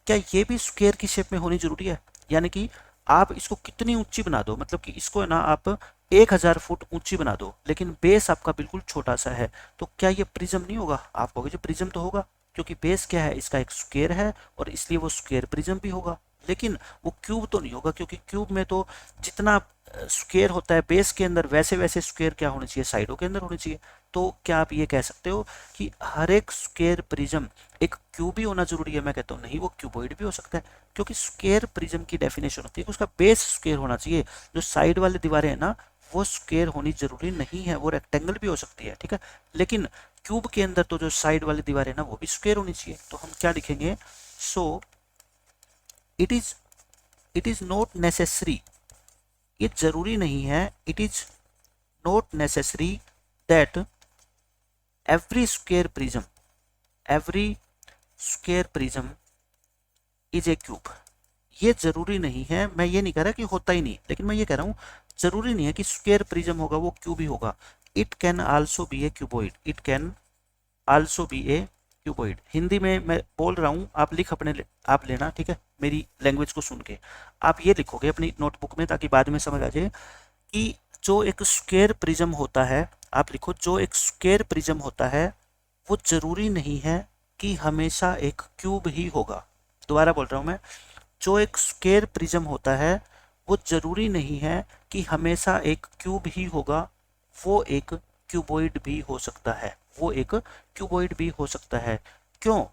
S1: क्या ये भी स्क्वायर की शेप में होनी जरूरी है? यानी कि आप इसको कितनी ऊंची बना दो, मतलब कि इसको है ना आप 1000 फुट ऊंची बना दो, लेकिन बेस आपका बिल्कुल छोटा सा है, तो क्या ये प्रिज्म नहीं होगा? आप कहोगे जो प्रिज्म तो होगा, क्योंकि बेस क्या है इसका? एक स्क्वायर है, और इसलिए वो स्क्वायर प्रिज्म भी होगा। लेकिन वो क्यूब तो नहीं होगा, क्योंकि क्यूब में तो जितना स्क्वायर होता है बेस के अंदर वैसे वैसे स्क्वायर क्या होने चाहिए? साइडों के अंदर होने चाहिए। तो क्या आप ये कह सकते हो कि हर एक स्क्वायर प्रिज्म एक क्यूब ही होना जरूरी है? मैं कहता हूँ नहीं, वो क्यूबॉइड भी हो सकता है, क्योंकि स्क्वायर प्रिज्म की डेफिनेशन होती है कि उसका बेस स्क्वायर होना चाहिए, जो साइड वाली दीवारें हैं ना वो स्क्वायर होनी जरूरी नहीं है, वो रेक्टेंगल भी हो सकती है, ठीक है। लेकिन क्यूब के अंदर तो जो साइड वाली दीवारें हैं ना वो भी स्क्वायर होनी चाहिए। तो हम क्या लिखेंगे? So it is not necessary, ये जरूरी नहीं है, it is not necessary that every square prism is a cube. ये जरूरी नहीं है, मैं ये नहीं कह रहा कि होता ही नहीं, लेकिन मैं ये कह रहा हूँ जरूरी नहीं है कि स्क्वायर प्रिज्म होगा वो क्यूब ही होगा। It can also be A cuboid, it can also be A cuboid. Hindi में मैं बोल रहा हूँ, आप लिख अपने आप लेना, ठीक है, मेरी लैंग्वेज को सुन के आप ये लिखोगे अपनी नोटबुक में, ताकि बाद में समझ आ जाए कि जो एक स्क्वायर प्रिज्म होता है, आप लिखो जो एक स्क्वायर प्रिज्म होता है वो जरूरी नहीं है कि हमेशा एक क्यूब ही होगा। दोबारा बोल रहा हूँ मैं, जो एक स्क्वायर प्रिज्म होता है वो जरूरी नहीं है कि हमेशा एक क्यूब ही होगा, वो एक क्यूबॉइड भी हो सकता है, वो एक क्यूबॉइड भी हो सकता है। क्यों?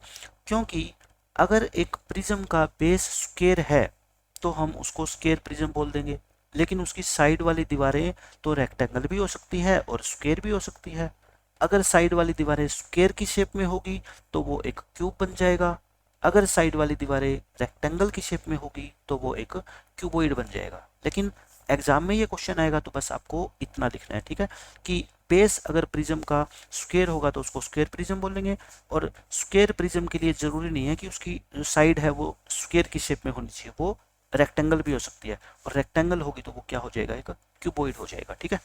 S1: क्योंकि अगर एक प्रिज्म का बेस स्क्वायर है तो हम उसको स्क्वायर प्रिज्म बोल देंगे, लेकिन उसकी साइड वाली दीवारें तो रेक्टेंगल भी हो सकती है और स्क्वायर भी हो सकती है। अगर साइड वाली दीवारें स्क्वायर की शेप में होगी तो वो एक क्यूब बन जाएगा, अगर साइड वाली दीवारें रेक्टेंगल की शेप में होगी तो वो एक क्यूबॉइड बन जाएगा। लेकिन एग्जाम में ये क्वेश्चन आएगा तो बस आपको इतना लिखना है, ठीक है, कि बेस अगर प्रिज्म का स्क्वायर होगा तो उसको स्क्वायर प्रिज्म बोलेंगे, और स्क्वायर प्रिज्म के लिए जरूरी नहीं है कि उसकी जो साइड है वो स्क्वायर की शेप में होनी चाहिए, वो रेक्टेंगल भी हो सकती है, और रेक्टेंगल होगी तो वो क्या हो जाएगा, एक क्यूबॉइड हो जाएगा, ठीक है।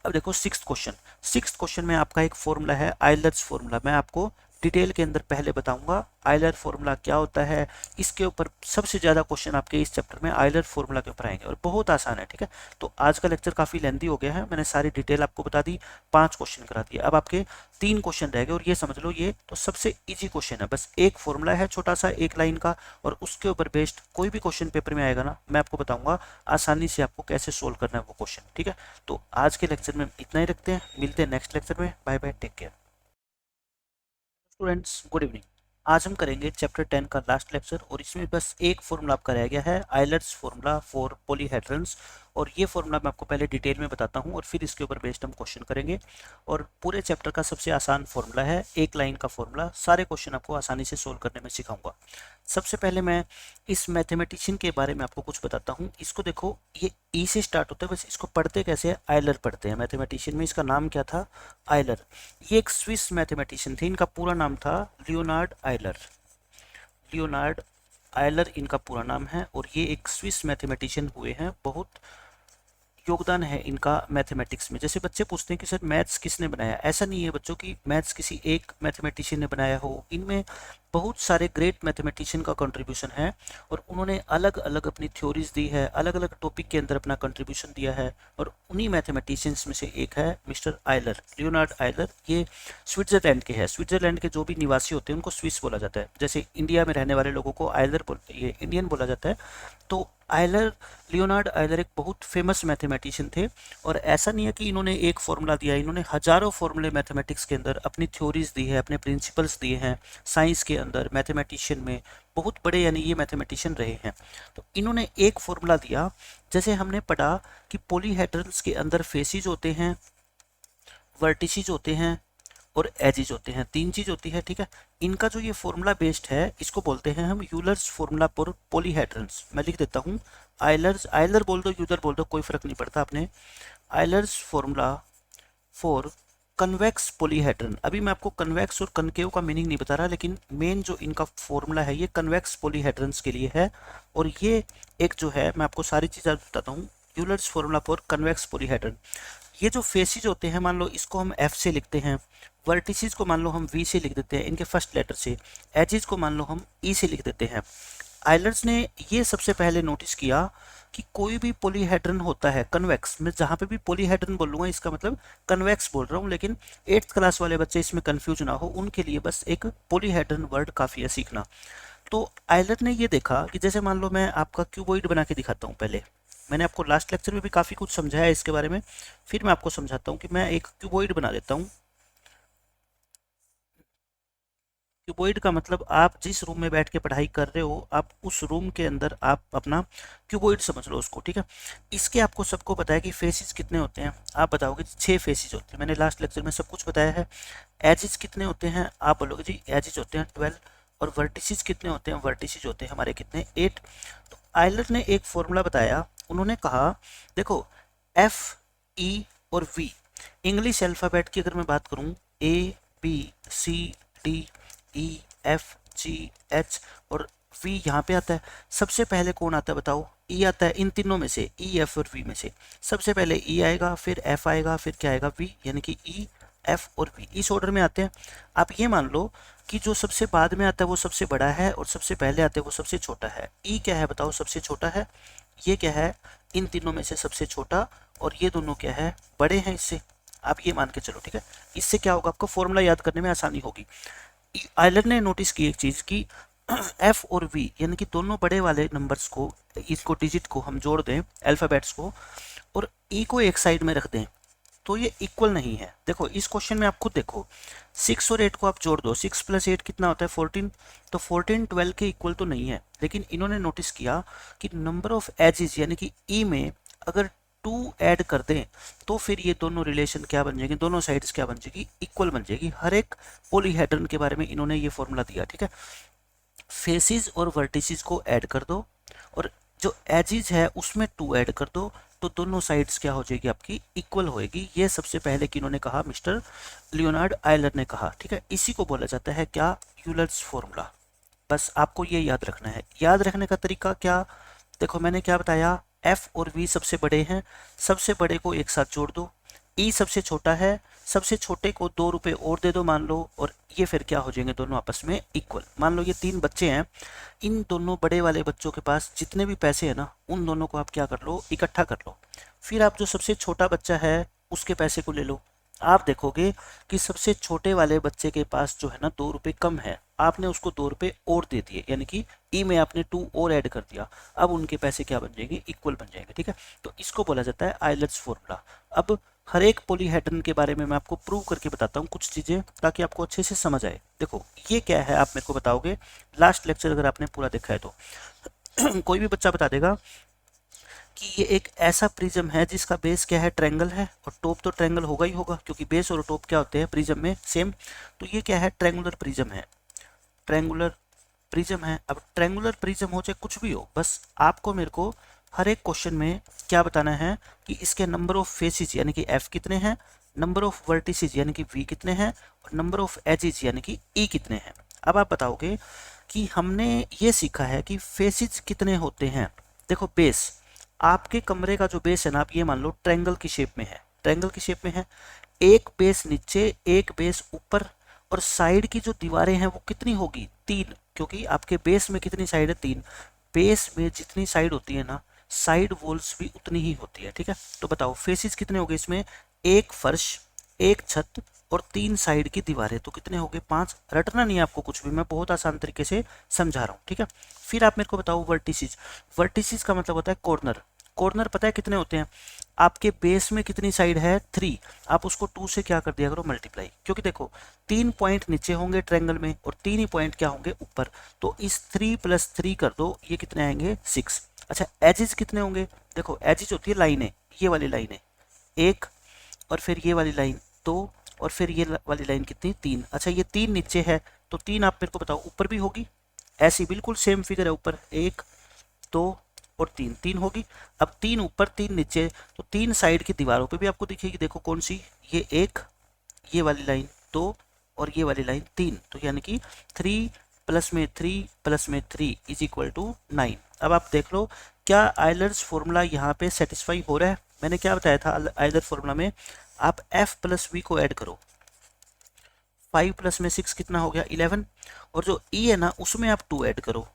S1: अब देखो सिक्स्थ क्वेश्चन में आपका एक फॉर्मूला है आयलर्स फॉर्मूला। मैं आपको डिटेल के अंदर पहले बताऊंगा आयलर फॉर्मूला क्या होता है। इसके ऊपर सबसे ज़्यादा क्वेश्चन आपके इस चैप्टर में आयलर फॉर्मूला के ऊपर आएंगे और बहुत आसान है, ठीक है। तो आज का लेक्चर काफ़ी लेंदी हो गया है, मैंने सारी डिटेल आपको बता दी, 5 क्वेश्चन करा दिए। अब आपके 3 क्वेश्चन रह गए और ये समझ लो ये तो सबसे ईजी क्वेश्चन है, बस एक फॉर्मूला है छोटा सा 1 लाइन का, और उसके ऊपर बेस्ड कोई भी क्वेश्चन पेपर में आएगा ना, मैं आपको बताऊंगा आसानी से आपको कैसे सोल्व करना है वो क्वेश्चन, ठीक है। तो आज के लेक्चर में इतना ही रखते हैं, मिलते हैं नेक्स्ट लेक्चर में। Bye bye, take care. Students good evening. आज हम करेंगे चैप्टर 10 का लास्ट लेक्चर, और इसमें बस एक फॉर्मूला आपका रह गया है, आयलर्स फॉर्मूला फॉर पॉलीहेड्रन्स। और ये फॉर्मूला मैं आपको पहले डिटेल में बताता हूँ और फिर इसके ऊपर बेस्ड हम क्वेश्चन करेंगे। और पूरे चैप्टर का सबसे आसान फॉर्मूला है, 1 लाइन का फॉर्मूला, सारे क्वेश्चन आपको आसानी से सोल्व करने में सिखाऊंगा। सबसे पहले मैं इस मैथमेटिशियन के बारे में आपको कुछ बताता हूँ। इसको देखो, ये ई से स्टार्ट होता है, बस इसको पढ़ते कैसे है, आयलर पढ़ते हैं। मैथमेटिशियन में इसका नाम क्या था, आयलर। ये एक स्विस मैथमेटिशियन थे, इनका पूरा नाम था लियोनार्ड आयलर। लियोनार्ड आयलर इनका पूरा नाम है, और ये एक स्विस मैथमेटिशियन हुए हैं। बहुत योगदान है इनका मैथमेटिक्स में। जैसे बच्चे पूछते हैं कि सर मैथ्स किसने बनाया, ऐसा नहीं है बच्चों की मैथ्स किसी एक मैथमेटिशियन ने बनाया हो, इनमें बहुत सारे ग्रेट मैथमेटिशियन का कंट्रीब्यूशन है, और उन्होंने अलग अलग अपनी थ्योरीज दी है, अलग अलग टॉपिक के अंदर अपना कंट्रीब्यूशन दिया है, और उन्हीं मैथमेटिशियंस में से एक है मिस्टर आयलर, लियोनार्ड आयलर। ये स्विट्जरलैंड के हैं, स्विट्जरलैंड के जो भी निवासी होते हैं उनको स्विस बोला जाता है, जैसे इंडिया में रहने वाले लोगों को आयलर ये इंडियन बोला जाता है। तो आयलर, लियोनार्ड आयलर एक बहुत फेमस मैथमेटिशियन थे, और ऐसा नहीं है कि इन्होंने एक फॉर्मूला दिया, इन्होंने हजारों फॉर्मूले मैथमेटिक्स के अंदर अपनी थ्योरीज दी है, अपने प्रिंसिपल्स दिए हैं साइंस के अंदर, मैथमेटिशियन में बहुत बड़े यानी ये मैथमेटिशियन रहे हैं। तो इन्होंने एक फॉर्मूला दिया, जैसे हमने पढ़ा कि पॉलीहेड्रन्स के अंदर फेसिस होते हैं, वर्टिसेस होते हैं और एजेस होते हैं, 3 चीज होती है, ठीक है। इनका जो ये फॉर्मूला बेस्ड है इसको बोलते हैं हम यूलर्स फॉर्मूला फॉर पॉलीहेड्रन्स। मैं लिख देता हूँ, आयलर्स, आयलर बोल दो यूलर बोल दो, कोई फर्क नहीं पड़ता अपने, Euler's formula for convex polyhedron. अभी मैं आपको कन्वेक्स और कनकेव का मीनिंग नहीं बता रहा, लेकिन मेन जो इनका फॉर्मूला है ये कन्वेक्स पॉलीहेड्रन्स के लिए है। और ये एक जो है, मैं आपको सारी चीज़ें बताता हूँ, Euler's formula for convex polyhedron. ये जो फेसिस होते हैं, मान लो इसको हम एफ से लिखते हैं, वर्टिसेस को मान लो हम वी से लिख देते हैं इनके फर्स्ट लेटर से, एजेस को मान लो हम ई से लिख देते हैं। आयलर्स ने ये सबसे पहले नोटिस किया कि कोई भी पॉलीहेड्रन होता है कन्वेक्स, मैं जहाँ पे भी पॉलीहेड्रन बोलूँगा इसका मतलब कन्वेक्स बोल रहा हूँ, लेकिन 8th क्लास वाले बच्चे इसमें कंफ्यूज ना हो, उनके लिए बस एक पॉलीहेड्रन वर्ड काफ़ी है सीखना। तो आयलर ने ये देखा कि जैसे मान लो मैं आपका क्यूबॉइड बना के दिखाता हूँ, पहले मैंने आपको लास्ट लेक्चर में भी काफ़ी कुछ समझाया है इसके बारे में, फिर मैं आपको समझाता हूँ कि मैं एक क्यूबॉइड बना देता हूँ। क्यूबॉइड का मतलब आप जिस रूम में बैठ के पढ़ाई कर रहे हो, आप उस रूम के अंदर आप अपना क्यूबॉइड समझ लो उसको, ठीक है। इसके आपको सबको पता है कि फेसिस कितने होते हैं, आप बताओगे 6 फेसिस होते हैं, मैंने लास्ट लेक्चर में सब कुछ बताया है। एजिस कितने होते हैं, आप बोलोगे जी एजिस होते हैं 12, और वर्टिसेस कितने होते हैं, वर्टिसेस होते हैं हमारे कितने, 8। तो आयलर ने एक फॉर्मूला बताया, उन्होंने कहा देखो एफ, ई और वी, इंग्लिश अल्फ़ाबेट की अगर मैं बात करूँ, A B C D E F G H और वी यहाँ पे आता है। सबसे पहले कौन आता है बताओ? ई आता है। इन तीनों में से, ई एफ और वी में से सबसे पहले ई आएगा, फिर एफ आएगा, फिर क्या आएगा? वी, यानी कि ई एफ और वी इस ऑर्डर में आते हैं। आप ये मान लो कि जो सबसे बाद में आता है वो सबसे बड़ा है और सबसे पहले आता है वो सबसे छोटा है। ई क्या है बताओ? सबसे छोटा है। ये क्या है? इन तीनों में से सबसे छोटा। और ये दोनों क्या है? बड़े हैं इससे। आप ये मान के चलो, ठीक है। इससे क्या होगा? आपको फॉर्मूला याद करने में आसानी होगी। आयलर ने नोटिस की एक चीज की एफ और वी यानी कि दोनों बड़े वाले नंबर्स को, इसको डिजिट को हम जोड़ दें, अल्फाबेट्स को, और ई को एक साइड में रख दें तो ये इक्वल नहीं है। देखो इस क्वेश्चन में आप खुद देखो, 6 और 8 को आप जोड़ दो, 6 + 8 कितना होता है? 14। तो 14 12 के इक्वल तो नहीं है, लेकिन इन्होंने नोटिस किया कि नंबर ऑफ एजेस यानी कि ई में अगर 2 ऐड कर दें तो फिर ये दोनों रिलेशन क्या बन जाएंगे? दोनों साइड्स क्या बन जाएगी? इक्वल बन जाएगी। हर एक पॉलीहेड्रन के बारे में इन्होंने ये फॉर्मूला दिया, ठीक है। फेसिस और वर्टिसेस को ऐड कर दो और जो एजेस है उसमें 2 ऐड कर दो तो दोनों साइड्स क्या हो जाएगी? आपकी इक्वल होएगी। ये सबसे पहले किन्होंने कहा? मिस्टर लियोनार्ड आयलर ने कहा, ठीक है। इसी को बोला जाता है क्या? Euler's formula. बस आपको ये याद रखना है। याद रखने का तरीका क्या? देखो मैंने क्या बताया, एफ और वी सबसे बड़े हैं, सबसे बड़े को एक साथ जोड़ दो। ई सबसे छोटा है, सबसे छोटे को 2 रुपए और दे दो मान लो, और ये फिर क्या हो जाएंगे? दोनों आपस में इक्वल। मान लो ये 3 बच्चे हैं, इन दोनों बड़े वाले बच्चों के पास जितने भी पैसे हैं ना, उन दोनों को आप क्या कर लो? इकट्ठा कर लो। फिर आप जो सबसे छोटा बच्चा है उसके पैसे को ले लो। आप देखोगे कि सबसे छोटे वाले बच्चे के पास जो है ना 2 रुपए कम है, आपने उसको 2 रुपए और दे दिए, यानी कि ई में आपने 2 और ऐड कर दिया। अब उनके पैसे क्या बन जाएंगे? इक्वल बन जाएंगे, ठीक है। तो इसको बोला जाता है आयलर्स फॉर्मूला। अब हर एक पॉलीहेड्रन के बारे में मैं आपको प्रूव करके बताता हूँ कुछ चीजें, ताकि आपको अच्छे से समझ आए। देखो ये क्या है आप मेरे को बताओगे, लास्ट लेक्चर अगर आपने पूरा देखा है तो कोई भी बच्चा बता देगा कि ये एक ऐसा प्रिज्म है जिसका बेस क्या है? ट्रायंगल है, और टॉप तो ट्रायंगल होगा ही होगा क्योंकि बेस और टॉप क्या होते हैं प्रिज्म में? सेम। तो ये क्या है? ट्रायंगुलर प्रिज्म है। ट्रायंगुलर प्रिज्म है। अब ट्रायंगुलर प्रिज्म हो चाहे कुछ भी हो, बस आपको मेरे को हर एक क्वेश्चन में क्या बताना है कि इसके नंबर ऑफ फेसेस यानी कि एफ कितने हैं, नंबर ऑफ वर्टिसेस यानी कि वी कितने हैं, और नंबर ऑफ एजेस यानी कि ई कितने हैं। अब आप बताओगे कि हमने ये सीखा है कि फेसेस कितने होते हैं। देखो बेस, आपके कमरे का जो बेस है ना, आप ये मान लो ट्रायंगल की शेप में है, ट्रायंगल की शेप में है। एक बेस नीचे, एक बेस ऊपर, और साइड की जो दीवारें हैं वो कितनी होगी? 3, क्योंकि आपके बेस में कितनी साइड है? 3। बेस में जितनी साइड होती है ना, साइड वॉल्स भी उतनी ही होती है, ठीक है। तो बताओ फेसिस कितने हो गए इसमें? एक फर्श, एक छत और 3 साइड की दीवारें, तो कितने हो गए? 5। रटना नहीं है आपको कुछ भी, मैं बहुत आसान तरीके से समझा रहा हूँ, ठीक है। फिर आप मेरे को बताओ वर्टिसेस। वर्टिसेस का मतलब होता है कॉर्नर। कॉर्नर पता है कितने होते हैं? आपके बेस में कितनी साइड है? 3। आप उसको 2 से क्या कर दिया करो? मल्टीप्लाई, क्योंकि देखो 3 पॉइंट नीचे होंगे ट्रायंगल में और 3 ही पॉइंट क्या होंगे? ऊपर। तो इस 3 + 3 कर दो, ये कितने आएंगे? 6। अच्छा एजेस कितने होंगे? देखो एजेस होती है लाइनें, ये वाली लाइनें 1, और फिर ये वाली लाइन 2, और फिर ये वाली लाइन कितनी? 3। अच्छा ये 3 नीचे है तो 3 आप मेरे को बताओ ऊपर भी होगी? ऐसी बिल्कुल सेम फिगर है ऊपर, 1 2 और 3, 3 होगी। अब 3 ऊपर 3 नीचे, तो 3 साइड की दीवारों पे भी आपको दिखेगी। देखो कौन सी? ये 1, ये वाली लाइन 2 और ये वाली लाइन 3। तो यानी कि 3 + 3 + 3 = 9। अब आप देख लो क्या आयलर्स फॉर्मूला यहाँ पे सेटिस्फाई हो रहा है? मैंने क्या बताया था आयलर फॉर्मूला में? आप f + v को ऐड करो, 5 + 6 कितना हो गया? 11। और जो e है ना उसमें आप 2 ऐड करो,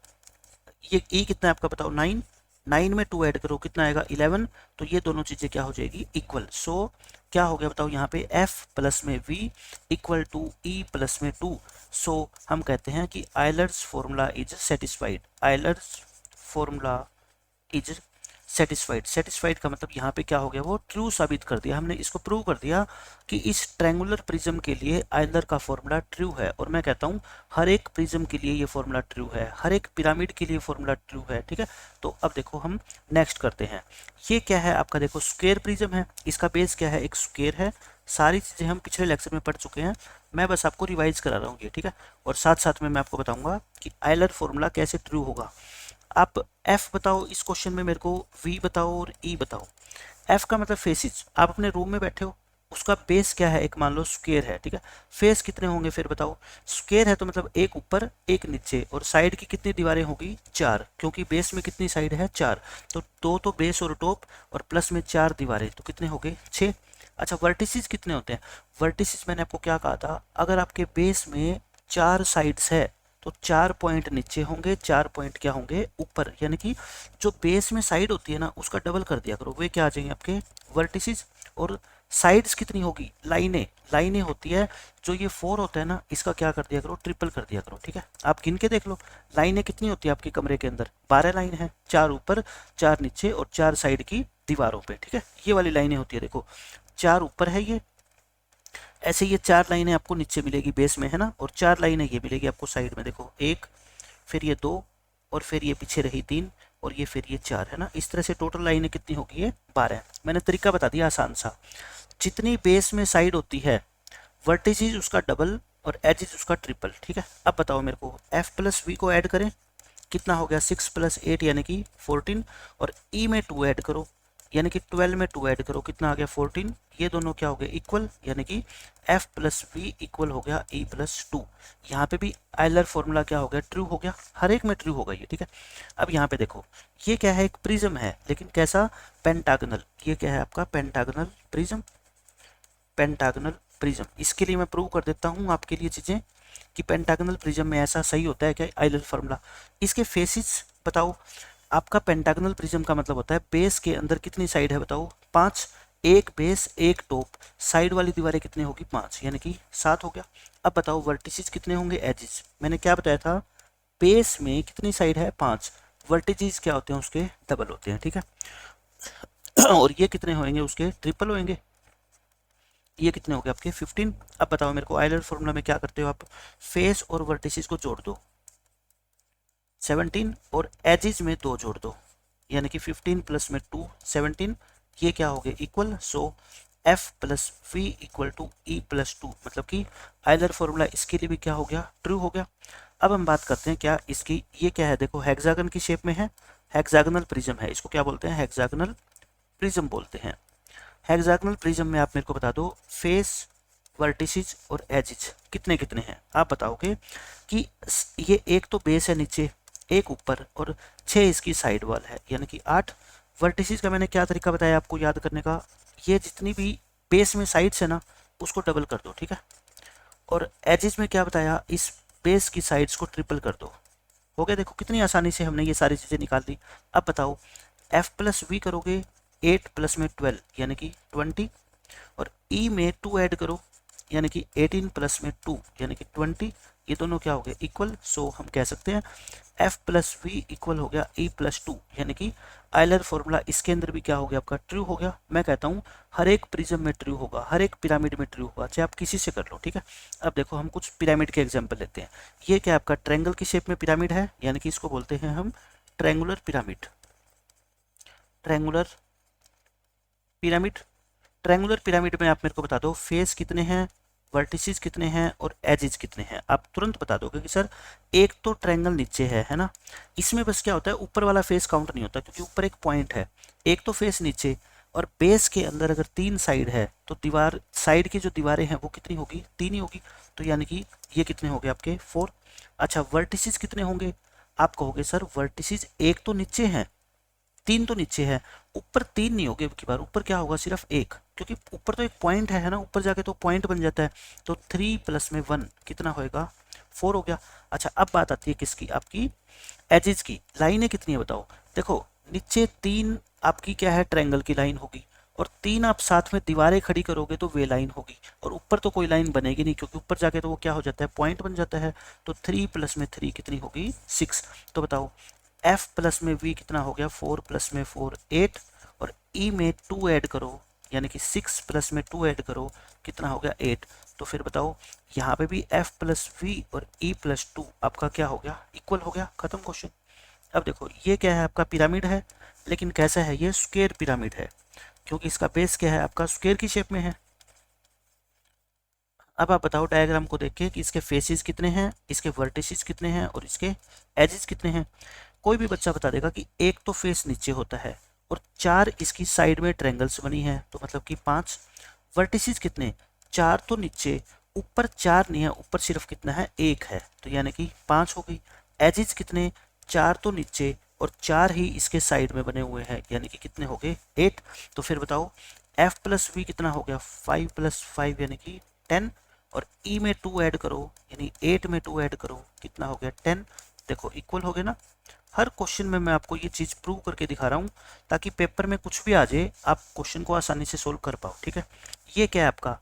S1: ये e कितना है आपका बताओ? 9। 9 में 2 ऐड करो, कितना आएगा? 11। तो ये दोनों चीजें क्या हो जाएगी? इक्वल। सो क्या हो गया बताओ यहाँ पे? f + v = e + 2। सो हम कहते हैं कि Euler's formula is satisfied. Euler's formula is satisfied. Satisfied का मतलब यहाँ पे क्या हो गया? वो ट्रू साबित कर दिया। हमने इसको प्रूव कर दिया कि इस ट्रायंगुलर प्रिज्म के लिए आयलर का फॉर्मूला ट्रू है। और मैं कहता हूँ हर एक प्रिज्म के लिए ये फॉर्मूला ट्रू है, हर एक पिरामिड के लिए फॉर्मूला ट्रू है, ठीक है। तो अब देखो हम नेक्स्ट करते हैं। ये क्या है आपका? देखो स्क्वायर प्रिज्म है, इसका बेस क्या है? एक स्क्वायर है। सारी चीजें हम पिछले लेक्चर में पढ़ चुके हैं, मैं बस आपको रिवाइज करा रहा हूँ ये, ठीक है। और साथ साथ में मैं आपको बताऊंगा कि आयलर फॉर्मूला कैसे ट्रू होगा। आप एफ बताओ इस क्वेश्चन में मेरे को, वी बताओ और ई बताओ। एफ का मतलब फेसिस। आप अपने रूम में बैठे हो, उसका बेस क्या है, एक मान लो स्क्वायर है, ठीक है। फेस कितने होंगे फिर बताओ, स्क्वायर है तो मतलब एक ऊपर एक नीचे, और साइड की कितनी दीवारें होगी, चार, क्योंकि बेस में कितनी साइड है, चार। तो दो तो बेस और टॉप, और प्लस में चार दीवारें, तो कितने हो गए, छः। अच्छा वर्टिसेस कितने होते हैं, वर्टिसेस मैंने आपको क्या कहा था, अगर आपके बेस में चार साइड्स है तो चार पॉइंट नीचे होंगे, चार पॉइंट क्या होंगे, ऊपर, यानी कि जो बेस में साइड होती है ना उसका डबल कर दिया करो, वे क्या आ जाएंगे आपके वर्टिसेस। और साइड्स कितनी होगी, लाइनें, लाइनें होती है, जो ये 4 होता है ना इसका क्या कर दिया करो, ट्रिपल कर दिया करो, ठीक है। आप गिन के देख लो, लाइनें कितनी होती है आपके कमरे के अंदर, 12 लाइन है, चार ऊपर, चार नीचे, और चार साइड की दीवारों पे, ठीक है। ये वाली लाइनें होती है, देखो चार ऊपर है ये, ऐसे ये चार लाइनें आपको नीचे मिलेगी बेस में, है ना, और चार लाइनें ये मिलेगी आपको साइड में, देखो एक, फिर ये दो, और फिर ये पीछे रही तीन, और ये फिर ये चार, है ना। इस तरह से टोटल लाइनें कितनी होगी, ये 12। मैंने तरीका बता दिया आसान सा। जितनी बेस में साइड होती है, वर्टिसेस उसका डबल और एजेस उसका ट्रिपल, ठीक है। अब बताओ मेरे को, एफ प्लस वी को ऐड करें, कितना हो गया, 6 + 8 यानी कि 14, और ई में 2 ऐड करो, यानी कि 12 में 2 ऐड करो, कितना आ गया 14। ये दोनों क्या हो गए, इक्वल, यानी कि एफ प्लस वी इक्वल हो गया ई प्लस 2। यहाँ पे भी आयलर फॉर्मूला क्या हो गया, ट्रू हो गया, हर एक में ट्रू होगा ये, ठीक है। अब यहाँ पे देखो, ये क्या है, एक प्रिज्म है, लेकिन कैसा, पेंटागनल। ये क्या है आपका, पेंटागनल प्रिज्म, पेंटागनल प्रिज्म। इसके लिए मैं प्रूव कर देता हूँ आपके लिए चीज़ें कि पेंटागनल प्रिज्म में ऐसा सही होता है क्या, आइलर फार्मूला। इसके फेसिस बताओ, आपका पेंटागनल प्रिज्म का मतलब होता है बेस के अंदर कितनी साइड है बताओ, 5, एक बेस एक टॉप, साइड वाली दीवारें कितनी होगी, 5, यानी कि 7 हो गया। अब बताओ वर्टिसेस कितने होंगे, एजेस, मैंने क्या बताया था, बेस में कितनी साइड है, 5, वर्टिसेस क्या होते हैं उसके डबल होते हैं, ठीक है। और ये कितने होंगे, उसके ट्रिपल होंगे, ये कितने हो गए आपके 15। अब बताओ मेरे को, आयलर फॉर्मूला में क्या करते हो आप, फेस और वर्टिसेस को जोड़ दो, 17, और एजेस में 2 जोड़ दो, यानी कि 15 प्लस में 2 17, ये क्या हो गए, equal. So F plus V equal to E plus 2, मतलब कि आयलर फॉर्मूला इसके लिए भी क्या हो गया, ट्रू हो गया। अब हम बात करते हैं क्या इसकी, ये क्या है, देखो हेक्सागन की शेप में है, हेक्सागनल प्रिज्म है, इसको क्या बोलते हैं, हेक्सागनल प्रिज्म बोलते हैं। हेक्सागोनल प्रिज्म में आप मेरे को बता दो, फेस, वर्टिसेस और एजेस कितने कितने हैं, आप बताओगे कि ये एक तो बेस है नीचे, एक ऊपर, और 6 इसकी साइड वाल है, यानी कि 8। वर्टिसेस का मैंने क्या तरीका बताया आपको याद करने का, ये जितनी भी बेस में साइड्स है ना उसको डबल कर दो, ठीक है। और एजेस में क्या बताया, इस बेस की साइड्स को ट्रिपल कर दो, हो गया। देखो कितनी आसानी से हमने ये सारी चीज़ें निकाल दी। अब बताओ, एफ प्लस वी करोगे, 8 प्लस में 12 यानी कि 20, और ई में 2 ऐड करो, यानी कि 18 प्लस में 2 यानी कि 20, ये दोनों क्या हो गए, इक्वल। सो हम कह सकते हैं एफ प्लस वी इक्वल हो गया ई प्लस 2, यानी कि आयलर फॉर्मूला इसके अंदर भी क्या हो गया आपका, ट्रू हो गया। मैं कहता हूँ हर एक प्रिज्म में ट्रू होगा, हर एक पिरामिड में ट्रू होगा, चाहे आप किसी से कर लो, ठीक है। अब देखो हम कुछ पिरामिड के एग्जाम्पल लेते हैं। ये क्या आपका ट्रायंगल की शेप में पिरामिड है, यानी कि इसको बोलते हैं हम triangular pyramid, triangular pyramid. Triangular pyramid में आप मेरे को बता दो, फेस कितने हैं, वर्टिसेस कितने हैं, और एजेस कितने हैं। आप तुरंत बता दोगे कि सर एक तो ट्रायंगल नीचे है ना। इसमें बस क्या होता है, ऊपर वाला फेस काउंट नहीं होता, क्योंकि ऊपर एक पॉइंट है, एक तो फेस नीचे, और बेस के अंदर अगर 3 साइड है तो दीवार, साइड की जो दीवारें हैं वो कितनी होगी, 3 ही होगी। तो यानी कि ये कितने हो गए आपके 4। अच्छा वर्टिसेस कितने होंगे, आप कहोगे सर वर्टिसेस एक तो नीचे हैं, 3 तो नीचे है, ऊपर 3 नहीं होगे, की बार ऊपर क्या होगा, सिर्फ एक, क्योंकि ऊपर तो एक पॉइंट है ना, ऊपर जाके तो पॉइंट बन जाता है। तो 3 प्लस में 1 कितना होएगा, 4 हो गया। अच्छा अब बात आती है किसकी, आपकी एजेस की। लाइनें कितनी है बताओ, देखो नीचे 3 आपकी क्या है, ट्रायंगल की लाइन होगी, और 3 आप साथ में दीवारें खड़ी करोगे तो वे लाइन होगी, और ऊपर तो कोई लाइन बनेगी नहीं, क्योंकि ऊपर जाके तो वो क्या हो जाता है, पॉइंट बन जाता है। तो 3 प्लस में 3 कितनी होगी, 6। तो बताओ एफ प्लस में वी कितना हो गया, 4 प्लस में 4 8, और ई में 2 ऐड करो, यानी कि 6 प्लस में 2 ऐड करो, कितना हो गया 8। तो फिर बताओ यहाँ पे भी एफ प्लस वी और ई प्लस 2 आपका क्या हो गया, इक्वल हो गया, खत्म क्वेश्चन। अब देखो ये क्या है, आपका पिरामिड है, लेकिन कैसा है, ये स्क्वायर पिरामिड है, क्योंकि इसका बेस क्या है, आपका स्क्वायर की शेप में है। अब आप बताओ डायग्राम को देख के कि इसके फेसेस कितने हैं, इसके वर्टिसेस कितने हैं, और इसके एजेस कितने हैं। कोई भी बच्चा बता देगा कि एक तो फेस नीचे होता है, और 4 इसकी साइड में ट्रायंगल्स बनी है, तो मतलब कि 5, वर्टिसेस कितने, 4 तो नीचे, ऊपर 4 नहीं है, ऊपर सिर्फ कितना है, 1 है, तो यानी कि 5 हो गई। एजेस कितने, 4 तो नीचे और 4 ही इसके साइड में बने हुए हैं, यानी कि कितने हो गए, 8। तो फिर बताओ एफ प्लस वी कितना हो गया, 5 प्लस 5 यानी कि 10, और ई में 2 ऐड करो यानी 8 में 2 ऐड करो, कितना हो गया 10। देखो इक्वल हो गए ना। हर क्वेश्चन में मैं आपको ये चीज़ प्रूव करके दिखा रहा हूँ ताकि पेपर में कुछ भी आ जाए आप क्वेश्चन को आसानी से सोल्व कर पाओ, ठीक है। ये क्या है आपका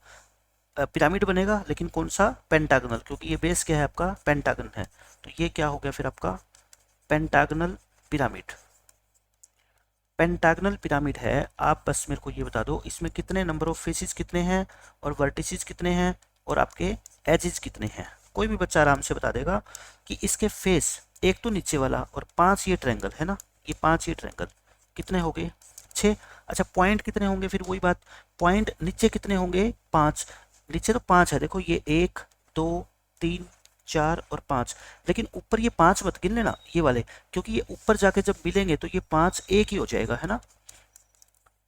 S1: पिरामिड बनेगा, लेकिन कौन सा, पेंटागनल, क्योंकि ये बेस क्या है आपका, पेंटागन है। तो ये क्या हो गया फिर आपका पेंटागनल पिरामिड। पेंटागनल पिरामिड है। आप बस मेरे को ये बता दो इसमें कितने नंबर ऑफ फेसेस कितने हैं और वर्टिसेस कितने हैं और आपके एजेस कितने हैं। कोई भी बच्चा आराम से बता देगा कि इसके फेस, एक तो नीचे वाला और 5 ये ट्रायंगल है ना, ये 5 ये ट्रायंगल कितने हो गए, 6। अच्छा पॉइंट कितने होंगे, फिर वही बात, पॉइंट नीचे कितने होंगे, 5, नीचे तो 5 है, देखो ये 1 2 3 4 और 5, लेकिन ऊपर ये 5 मत गिन लेना ये वाले, क्योंकि ये ऊपर जाके जब मिलेंगे तो ये 5 एक ही हो जाएगा, है ना।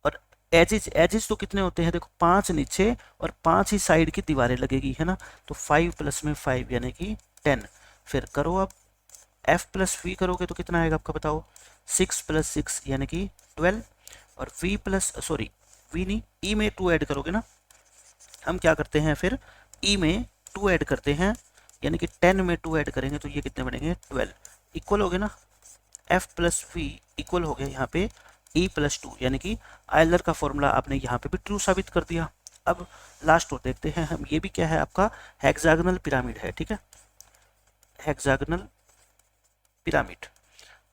S1: और एजेस, एजेस तो कितने होते हैं, देखो 5 नीचे और 5 ही साइड की दीवारें लगेगी, है ना। तो 5 प्लस में 5 यानी कि 10। फिर करो अब एफ प्लस वी करोगे तो कितना आएगा आपका बताओ, 6 प्लस 6 यानी कि 12, और वी प्लस सॉरी वी नहीं, ई में 2 ऐड करोगे ना, हम क्या करते हैं फिर ई में 2 ऐड करते हैं, यानी कि 10 में 2 ऐड करेंगे तो ये कितने बनेंगे 12, इक्वल हो गए ना। एफ प्लस वी इक्वल हो गया यहाँ पे ई प्लस 2, यानी कि आयलर का फॉर्मूला आपने यहाँ पे भी ट्रू साबित कर दिया। अब लास्ट और देखते हैं हम, ये भी क्या है आपका हेक्सागोनल पिरामिड है, ठीक है, हेक्सागोनल पिरामिड।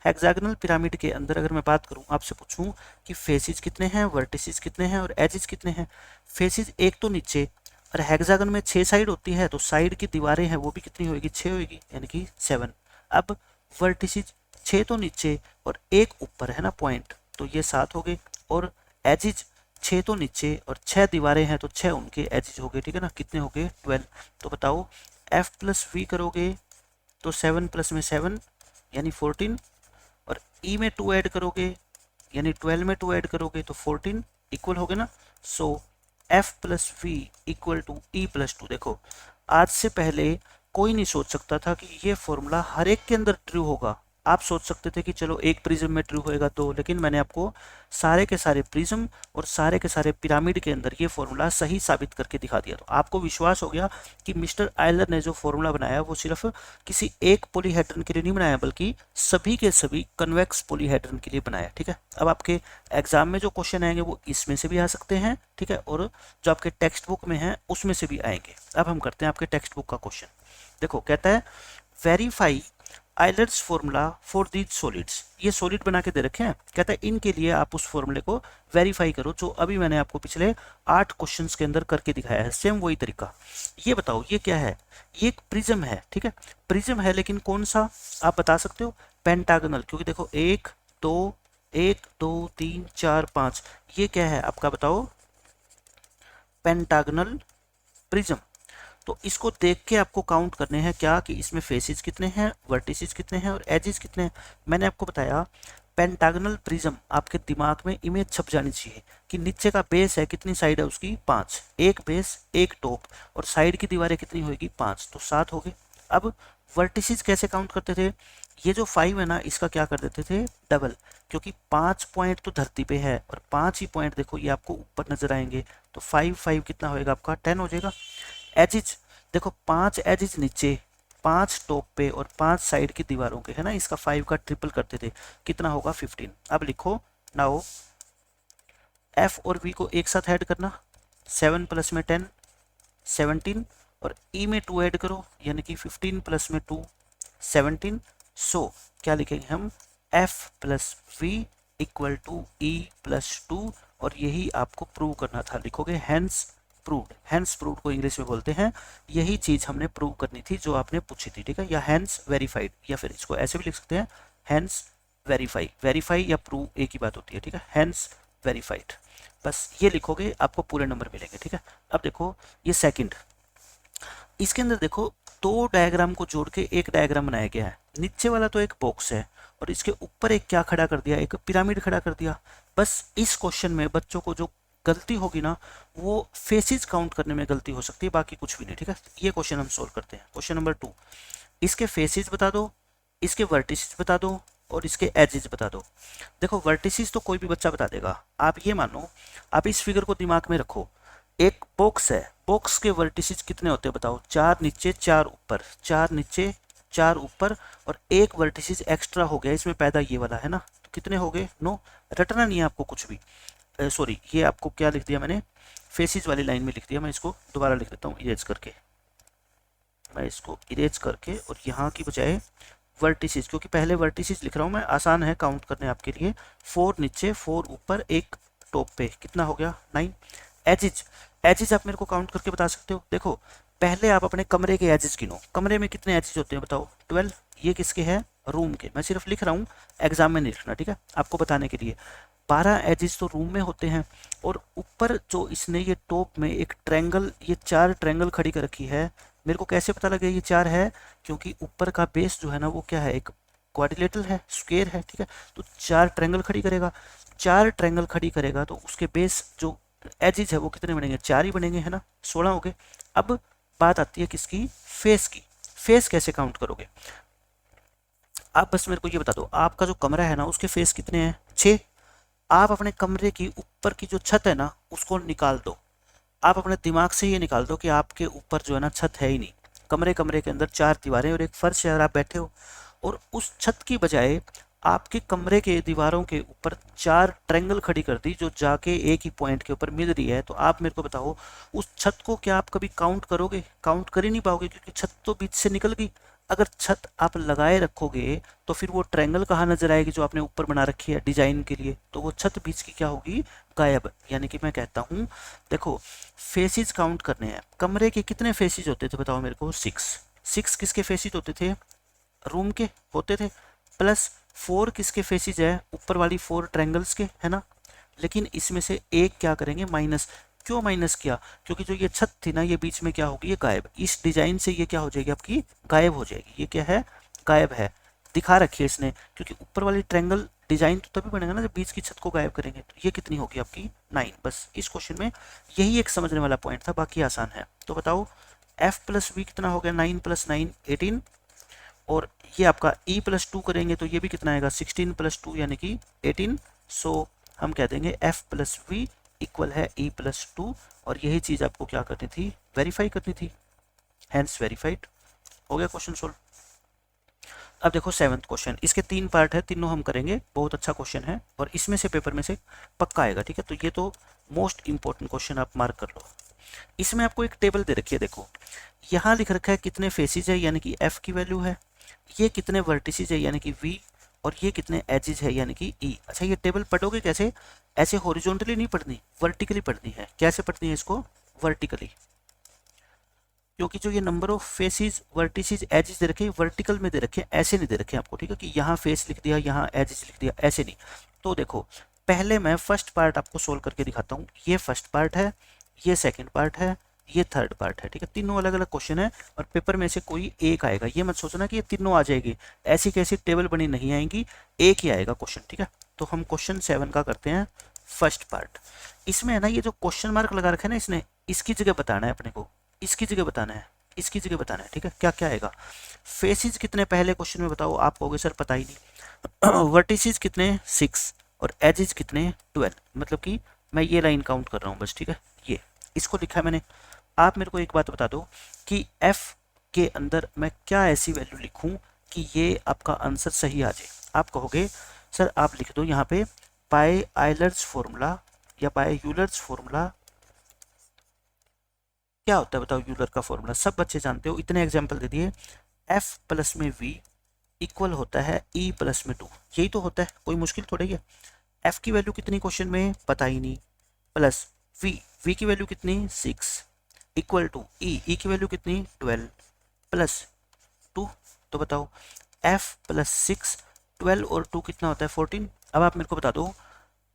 S1: हेक्सागोनल पिरामिड के अंदर अगर मैं बात करूं, आपसे पूछूं कि फेसेस कितने हैं, वर्टिसेस कितने हैं और एजेस कितने हैं। फेसेस एक तो नीचे, और हेक्सागन में 6 साइड होती है तो साइड की दीवारें हैं वो भी कितनी होगी, 6 होगी, यानी कि 7। अब वर्टिसेस 6 तो नीचे और एक ऊपर है ना पॉइंट, तो ये 7 हो गए, और एजेस 6 तो नीचे और 6 दीवारें हैं तो 6 उनके एजेस हो गए, ठीक है ना, कितने हो गए 12। तो बताओ एफ प्लस वी करोगे तो 7 प्लस में 7 यानी 14, और ई में 2 ऐड करोगे यानी 12 में 2 ऐड करोगे तो 14, इक्वल हो गए ना। So F plus V equal to E plus 2। देखो आज से पहले कोई नहीं सोच सकता था कि ये फॉर्मूला हर एक के अंदर ट्रू होगा। आप सोच सकते थे कि चलो एक प्रिज्म में ट्रू होएगा तो, लेकिन मैंने आपको सारे के सारे प्रिज्म और सारे के सारे पिरामिड के अंदर ये फॉर्मूला सही साबित करके दिखा दिया। तो आपको विश्वास हो गया कि मिस्टर आयलर ने जो फॉर्मूला बनाया वो सिर्फ किसी एक पॉलीहेड्रन के लिए नहीं बनाया, बल्कि सभी के सभी कन्वेक्स पॉलीहेड्रन के लिए बनाया, ठीक है। अब आपके एग्जाम में जो क्वेश्चन आएंगे वो इसमें से भी आ सकते हैं, ठीक है, और जो आपके टेक्स्ट बुक में है उसमें से भी आएंगे। अब हम करते हैं आपके टेक्स्ट बुक का क्वेश्चन। देखो कहता है verify Euler's formula for these solids. ये सॉलिड बना के दे रखे हैं, कहता है इनके लिए आप उस फॉर्मूले को वेरीफाई करो जो अभी मैंने आपको पिछले 8 क्वेश्चंस के अंदर करके दिखाया है, सेम वही तरीका। ये बताओ ये क्या है, ये एक प्रिज्म है, ठीक है, प्रिज्म है, लेकिन कौन सा आप बता सकते हो, पेंटागनल, क्योंकि देखो 1 2 3 4 5, ये क्या है आपका बताओ, पेंटागनल प्रिज्म। तो इसको देख के आपको काउंट करने हैं क्या, कि इसमें फेसेस कितने हैं, वर्टिसेस कितने हैं और एजेस कितने हैं। मैंने आपको बताया पेंटागनल प्रिज्म, आपके दिमाग में इमेज छप जानी चाहिए कि नीचे का बेस है, कितनी साइड है उसकी 5, एक बेस एक टॉप, और साइड की दीवारें कितनी होगी 5, तो 7 हो गए। अब वर्टिसेस कैसे काउंट करते थे, ये जो 5 है ना इसका क्या कर देते थे डबल, क्योंकि 5 पॉइंट तो धरती पे है और 5 ही पॉइंट देखो ये आपको ऊपर नजर आएंगे, तो 5 कितना होएगा आपका 10 हो जाएगा। एजिज देखो 5 एजिज नीचे, 5 टॉप पे और 5 साइड की दीवारों के, है ना, इसका 5 का ट्रिपल करते थे, कितना होगा 15। अब लिखो नाउ एफ और वी को एक साथ ऐड करना, 7 प्लस में 10 17, और ई में 2 ऐड करो यानी कि 15 प्लस में 2 17। सो क्या लिखेंगे हम, F plus V equal to E plus 2, और यही आपको प्रूव करना था, लिखोगे हैंस प्रूव्ड। हैंस प्रूव्ड को इंग्लिश में बोलते हैं, यही चीज हमने प्रूव करनी थी जो आपने पूछी थी, ठीक है, या हैंस वेरीफाइड, या फिर इसको ऐसे भी लिख सकते हैं हैंस वेरीफाई, वेरीफाई या प्रूव एक ही बात होती है, ठीक है, हैंस वेरीफाइड। बस ये लिखोगे आपको पूरे नंबर मिलेंगे, ठीक है। अब देखो ये सेकंड, इसके अंदर देखो 2 डायग्राम को जोड़ के एक डायग्राम बनाया गया है। नीचे वाला तो एक बॉक्स है और इसके ऊपर एक क्या खड़ा कर दिया, एक पिरामिड खड़ा कर दिया। बस इस क्वेश्चन में बच्चों को जो गलती होगी ना वो फेसिस काउंट करने में गलती हो सकती है, बाकी कुछ भी नहीं, ठीक है। ये क्वेश्चन हम सोल्व करते हैं। क्वेश्चन नंबर 2, इसके फेसिस बता दो, इसके वर्टिसेस बता दो और इसके एजेस बता दो। देखो वर्टिसेस तो कोई भी बच्चा बता देगा। आप ये मानो, आप इस फिगर को दिमाग में रखो, एक बॉक्स है, बॉक्स के वर्टिसेस कितने होते हैं बताओ? 4 नीचे 4 ऊपर, 4 नीचे 4 ऊपर, और एक वर्टिसेस एक्स्ट्रा हो गया इसमें पैदा, ये वाला है ना, तो कितने हो गए? 9। रटना नहीं है आपको कुछ भी, सॉरी ये आपको क्या लिख दिया मैंने, फेसिस वाली लाइन में लिख दिया। मैं इसको दोबारा लिख देता हूँ इरेज करके, मैं इसको इरेज करके, और यहाँ की बजाय वर्टिसेस, क्योंकि पहले वर्टिसेस लिख रहा हूँ मैं, आसान है काउंट करने आपके लिए। 4 नीचे 4 ऊपर, एक टॉप पे, कितना हो गया? 9। एजेस, एजेस आप मेरे को काउंट करके बता सकते हो। देखो पहले आप अपने कमरे के एजेस गिनो, कमरे में कितने एजेस होते हैं बताओ? 12। ये किसके हैं? रूम के। मैं सिर्फ लिख रहा हूँ, एग्जाम में नहीं लिखना, ठीक है, आपको बताने के लिए। 12 एजेस तो रूम में होते हैं, और ऊपर जो इसने ये टॉप में एक ट्रायंगल, ये 4 ट्रायंगल खड़ी कर रखी है। मेरे को कैसे पता लगे ये 4 है? क्योंकि ऊपर का बेस जो है ना वो क्या है? एक क्वाड्रिलेटरल है, स्क्वायर है, ठीक है। तो 4 ट्रायंगल खड़ी करेगा, 4 ट्रायंगल खड़ी करेगा तो उसके बेस जो एजेस है वो कितने बनेंगे? 4 ही बनेंगे, है ना, 16 हो गए। अब बात आती है किसकी? फेस की। फेस कैसे काउंट करोगे? आप बस मेरे को ये बता दो, आपका जो कमरा है ना उसके फेस कितने हैं? 6। आप अपने कमरे की ऊपर की जो छत है ना उसको निकाल दो। आप अपने दिमाग से ये निकाल दो कि आपके ऊपर जो है ना छत है ही नहीं। कमरे कमरे के अंदर 4 दीवारें और एक फर्श है, और आप बैठे हो, और उस छत की बजाय आपके कमरे के दीवारों के ऊपर 4 ट्रायंगल खड़ी कर दी जो जाके एक ही पॉइंट के ऊपर मिल रही है। तो आप मेरे को बताओ उस छत को क्या आप कभी काउंट करोगे? काउंट कर ही नहीं पाओगे, क्योंकि छत तो बीच से निकल गई। अगर छत आप लगाए रखोगे तो फिर वो ट्रायंगल कहाँ नजर आएगी जो आपने ऊपर बना रखी है डिजाइन के लिए? तो वो छत बीच की क्या होगी? गायब। यानी कि मैं कहता हूँ, देखो फेसिस काउंट करने हैं। कमरे के कितने फेसिस होते थे बताओ मेरे को? 6। 6 किसके फेसिस होते थे? रूम के होते थे। प्लस 4 किसके फेसिस है? ऊपर वाली 4 ट्रायंगल्स के, है ना। लेकिन इसमें से एक क्या करेंगे? माइनस। क्यों माइनस किया? क्योंकि जो ये छत थी ना ये बीच में क्या होगी? ये गायब। इस डिजाइन से ये क्या हो जाएगी? आपकी गायब हो जाएगी। ये क्या है? गायब है। दिखा रखी है इसने, क्योंकि ऊपर वाली ट्रायंगल डिजाइन तो तभी बनेगा ना जब बीच की छत को गायब करेंगे। तो ये कितनी होगी आपकी? 9। बस इस क्वेश्चन में यही एक समझने वाला पॉइंट था, बाकी आसान है। तो बताओ f प्लस वी कितना हो गया? 9 प्लस 9 18, और ये आपका e प्लस 2 करेंगे तो ये भी कितना आएगा? 16 प्लस 2 यानी कि 18। सो हम कह देंगे f प्लस वी इक्वल है e प्लस 2, और यही चीज़ आपको क्या करनी थी? वेरीफाई करनी थी। Hence verified. हो गया क्वेश्चन सोल्व। अब देखो 7th क्वेश्चन, इसके 3 पार्ट है, तीनों हम करेंगे। बहुत अच्छा क्वेश्चन है और इसमें से पेपर में से पक्का आएगा, ठीक है। तो ये तो मोस्ट इंपॉर्टेंट क्वेश्चन आप मार्क कर लो। इसमें आपको एक टेबल दे रखी है, देखो यहाँ लिख रखा है कितने फेसिस है यानी कि f की वैल्यू है, ये कितने वर्टिसेस है यानी कि v, और ये कितने एजेस है यानी कि e। अच्छा ये टेबल पढ़ोगे कैसे? ऐसे हॉरिजॉन्टली नहीं पढ़नी, वर्टिकली पढ़नी है। कैसे पढ़नी है इसको? वर्टिकली। क्योंकि जो ये number of faces, vertices, edges दे रखे वर्टिकल में दे रखे, ऐसे नहीं दे रखे आपको, ठीक है, कि यहाँ फेस लिख दिया, यहाँ एजेस लिख दिया, ऐसे नहीं। तो देखो पहले मैं फर्स्ट पार्ट आपको सोल्व करके दिखाता हूँ। ये फर्स्ट पार्ट है, ये सेकंड पार्ट है, ये थर्ड पार्ट है, ठीक है। तीनों अलग अलग क्वेश्चन है और पेपर में से कोई एक आएगा। ये मत सोचना कि ये तीनों आ जाएगी, ऐसी कैसी टेबल बनी नहीं आएंगी, एक ही आएगा क्वेश्चन, ठीक है। तो हम क्वेश्चन 7 का करते हैं फर्स्ट पार्ट। इसमें है ना ये जो क्वेश्चन मार्क लगा रखा है ना इसने, इसकी जगह बताना है अपने को, इसकी जगह बताना है, इसकी जगह बताना है, ठीक है। क्या क्या आएगा? फेसिस कितने पहले क्वेश्चन में बताओ? आप कहोगे सर पता ही नहीं। वर्टिसेस कितने? 6, और एजेस कितने? 12। मतलब कि मैं ये लाइन काउंट कर रहा हूँ बस, ठीक है। ये इसको लिखा है मैंने। आप मेरे को एक बात बता दो कि f के अंदर मैं क्या ऐसी वैल्यू लिखूं कि ये आपका आंसर सही आ जाए। आप कहोगे सर आप लिख दो यहाँ पे पाई आइलर्स फॉर्मूला या पाई यूलर्स फॉर्मूला। क्या होता है बताओ यूलर का फॉर्मूला? सब बच्चे जानते हो, इतने एग्जाम्पल दे दिए। f प्लस में v इक्वल होता है e प्लस में 2, यही तो होता है, कोई मुश्किल थोड़ा ही है। f की वैल्यू कितनी क्वेश्चन में? पता ही नहीं। प्लस v की वैल्यू कितनी? 6 इक्वल टू e की वैल्यू कितनी? 12 प्लस 2। तो बताओ f प्लस 6, 12 और 2 कितना होता है? 14। अब आप मेरे को बता दो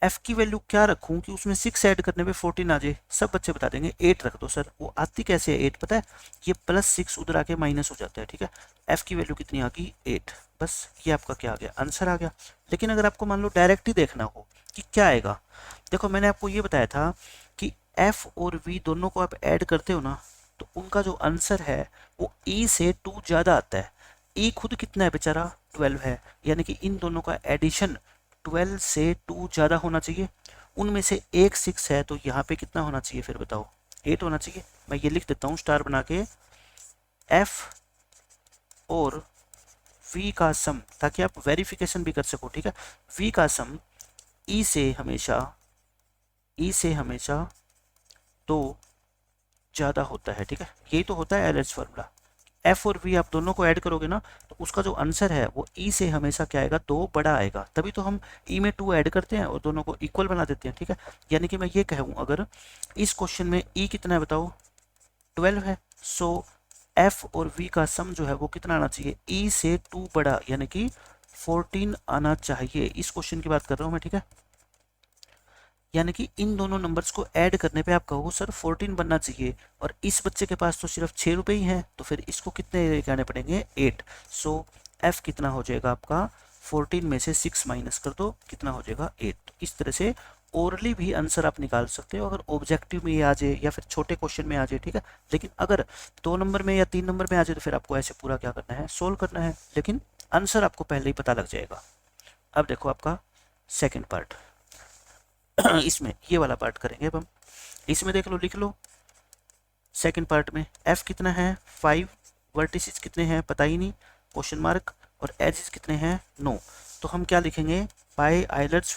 S1: f की वैल्यू क्या रखूं कि उसमें 6 ऐड करने पे 14 आ जाए? सब बच्चे बता देंगे 8 रख दो सर। वो आती कैसे है 8 पता है? ये प्लस 6 उधर आके माइनस हो जाता है, ठीक है। f की वैल्यू कितनी आ गई? 8। बस ये आपका क्या आ गया? आंसर आ गया। लेकिन अगर आपको मान लो डायरेक्ट ही देखना हो, कि क्या आएगा। देखो मैंने आपको ये बताया था कि एफ और वी दोनों को आप ऐड करते हो ना, तो उनका जो आंसर है वो ई से 2 ज़्यादा आता है। ई खुद कितना है बेचारा, 12 है, यानी कि इन दोनों का एडिशन 12 से 2 ज़्यादा होना चाहिए। उनमें से एक 6 है, तो यहाँ पे कितना होना चाहिए फिर बताओ, 8 होना चाहिए। मैं ये लिख देता हूँ स्टार बना के, एफ और वी का सम, ताकि आप वेरिफिकेशन भी कर सको, ठीक है। वी का सम ई से हमेशा 2 ज़्यादा होता है, ठीक है। यही तो होता है एलएच फार्मूला। एफ और वी आप दोनों को ऐड करोगे ना, तो उसका जो आंसर है वो ई से हमेशा क्या आएगा, 2 बड़ा आएगा। तभी तो हम ई में 2 ऐड करते हैं और दोनों को इक्वल बना देते हैं, ठीक है। यानी कि मैं ये कहूँ, अगर इस क्वेश्चन में ई कितना है बताओ, 12 है, सो एफ और वी का सम जो है वो कितना आना चाहिए, ई से 2 बड़ा, यानी कि 14 आना चाहिए। इस क्वेश्चन की बात कर रहा हूँ मैं, ठीक है। यानी कि इन दोनों नंबर्स को ऐड करने पे आप कहो सर 14 बनना चाहिए, और इस बच्चे के पास तो सिर्फ 6 रुपये ही हैं, तो फिर इसको कितने लेके आने पड़ेंगे, 8। सो एफ कितना हो जाएगा आपका, 14 में से 6 माइनस कर दो, कितना हो जाएगा 8। तो इस तरह से ओरली भी आंसर आप निकाल सकते हो, अगर ऑब्जेक्टिव में ये आ जाए या फिर छोटे क्वेश्चन में आ जाए, ठीक है। लेकिन अगर 2 नंबर में या 3 नंबर में आ जाए, तो फिर आपको ऐसे पूरा क्या करना है, सोल्व करना है, लेकिन आंसर आपको पहले ही पता लग जाएगा। अब देखो आपका सेकेंड पार्ट इसमें ये वाला पार्ट करेंगे अब हम। इसमें देख लो, लिख लो, सेकंड पार्ट में एफ कितना है 5, वर्टिसेस कितने हैं पता ही नहीं, क्वेश्चन मार्क, और एजेस कितने हैं 9। तो हम क्या लिखेंगे, पाई आइलर्ट्स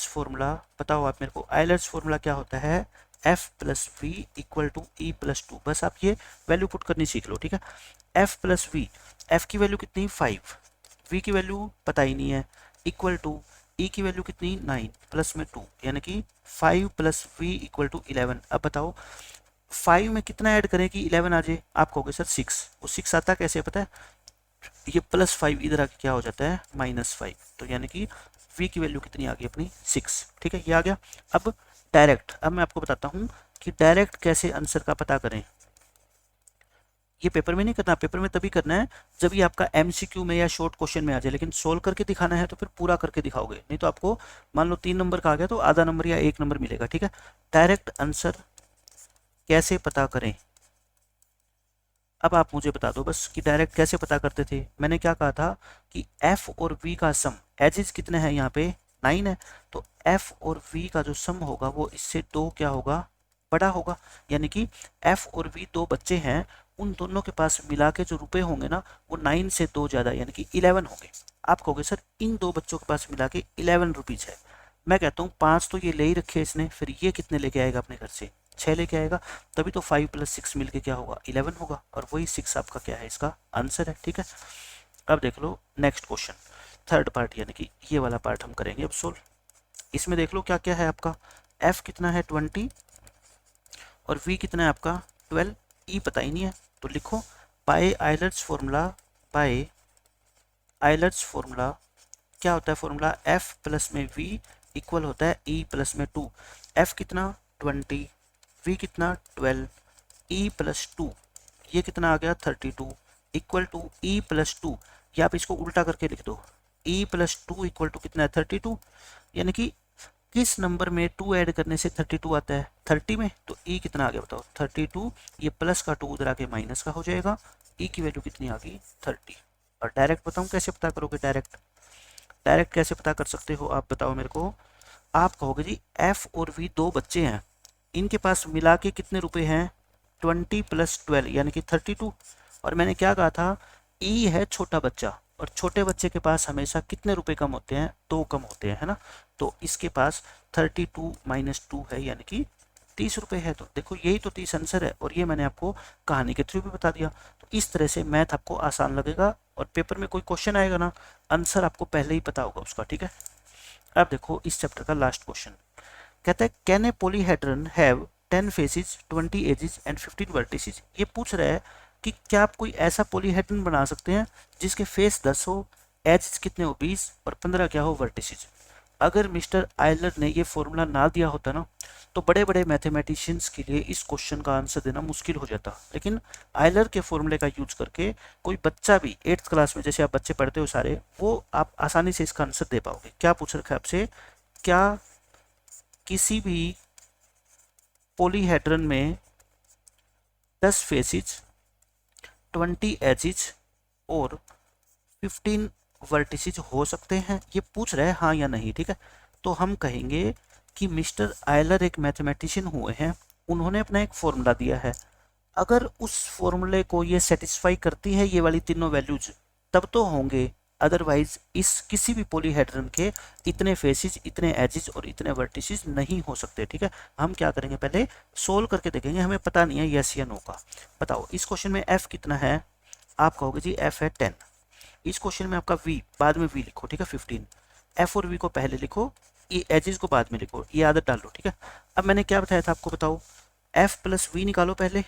S1: फॉर्मूला बताओ आप मेरे को। आइलर्ट्स फॉर्मूला क्या होता है, F plus V equal to E plus 2। बस आप ये वैल्यू पुट करनी सीख लो, ठीक है। एफ प्लस वी, एफ की वैल्यू कितनी 5, वी की वैल्यू पता ही नहीं है, इक्वल टू ई की वैल्यू कितनी 9 प्लस में 2, यानी कि 5 प्लस वी इक्वल टू 11। अब बताओ 5 में कितना ऐड करें कि 11 आ जाए, आप कहोगे सर 6। वो 6 आता कैसे पता है, ये प्लस 5 इधर आके क्या हो जाता है -5, तो यानी कि v की वैल्यू कितनी आ गई अपनी 6, ठीक है। ये आ गया। अब डायरेक्ट, अब मैं आपको बताता हूँ कि डायरेक्ट कैसे आंसर का पता करें। ये पेपर में नहीं करना, पेपर में तभी करना है जब ये आपका एमसीक्यू में या शॉर्ट क्वेश्चन में आ जाए, लेकिन सोल्व करके दिखाना है तो फिर पूरा करके दिखाओगे, नहीं तो आपको मान लो 3 नंबर का आ गया तो आधा नंबर या 1 नंबर मिलेगा, ठीक है। डायरेक्ट आंसर कैसे पता करें, अब आप मुझे बता दो बस कि डायरेक्ट कैसे पता करते थे। मैंने क्या कहा था कि एफ और वी का सम, एजेस कितने हैं यहाँ पे 9 है, तो एफ और वी का जो सम होगा वो इससे 2 क्या होगा, बड़ा होगा। यानी कि एफ और वी 2 बच्चे हैं, उन दोनों के पास मिला के जो रुपए होंगे ना वो 9 से 2 ज़्यादा, यानी कि 11 होंगे। आप कहोगे सर इन 2 बच्चों के पास मिला के 11 रुपीज़ है। मैं कहता हूँ 5 तो ये ले ही रखे इसने, फिर ये कितने लेके आएगा अपने घर से, 6 लेके आएगा, तभी तो 5 + 6 मिलके क्या होगा 11 होगा, और वही 6 आपका क्या है, इसका आंसर है, ठीक है। अब देख लो नेक्स्ट क्वेश्चन, थर्ड पार्ट, यानी कि ये वाला पार्ट हम करेंगे अब सोल्व। इसमें देख लो क्या क्या है आपका, एफ कितना है 20 और वी कितना है आपका 12, ई पता ही नहीं है, तो लिखो बाय आइलर्ट्स फॉर्मूला क्या होता है फॉर्मूला, एफ प्लस में वी इक्वल होता है ई प्लस में 2। एफ कितना 20, वी कितना 12, ई प्लस 2, ये कितना आ गया 32, इक्वल टू ई प्लस 2, या आप इसको उल्टा करके लिख दो, ई प्लस 2 इक्वल टू कितना है 32। यानी कि किस नंबर में 2 ऐड करने से 32 आता है, 30 में, तो ई कितना आ गया बताओ 32, ये प्लस का 2 उधर आके माइनस का हो जाएगा, ई की वैल्यू कितनी आ गई 30। और डायरेक्ट बताऊँ कैसे पता करोगे, डायरेक्ट कैसे पता कर सकते हो आप बताओ मेरे को। आप कहोगे जी एफ और वी 2 बच्चे हैं, इनके पास मिला के कितने रुपए हैं 20 + 12 यानी कि 32। और मैंने क्या कहा था, ई है छोटा बच्चा, और छोटे बच्चे के पास हमेशा कितने रुपए कम होते हैं, 2 कम होते हैं, है ना। तो इसके पास 32 - 2 है, यानी कि 30 रुपये है। तो देखो यही तो 30 आंसर है, और ये मैंने आपको कहानी के थ्रू भी बता दिया। तो इस तरह से मैथ आपको आसान लगेगा, और पेपर में कोई क्वेश्चन आएगा ना, आंसर आपको पहले ही पता होगा उसका, ठीक है। अब देखो इस चैप्टर का लास्ट क्वेश्चन, कहता है can a polyhedron have 10 faces 20 edges and 15 vertices. ये पूछ रहा है कि क्या आप कोई ऐसा पॉलीहेड्रन बना सकते हैं जिसके फेस 10 हो, एजेस कितने हो 20, और 15 क्या हो वर्टिसेस। अगर मिस्टर आयलर ने ये फॉर्मूला ना दिया होता ना, तो बड़े बड़े मैथमेटिशियंस के लिए इस क्वेश्चन का आंसर देना मुश्किल हो जाता। लेकिन आयलर के फॉर्मूले का यूज करके कोई बच्चा भी 8th क्लास में, जैसे आप बच्चे पढ़ते हो सारे, वो आप आसानी से इसका आंसर दे पाओगे। क्या पूछ रखा है आपसे, क्या किसी भी पॉलीहेड्रन में 10 फेसिस, 20 एजिज और 15 वर्टिसेज हो सकते हैं? ये पूछ रहा है हाँ या नहीं, ठीक है। तो हम कहेंगे कि मिस्टर आयलर एक मैथमेटिशियन हुए हैं, उन्होंने अपना एक फॉर्मूला दिया है, अगर उस फॉर्मूले को ये सेटिस्फाई करती है ये वाली तीनों वैल्यूज, तब तो होंगे, अदरवाइज इस किसी भी पॉलीहेड्रन के इतने फेसिस, इतने एजिस और इतने वर्टिसेस नहीं हो सकते, ठीक है। हम क्या करेंगे, पहले सोल्व करके देखेंगे, हमें पता नहीं है यस या नो का। बताओ इस क्वेश्चन में एफ कितना है, आप कहोगे जी एफ है 10। इस क्वेश्चन में आपका वी, बाद में वी लिखो, ठीक है 15। एफ और वी को पहले लिखो, ये एजिस को बाद में लिखो, ये आदत डाल लो, ठीक है। अब मैंने क्या बताया था आपको, बताओ एफ प्लस वी निकालो पहले,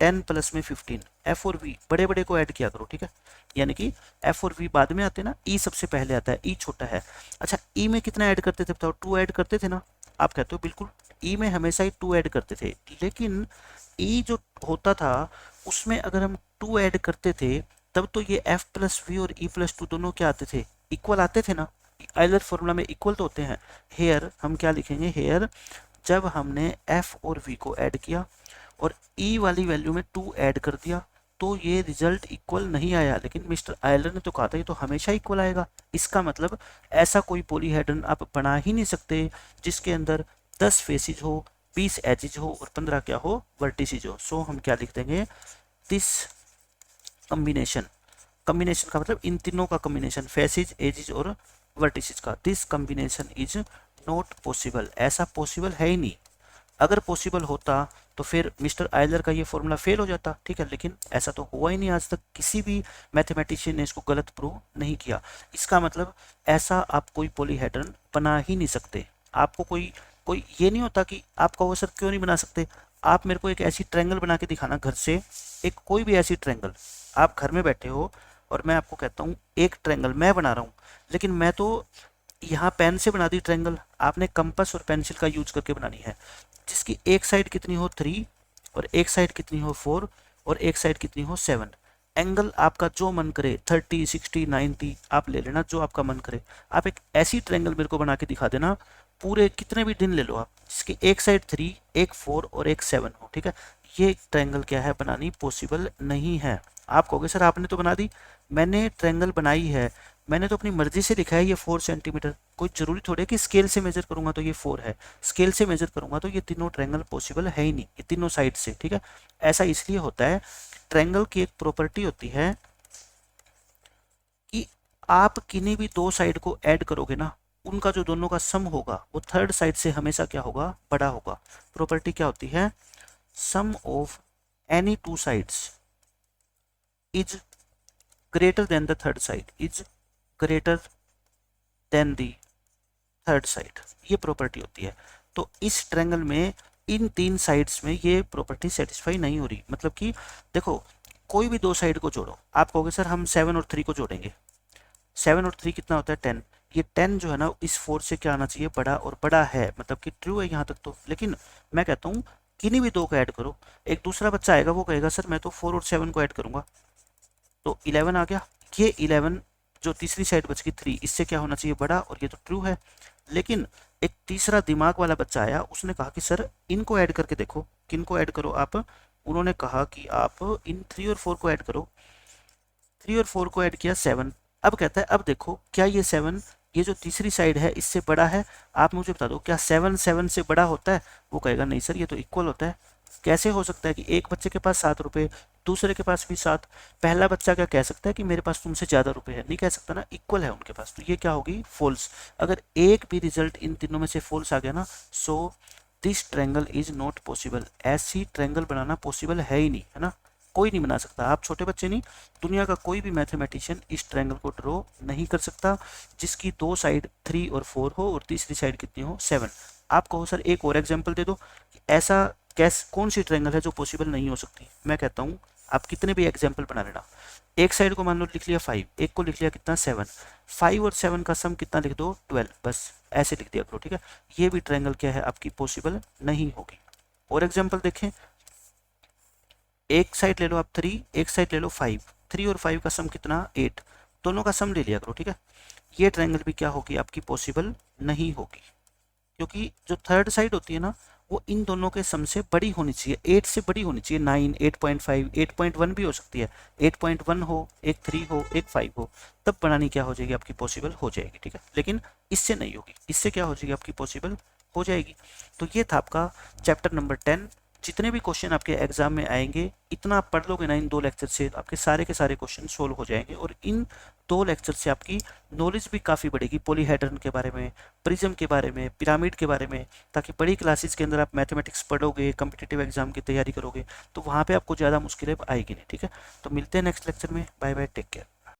S1: 10 प्लस में 15, एफ और वी बड़े बड़े को ऐड किया करो, ठीक है। यानी कि एफ और वी बाद में आते हैं ना, ई सबसे पहले आता है, ई छोटा है। अच्छा ई में कितना ऐड करते थे बताओ, 2 ऐड करते थे ना, आप कहते हो बिल्कुल, ई में हमेशा ही 2 ऐड करते थे, लेकिन ई जो होता था उसमें अगर हम 2 ऐड करते थे, तब तो ये एफ प्लस वी और ई प्लस 2 दोनों क्या आते थे, इक्वल आते थे ना। आयलर फॉर्मूला में इक्वल तो होते हैं। हेयर हम क्या लिखेंगे, हेयर जब हमने एफ और वी को ऐड किया और ई वाली वैल्यू में 2 ऐड कर दिया, तो ये रिजल्ट इक्वल नहीं आया, लेकिन मिस्टर आयलर ने तो कहा था ये तो हमेशा इक्वल आएगा। इसका मतलब ऐसा कोई पॉलीहेड्रन आप बना ही नहीं सकते जिसके अंदर 10 फेसिस हो, 20 एजिज हो और 15 क्या हो, वर्टिसेज हो। सो हम क्या लिख देंगे, दिस कम्बिनेशन, कम्बिनेशन का मतलब इन तीनों का कम्बिनेशन, फेसिस, एजिज और वर्टिसेज का, this combination is not possible, ऐसा पॉसिबल है ही नहीं। अगर पॉसिबल होता तो फिर मिस्टर आयलर का ये फॉर्मूला फेल हो जाता, ठीक है, लेकिन ऐसा तो हुआ ही नहीं, आज तक किसी भी मैथमेटिशियन ने इसको गलत प्रूव नहीं किया। इसका मतलब ऐसा आप कोई पॉलीहेड्रन बना ही नहीं सकते। आपको कोई कोई ये नहीं होता कि आप कहो सर क्यों नहीं बना सकते, आप मेरे को एक ऐसी ट्रायंगल बना के दिखाना घर से, एक कोई भी ऐसी ट्रायंगल, आप घर में बैठे हो और मैं आपको कहता हूँ एक ट्रायंगल मैं बना रहा हूँ, लेकिन मैं तो यहाँ पेन से बना दी ट्रायंगल, आपने कंपास और पेंसिल का यूज करके बनानी है, जिसकी एक साइड कितनी हो 3 और एक साइड कितनी हो 4 और एक साइड कितनी हो 7। एंगल आपका जो मन करे 30, 60, 90 आप ले लेना, जो आपका मन करे। आप एक ऐसी ट्रायंगल मेरे को बना के दिखा देना, पूरे कितने भी दिन ले लो आप, जिसकी एक साइड 3, एक 4 और एक 7 हो, ठीक है। ये ट्रायंगल क्या है, बनानी पॉसिबल नहीं है। आप कहोगे सर आपने तो बना दी, मैंने ट्रायंगल बनाई है, मैंने तो अपनी मर्जी से लिखा है ये 4 सेंटीमीटर, कोई जरूरी थोड़ी है कि स्केल से मेजर करूंगा तो ये 4 है, स्केल से मेजर करूंगा तो ये तीनों ट्रायंगल पॉसिबल है ही नहीं, ये तीनों साइड से, ठीक है। ऐसा इसलिए होता है, ट्रायंगल की एक प्रॉपर्टी होती है कि आप किन्हीं भी दो साइड को ऐड करोगे ना, उनका जो दोनों का सम होगा वो थर्ड साइड से हमेशा क्या होगा, बड़ा होगा। प्रॉपर्टी क्या होती है, sum of any two sides is greater than the third side, is greater than the third side, ये प्रॉपर्टी होती है। तो इस ट्रायंगल में इन 3 साइड्स में ये प्रॉपर्टी सेटिस्फाई नहीं हो रही। मतलब कि देखो कोई भी दो साइड को जोड़ो, आप कहोगे सर हम 7 और 3 को जोड़ेंगे, 7 और 3 कितना होता है 10, ये 10 जो है ना इस 4 से क्या आना चाहिए, बड़ा, और बड़ा है, मतलब कि ट्रू है यहाँ तक तो। लेकिन मैं कहता हूँ किन्हीं भी दो को ऐड करो, एक दूसरा बच्चा आएगा वो कहेगा सर मैं तो 4 और 7 को ऐड करूंगा, तो 11 आ गया, ये 11 जो तीसरी साइड बच गई 3, इससे क्या होना चाहिए, बड़ा, और ये तो ट्रू है। लेकिन एक तीसरा दिमाग वाला बच्चा आया, उसने कहा कि सर इनको ऐड करके देखो, किन को ऐड करो आप, उन्होंने कहा कि आप इन 3 और 4 को ऐड करो, 3 और 4 को ऐड किया 7। अब कहता है अब देखो क्या ये 7 ये जो तीसरी साइड है इससे बड़ा है, आप मुझे बता दो क्या 7 7 से बड़ा होता है, वो कहेगा नहीं सर ये तो इक्वल होता है। कैसे हो सकता है कि एक बच्चे के पास 7 रुपए, दूसरे के पास भी 7, पहला बच्चा क्या कह सकता है कि मेरे पास तुमसे ज़्यादा रुपए है, नहीं कह सकता ना, इक्वल है उनके पास। तो ये क्या होगी, फॉल्स। अगर एक भी रिजल्ट इन तीनों में से फॉल्स आ गया ना, so this triangle is not possible, ऐसी ट्रायंगल बनाना पॉसिबल है ही नहीं, है ना, कोई नहीं बना सकता। आप छोटे बच्चे नहीं, दुनिया का कोई भी मैथमेटिशियन इस ट्रायंगल को ड्रॉ नहीं कर सकता जिसकी दो साइड 3 और 4 हो और तीसरी साइड कितनी हो, 7। आप कहो सर एक और एग्जांपल दे दो, ऐसा कौन सी ट्रायंगल है जो पॉसिबल नहीं हो सकती। मैं कहता हूँ आप कितने भी एग्जाम्पल बना लेना। एक साइड को मान लो लिख लिया 5, एक को लिख लिया कितना 7, 5 और 7 का सम कितना लिख दो 12, बस ऐसे लिख दिया करो, ठीक है। ये भी ट्रायंगल क्या है आपकी पॉसिबल नहीं होगी। और एग्जाम्पल देखें, एक साइड ले लो आप 3, एक साइड ले लो 5, 3 और 5 का सम कितना 8, दोनों का सम ले लिया करो, ठीक है। ये ट्रायंगल भी क्या होगी आपकी पॉसिबल नहीं होगी, क्योंकि जो थर्ड साइड होती है ना वो इन दोनों के सम से बड़ी होनी चाहिए, 8 से बड़ी होनी चाहिए, 9, 8.5, 8.1 भी हो सकती है, 8.1 हो, एक 3 हो, एक 5 हो, तब बनानी क्या हो जाएगी आपकी पॉसिबल हो जाएगी, ठीक है। लेकिन इससे नहीं होगी, इससे क्या हो जाएगी आपकी पॉसिबल हो जाएगी। तो ये था आपका चैप्टर नंबर 10। जितने भी क्वेश्चन आपके एग्जाम में आएंगे, इतना आप पढ़ लोगे ना इन 2 लेक्चर से, आपके सारे के सारे क्वेश्चन सोल्व हो जाएंगे। और इन 2 लेक्चर से आपकी नॉलेज भी काफ़ी बढ़ेगी, पॉलीहेड्रन के बारे में, प्रिज्म के बारे में, पिरामिड के बारे में, ताकि बड़ी क्लासेस के अंदर आप मैथमेटिक्स पढ़ोगे, कम्पिटिटिव एग्जाम की तैयारी करोगे, तो वहाँ पे आपको ज़्यादा मुश्किलें आएगी नहीं, ठीक है। तो मिलते हैं नेक्स्ट लेक्चर में, बाय बाय, टेक केयर।